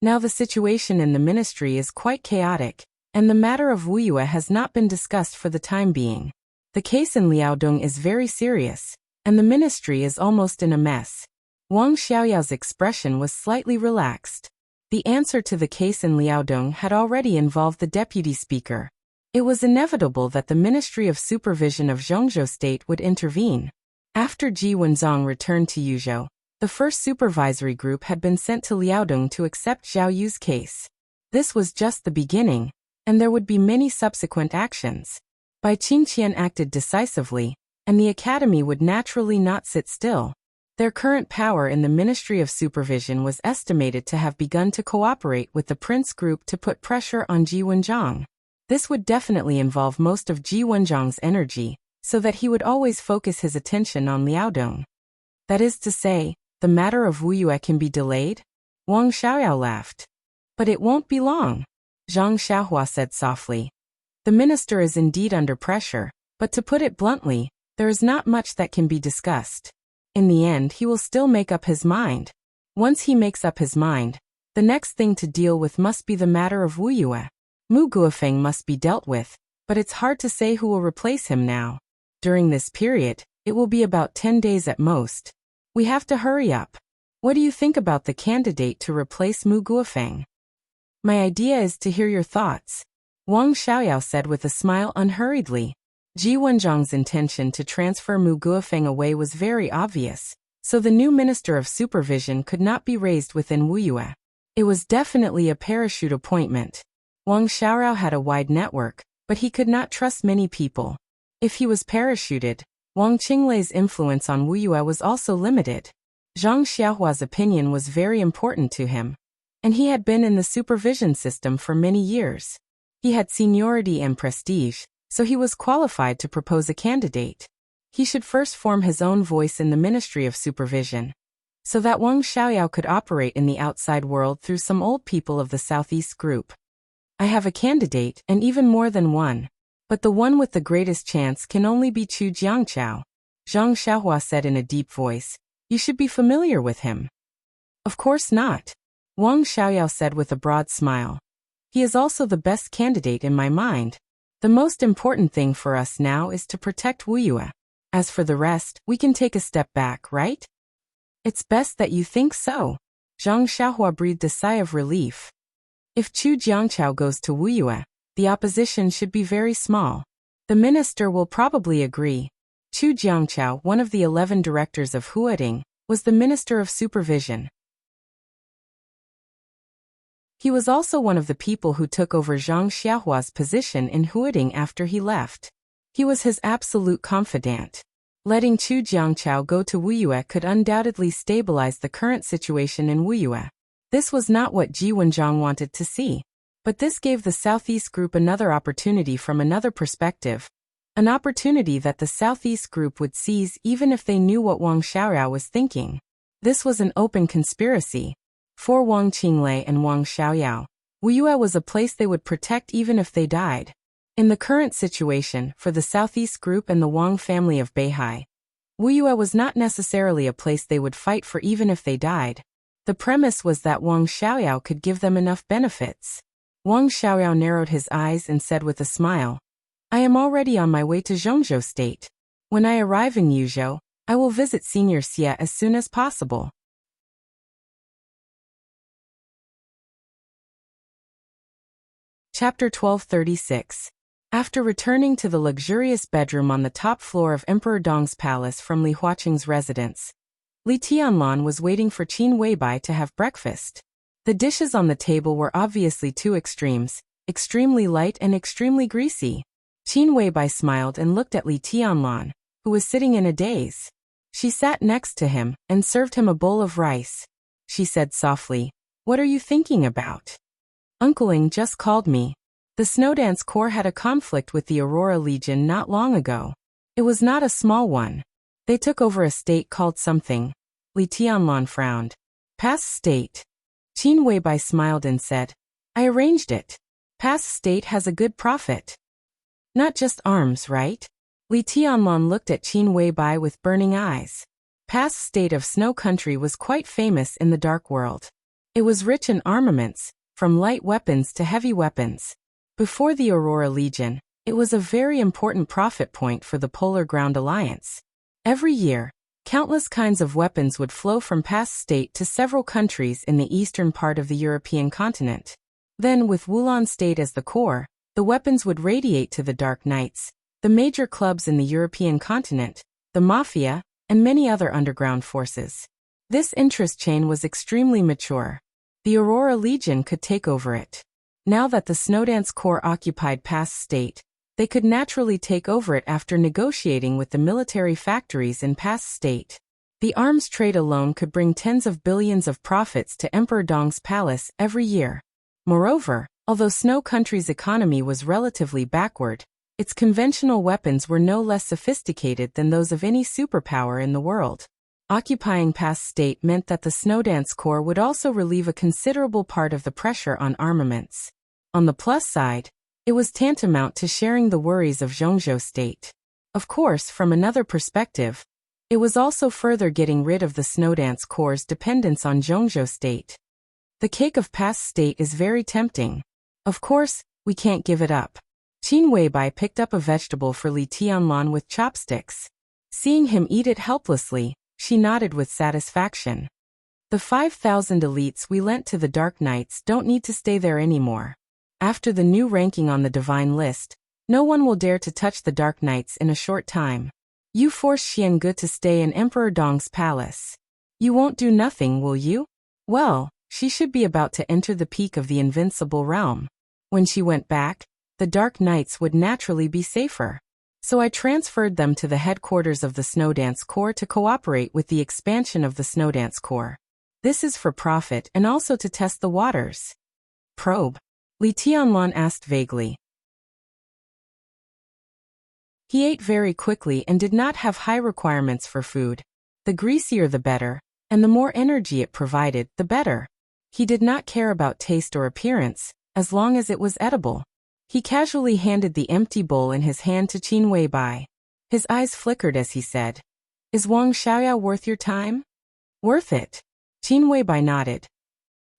Speaker 1: Now the situation in the ministry is quite chaotic, and the matter of Wuyue has not been discussed for the time being. The case in Liaodong is very serious, and the ministry is almost in a mess. Wang Xiaoyao's expression was slightly relaxed. The answer to the case in Liaodong had already involved the deputy speaker. It was inevitable that the Ministry of Supervision of Zhongzhou State would intervene. After Ji Wenjiang returned to Yuzhou, the first supervisory group had been sent to Liaodong to accept Zhao Yu's case. This was just the beginning, and there would be many subsequent actions. Bai Qingqian acted decisively, and the academy would naturally not sit still. Their current power in the Ministry of Supervision was estimated to have begun to cooperate with the Prince Group to put pressure on Ji Wenjiang. This would definitely involve most of Ji Wenjiang's energy, so that he would always focus his attention on Liaodong. That is to say, the matter of Wuyue can be delayed? Wang Xiaoyao laughed. But it won't be long, Zhang Xiaohua said softly. The minister is indeed under pressure, but to put it bluntly, there is not much that can be discussed. In the end, he will still make up his mind. Once he makes up his mind, the next thing to deal with must be the matter of Wuyue. Mu Guofeng must be dealt with, but it's hard to say who will replace him now. During this period, it will be about 10 days at most. We have to hurry up. What do you think about the candidate to replace Mu Guofeng? My idea is to hear your thoughts, Wang Xiaoyao said with a smile unhurriedly. Ji Wenjiang's intention to transfer Mu Guofeng away was very obvious, so the new Minister of Supervision could not be raised within Wuyue. It was definitely a parachute appointment. Wang Xiaoyao had a wide network, but he could not trust many people. If he was parachuted, Wang Qinglei's influence on Wu Yue was also limited. Zhang Xiaohua's opinion was very important to him, and he had been in the supervision system for many years. He had seniority and prestige, so he was qualified to propose a candidate. He should first form his own voice in the Ministry of Supervision, so that Wang Xiaoyao could operate in the outside world through some old people of the Southeast group. I have a candidate, and even more than one, but the one with the greatest chance can only be Chu Jiangchao, Zhang Xiaohua said in a deep voice. You should be familiar with him. Of course not, Wang Xiaoyao said with a broad smile. He is also the best candidate in my mind. The most important thing for us now is to protect Wu Yue. As for the rest, we can take a step back, right? It's best that you think so. Zhang Xiaohua breathed a sigh of relief. If Chu Jiangchao goes to Wu Yue, the opposition should be very small. The minister will probably agree. Chu Jiangchao, one of the 11 directors of Huading, was the Minister of Supervision. He was also one of the people who took over Zhang Xiaohua's position in Huading after he left. He was his absolute confidant. Letting Chu Jiangchao go to Wu Yue could undoubtedly stabilize the current situation in Wu Yue. This was not what Ji Wenjiang wanted to see. But this gave the Southeast Group another opportunity from another perspective. An opportunity that the Southeast Group would seize even if they knew what Wang Xiaoyao was thinking. This was an open conspiracy. For Wang Qinglei and Wang Xiaoyao, Wu Yue was a place they would protect even if they died. In the current situation, for the Southeast Group and the Wang family of Beihai, Wu Yue was not necessarily a place they would fight for even if they died. The premise was that Wang Xiaoyao could give them enough benefits. Wang Xiaoyao narrowed his eyes and said with a smile, I am already on my way to Zhongzhou State. When I arrive in Yuzhou, I will visit Senior Xie as soon as possible. Chapter 1236. After returning to the luxurious bedroom on the top floor of Emperor Dong's palace from Li Huaqing's residence, Li Tianlan was waiting for Qin Weibai to have breakfast. The dishes on the table were obviously two extremes, extremely light and extremely greasy. Qin Weibai smiled and looked at Li Tianlan, who was sitting in a daze. She sat next to him and served him a bowl of rice. She said softly, What are you thinking about? Uncle Ing just called me. The Snowdance Corps had a conflict with the Aurora Legion not long ago. It was not a small one. They took over a state called something. Li Tianlan frowned. Pass State. Qin Weibai smiled and said, I arranged it. Pass State has a good profit. Not just arms, right? Li Tianlan looked at Qin Weibai with burning eyes. Pass State of Snow Country was quite famous in the Dark World. It was rich in armaments, from light weapons to heavy weapons. Before the Aurora Legion, it was a very important profit point for the Polar Ground Alliance. Every year, countless kinds of weapons would flow from Pass State to several countries in the eastern part of the European continent. Then, with Wulan State as the core, the weapons would radiate to the Dark Knights, the major clubs in the European continent, the Mafia, and many other underground forces. This interest chain was extremely mature. The Aurora Legion could take over it. Now that the Snowdance Corps occupied Pass State, they could naturally take over it after negotiating with the military factories in Pass State. The arms trade alone could bring tens of billions of profits to Emperor Dong's palace every year. Moreover, although Snow Country's economy was relatively backward, its conventional weapons were no less sophisticated than those of any superpower in the world. Occupying Pass State meant that the Snowdance Corps would also relieve a considerable part of the pressure on armaments. On the plus side, it was tantamount to sharing the worries of Zhongzhou State. Of course, from another perspective, it was also further getting rid of the Snowdance Corps' dependence on Zhongzhou State. The cake of Pass State is very tempting. Of course, we can't give it up. Qin Weibai picked up a vegetable for Li Tianlan with chopsticks. Seeing him eat it helplessly, she nodded with satisfaction. The 5,000 elites we lent to the Dark Knights don't need to stay there anymore. After the new ranking on the Divine List, no one will dare to touch the Dark Knights in a short time. You force Xiange to stay in Emperor Dong's palace. You won't do nothing, will you? Well, she should be about to enter the peak of the invincible realm. When she went back, the Dark Knights would naturally be safer. So I transferred them to the headquarters of the Snowdance Corps to cooperate with the expansion of the Snowdance Corps. This is for profit and also to test the waters. Probe? Li Tianlan asked vaguely. He ate very quickly and did not have high requirements for food. The greasier the better, and the more energy it provided, the better. He did not care about taste or appearance, as long as it was edible. He casually handed the empty bowl in his hand to Qin Weibai. His eyes flickered as he said, "Is Wang Xiaoyao worth your time?" "Worth it." Qin Weibai nodded.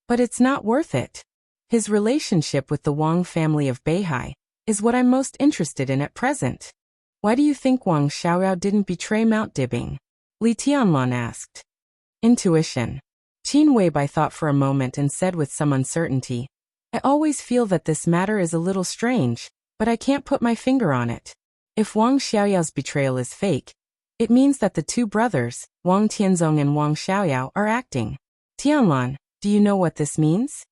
Speaker 1: "But it's not worth it. His relationship with the Wang family of Beihai is what I'm most interested in at present." "Why do you think Wang Xiaoyao didn't betray Mount Dibing?" Li Tianlan asked. Intuition. Qin Weibai thought for a moment and said with some uncertainty, "I always feel that this matter is a little strange, but I can't put my finger on it. If Wang Xiaoyao's betrayal is fake, it means that the two brothers, Wang Tianzong and Wang Xiaoyao, are acting." "Tianlan, do you know what this means?"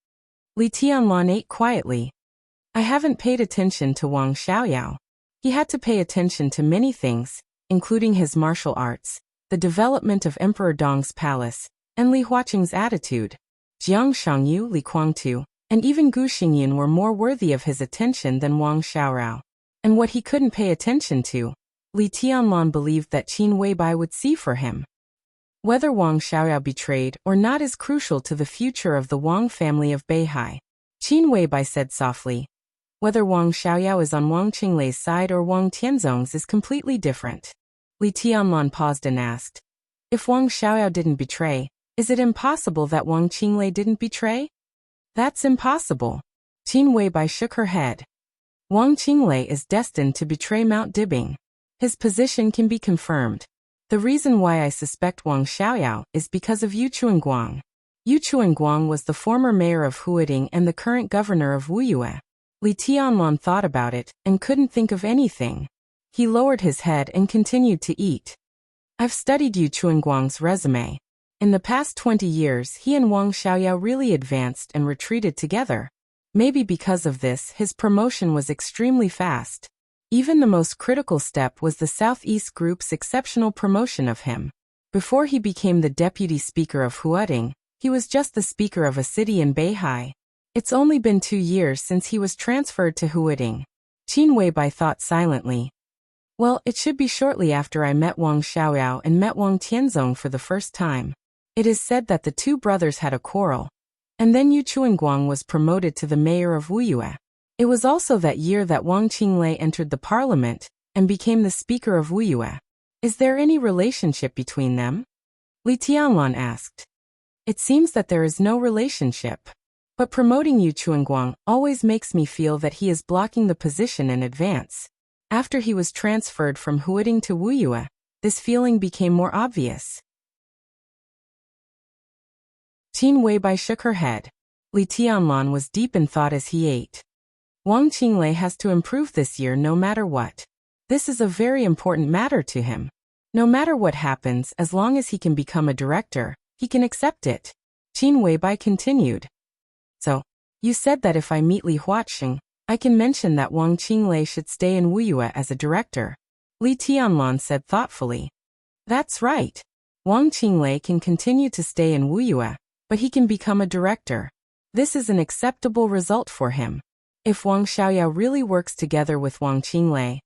Speaker 1: Li Tianlan ate quietly. "I haven't paid attention to Wang Xiaoyao. He had to pay attention to many things, including his martial arts, the development of Emperor Dong's palace, and Li Huaqing's attitude. Jiang Shangyu, Li Kuangtu, and even Gu Xingyan were more worthy of his attention than Wang Xiaorao. And what he couldn't pay attention to, Li Tianlan believed that Qin Weibai would see for him. Whether Wang Xiaoyao betrayed or not is crucial to the future of the Wang family of Beihai. Qin Weibai said softly. Whether Wang Xiaoyao is on Wang Qinglei's side or Wang Tianzong's is completely different." Li Tianlan paused and asked, "If Wang Xiaoyao didn't betray, is it impossible that Wang Qinglei didn't betray?" "That's impossible." Qin Weibai shook her head. "Wang Qinglei is destined to betray Mount Dibing. His position can be confirmed. The reason why I suspect Wang Xiaoyao is because of Yu Chuanguang. Yu Chuanguang was the former mayor of Huading and the current governor of Wuyue." Li Tianlan thought about it and couldn't think of anything. He lowered his head and continued to eat. "I've studied Yu Chuanguang's resume. In the past 20 years he and Wang Xiaoyao really advanced and retreated together. Maybe because of this his promotion was extremely fast. Even the most critical step was the Southeast Group's exceptional promotion of him. Before he became the deputy speaker of Huading, he was just the speaker of a city in Beihai. It's only been 2 years since he was transferred to Huading." Qin Weibai thought silently. "Well, it should be shortly after I met Wang Xiaoyao and met Wang Tianzong for the first time. It is said that the two brothers had a quarrel, and then Yu Chuanguang was promoted to the mayor of Wuyue. It was also that year that Wang Qinglei entered the parliament and became the speaker of Wuyue. Is there any relationship between them?" Li Tianlan asked. "It seems that there is no relationship. But promoting Yu Chuanguang always makes me feel that he is blocking the position in advance. After he was transferred from Huading to Wuyue, this feeling became more obvious." Qin Weibai shook her head. Li Tianlan was deep in thought as he ate. Wang Qinglei has to improve this year no matter what. This is a very important matter to him. No matter what happens, as long as he can become a director, he can accept it. Qin Weibai continued. "So, you said that if I meet Li Huaqing, I can mention that Wang Qinglei should stay in Wuyue as a director." Li Tianlan said thoughtfully. "That's right. Wang Qinglei can continue to stay in Wuyue, but he can become a director. This is an acceptable result for him. If Wang Xiaoyao really works together with Wang Qinglei,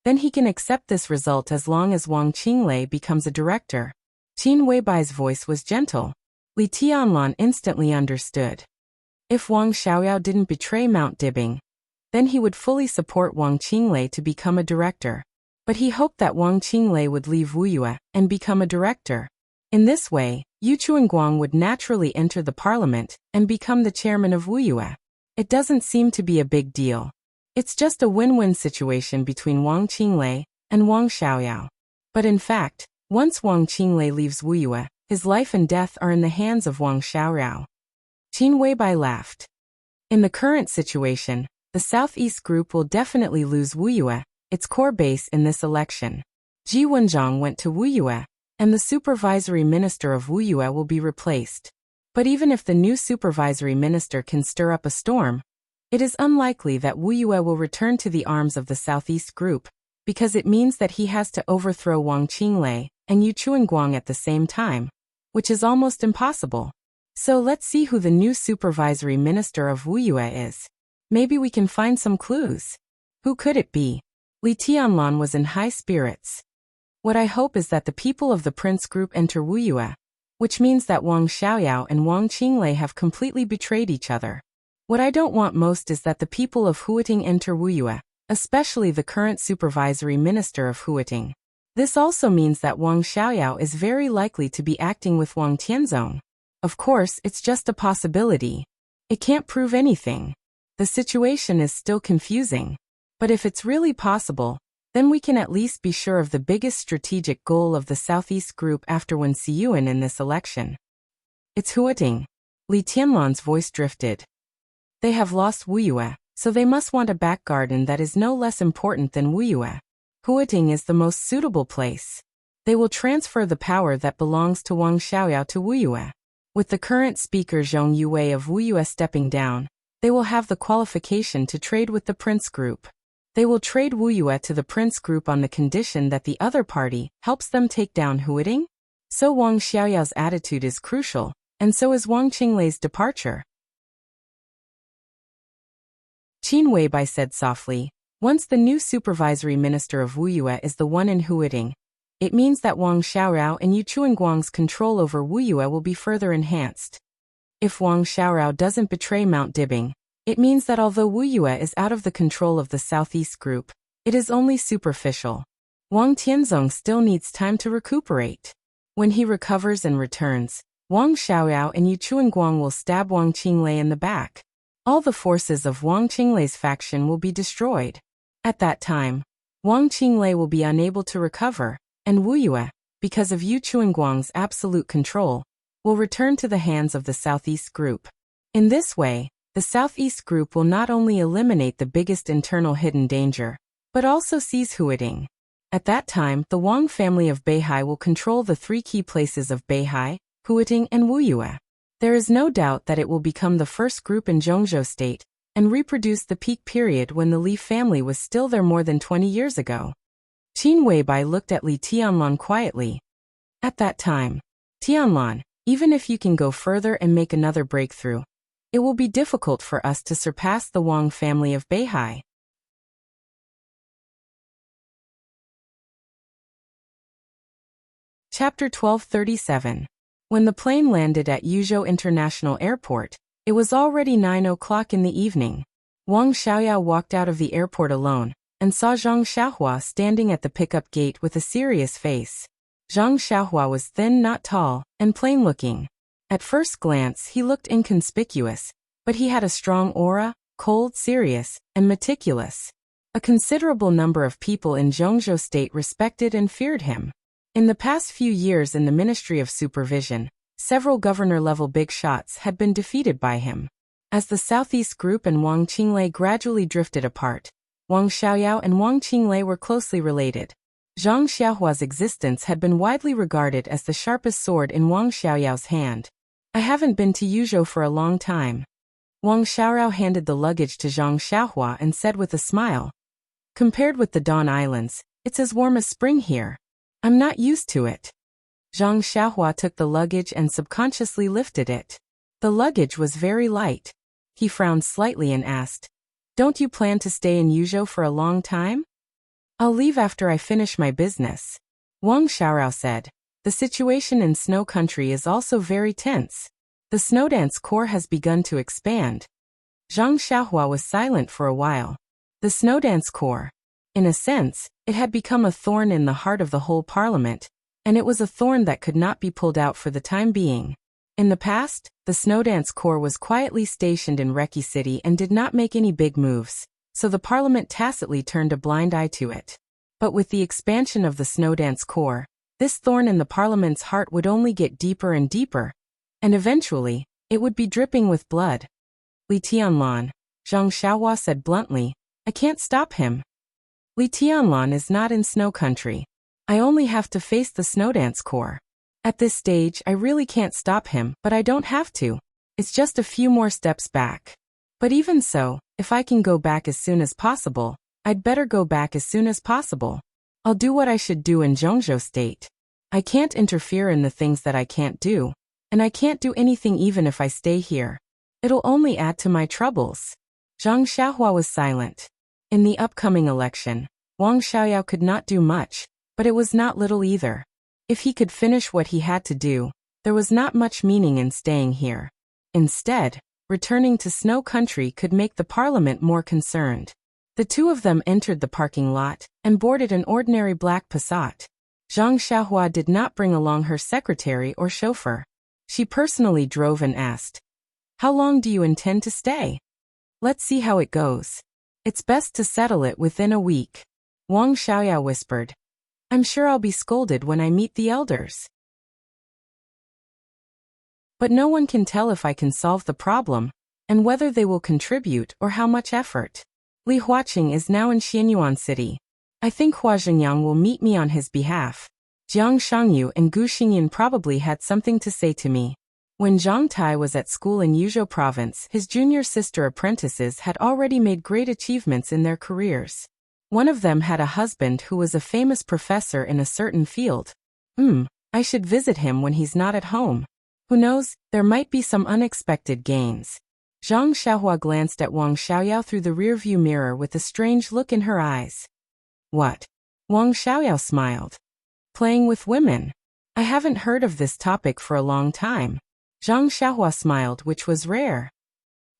Speaker 1: then he can accept this result as long as Wang Qinglei becomes a director." Qin Weibai's voice was gentle. Li Tianlan instantly understood. If Wang Xiaoyao didn't betray Mount Dibing, then he would fully support Wang Qinglei to become a director. But he hoped that Wang Qinglei would leave Wuyue and become a director. In this way, Yu Chuanguang would naturally enter the parliament and become the chairman of Wuyue. It doesn't seem to be a big deal. It's just a win-win situation between Wang Qinglei and Wang Xiaoyao. But in fact, once Wang Qinglei leaves Wuyue, his life and death are in the hands of Wang Xiaorao. Qin Weibai laughed. In the current situation, the Southeast Group will definitely lose Wuyue, its core base, in this election. Ji Wenzhong went to Wuyue, and the supervisory minister of Wuyue will be replaced. But even if the new supervisory minister can stir up a storm, it is unlikely that Wuyue will return to the arms of the Southeast Group, because it means that he has to overthrow Wang Qinglei and Yu Chuanguang at the same time, which is almost impossible. So let's see who the new supervisory minister of Wuyue is. Maybe we can find some clues. Who could it be? Li Tianlan was in high spirits. What I hope is that the people of the Prince Group enter Wuyue, which means that Wang Xiaoyao and Wang Qinglei have completely betrayed each other. What I don't want most is that the people of Huiting enter Wuyue, especially the current supervisory minister of Huiting. This also means that Wang Xiaoyao is very likely to be acting with Wang Tianzong. Of course, it's just a possibility. It can't prove anything. The situation is still confusing. But if it's really possible, then we can at least be sure of the biggest strategic goal of the Southeast Group after Wen Xiyuan in this election. It's Huiting. Li Tianlan's voice drifted. They have lost Wuyue, so they must want a back garden that is no less important than Wuyue. Huiting is the most suitable place. They will transfer the power that belongs to Wang Xiaoyao to Wuyue. With the current speaker Zhong Yue of Wuyue stepping down, they will have the qualification to trade with the Prince Group. They will trade Wuyue to the Prince Group on the condition that the other party helps them take down Huiting. So Wang Xiaoyao's attitude is crucial, and so is Wang Qinglei's departure. Qin Weibai said softly, once the new supervisory minister of Wuyue is the one in Huiting, it means that Wang Xiaorao and Yu Chuanguang's control over Wuyue will be further enhanced. If Wang Xiaorao doesn't betray Mount Dibing, it means that although Wuyue is out of the control of the Southeast Group, it is only superficial. Wang Tianzong still needs time to recuperate. When he recovers and returns, Wang Xiaoyao and Yu Chuanguang will stab Wang Qinglei in the back. All the forces of Wang Qinglei's faction will be destroyed. At that time, Wang Qinglei will be unable to recover, and Wuyue, because of Yu Chuanguang's absolute control, will return to the hands of the Southeast Group. In this way, the Southeast Group will not only eliminate the biggest internal hidden danger, but also seize Huiting. At that time, the Wang family of Beihai will control the three key places of Beihai, Huiting, and Wuyue. There is no doubt that it will become the first group in Zhongzhou State, and reproduce the peak period when the Li family was still there more than 20 years ago. Qin Weibai looked at Li Tianlan quietly. At that time, Tianlan, even if you can go further and make another breakthrough, it will be difficult for us to surpass the Wang family of Beihai. Chapter 1237. When the plane landed at Yuzhou International Airport, it was already 9 o'clock in the evening. Wang Xiaoyao walked out of the airport alone, and saw Zhang Xiaohua standing at the pickup gate with a serious face. Zhang Xiaohua was thin, not tall, and plain-looking. At first glance he looked inconspicuous, but he had a strong aura, cold, serious, and meticulous. A considerable number of people in Zhongzhou State respected and feared him. In the past few years in the Ministry of Supervision, several governor-level big shots had been defeated by him. As the Southeast Group and Wang Qinglei gradually drifted apart, Wang Xiaoyao and Wang Qinglei were closely related. Zhang Xiaohua's existence had been widely regarded as the sharpest sword in Wang Xiaoyao's hand. I haven't been to Yuzhou for a long time. Wang Xiaorao handed the luggage to Zhang Xiaohua and said with a smile, compared with the Dawn Islands, it's as warm as spring here. I'm not used to it. Zhang Xiaohua took the luggage and subconsciously lifted it. The luggage was very light. He frowned slightly and asked, don't you plan to stay in Yuzhou for a long time? I'll leave after I finish my business. Wang Xiaorao said, the situation in Snow Country is also very tense. The Snowdance Corps has begun to expand. Zhang Xiaohua was silent for a while. The Snowdance Corps. In a sense, it had become a thorn in the heart of the whole parliament, and it was a thorn that could not be pulled out for the time being. In the past, the Snowdance Corps was quietly stationed in Reki City and did not make any big moves, so the parliament tacitly turned a blind eye to it. But with the expansion of the Snowdance Corps, this thorn in the parliament's heart would only get deeper and deeper, and eventually, it would be dripping with blood. Li Tianlan, Zhang Xiaohua said bluntly, I can't stop him. Li Tianlan is not in Snow Country. I only have to face the Snowdance Corps. At this stage, I really can't stop him, but I don't have to. It's just a few more steps back. But even so, if I can go back as soon as possible, I'd better go back as soon as possible. I'll do what I should do in Zhongzhou State. I can't interfere in the things that I can't do, and I can't do anything even if I stay here. It'll only add to my troubles." Zhang Xiaohua was silent. In the upcoming election, Wang Xiaoyao could not do much, but it was not little either. If he could finish what he had to do, there was not much meaning in staying here. Instead, returning to Snow Country could make the parliament more concerned. The two of them entered the parking lot and boarded an ordinary black Passat. Zhang Xiaohua did not bring along her secretary or chauffeur. She personally drove and asked, "How long do you intend to stay?" "Let's see how it goes. It's best to settle it within a week." Wang Xiaoyao whispered, "I'm sure I'll be scolded when I meet the elders. But no one can tell if I can solve the problem, and whether they will contribute or how much effort. Li Huaqing is now in Xianyuan City. I think Hua Zhenyang will meet me on his behalf. Jiang Shangyu and Gu Xingyan probably had something to say to me." When Zhang Tai was at school in Yuzhou Province, his junior sister apprentices had already made great achievements in their careers. One of them had a husband who was a famous professor in a certain field. I should visit him when he's not at home. Who knows, there might be some unexpected gains. Zhang Xiaohua glanced at Wang Xiaoyao through the rearview mirror with a strange look in her eyes. "What?" Wang Xiaoyao smiled. "Playing with women. I haven't heard of this topic for a long time." Zhang Xiaohua smiled, which was rare.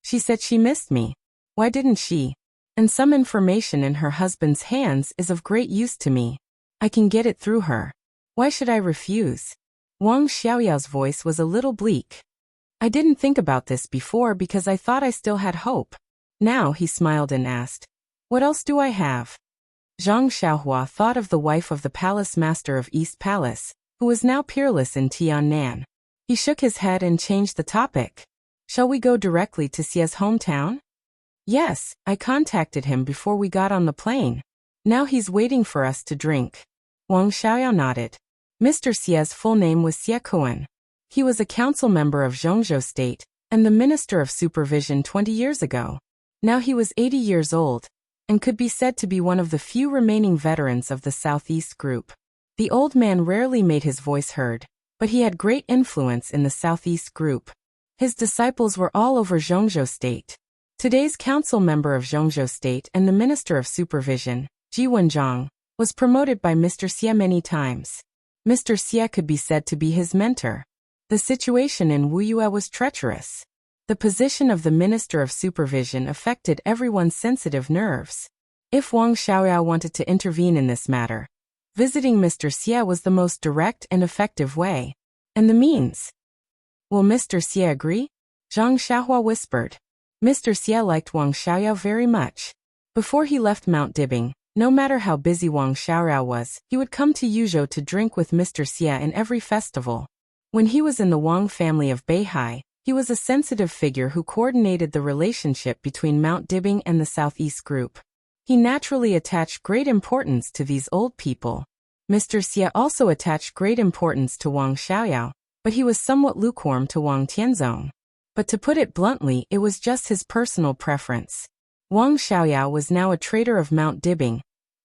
Speaker 1: "She said she missed me. Why didn't she? And some information in her husband's hands is of great use to me. I can get it through her. Why should I refuse?" Wang Xiaoyao's voice was a little bleak. "I didn't think about this before because I thought I still had hope. Now," he smiled and asked, "what else do I have?" Zhang Xiaohua thought of the wife of the palace master of East Palace, who was now peerless in Tiannan. He shook his head and changed the topic. "Shall we go directly to Xia's hometown?" "Yes, I contacted him before we got on the plane. Now he's waiting for us to drink." Wang Xiaoyao nodded. Mr. Xia's full name was Xie Kuan. He was a council member of Zhongzhou State and the Minister of Supervision 20 years ago. Now he was 80 years old and could be said to be one of the few remaining veterans of the Southeast Group. The old man rarely made his voice heard, but he had great influence in the Southeast Group. His disciples were all over Zhongzhou State. Today's council member of Zhongzhou State and the Minister of Supervision, Ji Wenjiang, was promoted by Mr. Xie many times. Mr. Xie could be said to be his mentor. The situation in Wuyue was treacherous. The position of the Minister of Supervision affected everyone's sensitive nerves. If Wang Xiaoyao wanted to intervene in this matter, visiting Mr. Xie was the most direct and effective way. And the means? Will Mr. Xie agree? Zhang Xiaohua whispered. Mr. Xie liked Wang Xiaoyao very much. Before he left Mount Dibing, no matter how busy Wang Xiaoyao was, he would come to Yuzhou to drink with Mr. Xie in every festival. When he was in the Wang family of Beihai, he was a sensitive figure who coordinated the relationship between Mount Dibing and the Southeast Group. He naturally attached great importance to these old people. Mr. Xie also attached great importance to Wang Xiaoyao, but he was somewhat lukewarm to Wang Tianzong. But to put it bluntly, it was just his personal preference. Wang Xiaoyao was now a traitor of Mount Dibing,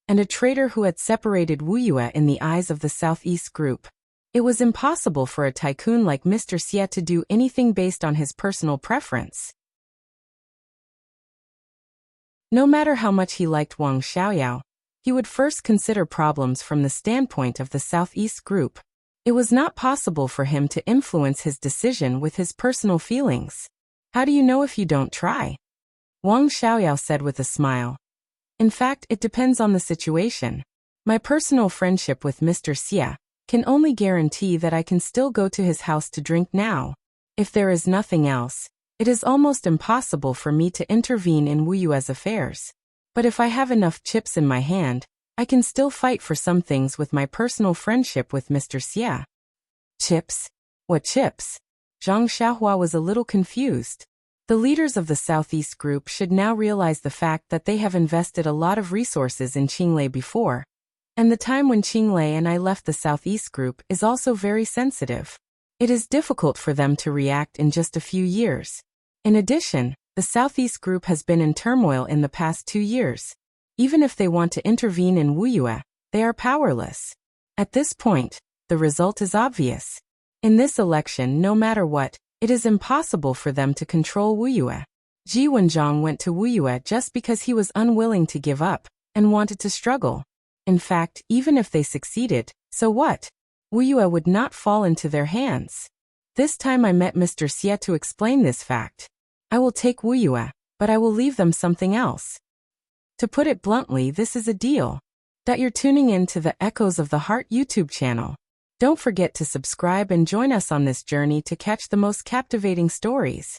Speaker 1: and a traitor who had separated Wuyue in the eyes of the Southeast Group. It was impossible for a tycoon like Mr. Xie to do anything based on his personal preference. No matter how much he liked Wang Xiaoyao, he would first consider problems from the standpoint of the Southeast Group. It was not possible for him to influence his decision with his personal feelings. How do you know if you don't try? Wang Xiaoyao said with a smile. In fact, it depends on the situation. My personal friendship with Mr. Xie can only guarantee that I can still go to his house to drink now. If there is nothing else, it is almost impossible for me to intervene in Wuyue's affairs. But if I have enough chips in my hand, I can still fight for some things with my personal friendship with Mr. Xie. Chips? What chips? Zhang Xiaohua was a little confused. The leaders of the Southeast Group should now realize the fact that they have invested a lot of resources in Qinglei before, and the time when Qinglei and I left the Southeast Group is also very sensitive. It is difficult for them to react in just a few years. In addition, the Southeast Group has been in turmoil in the past 2 years. Even if they want to intervene in Wuyue, they are powerless. At this point, the result is obvious. In this election, no matter what, it is impossible for them to control Wuyue. Ji Wenjiang went to Wuyue just because he was unwilling to give up and wanted to struggle. In fact, even if they succeeded, so what? Wuyue would not fall into their hands. This time I met Mr. Xie to explain this fact. I will take Wuyue, but I will leave them something else. To put it bluntly, this is a deal. That you're tuning in to the Echoes of the Heart YouTube channel. Don't forget to subscribe and join us on this journey to catch the most captivating stories.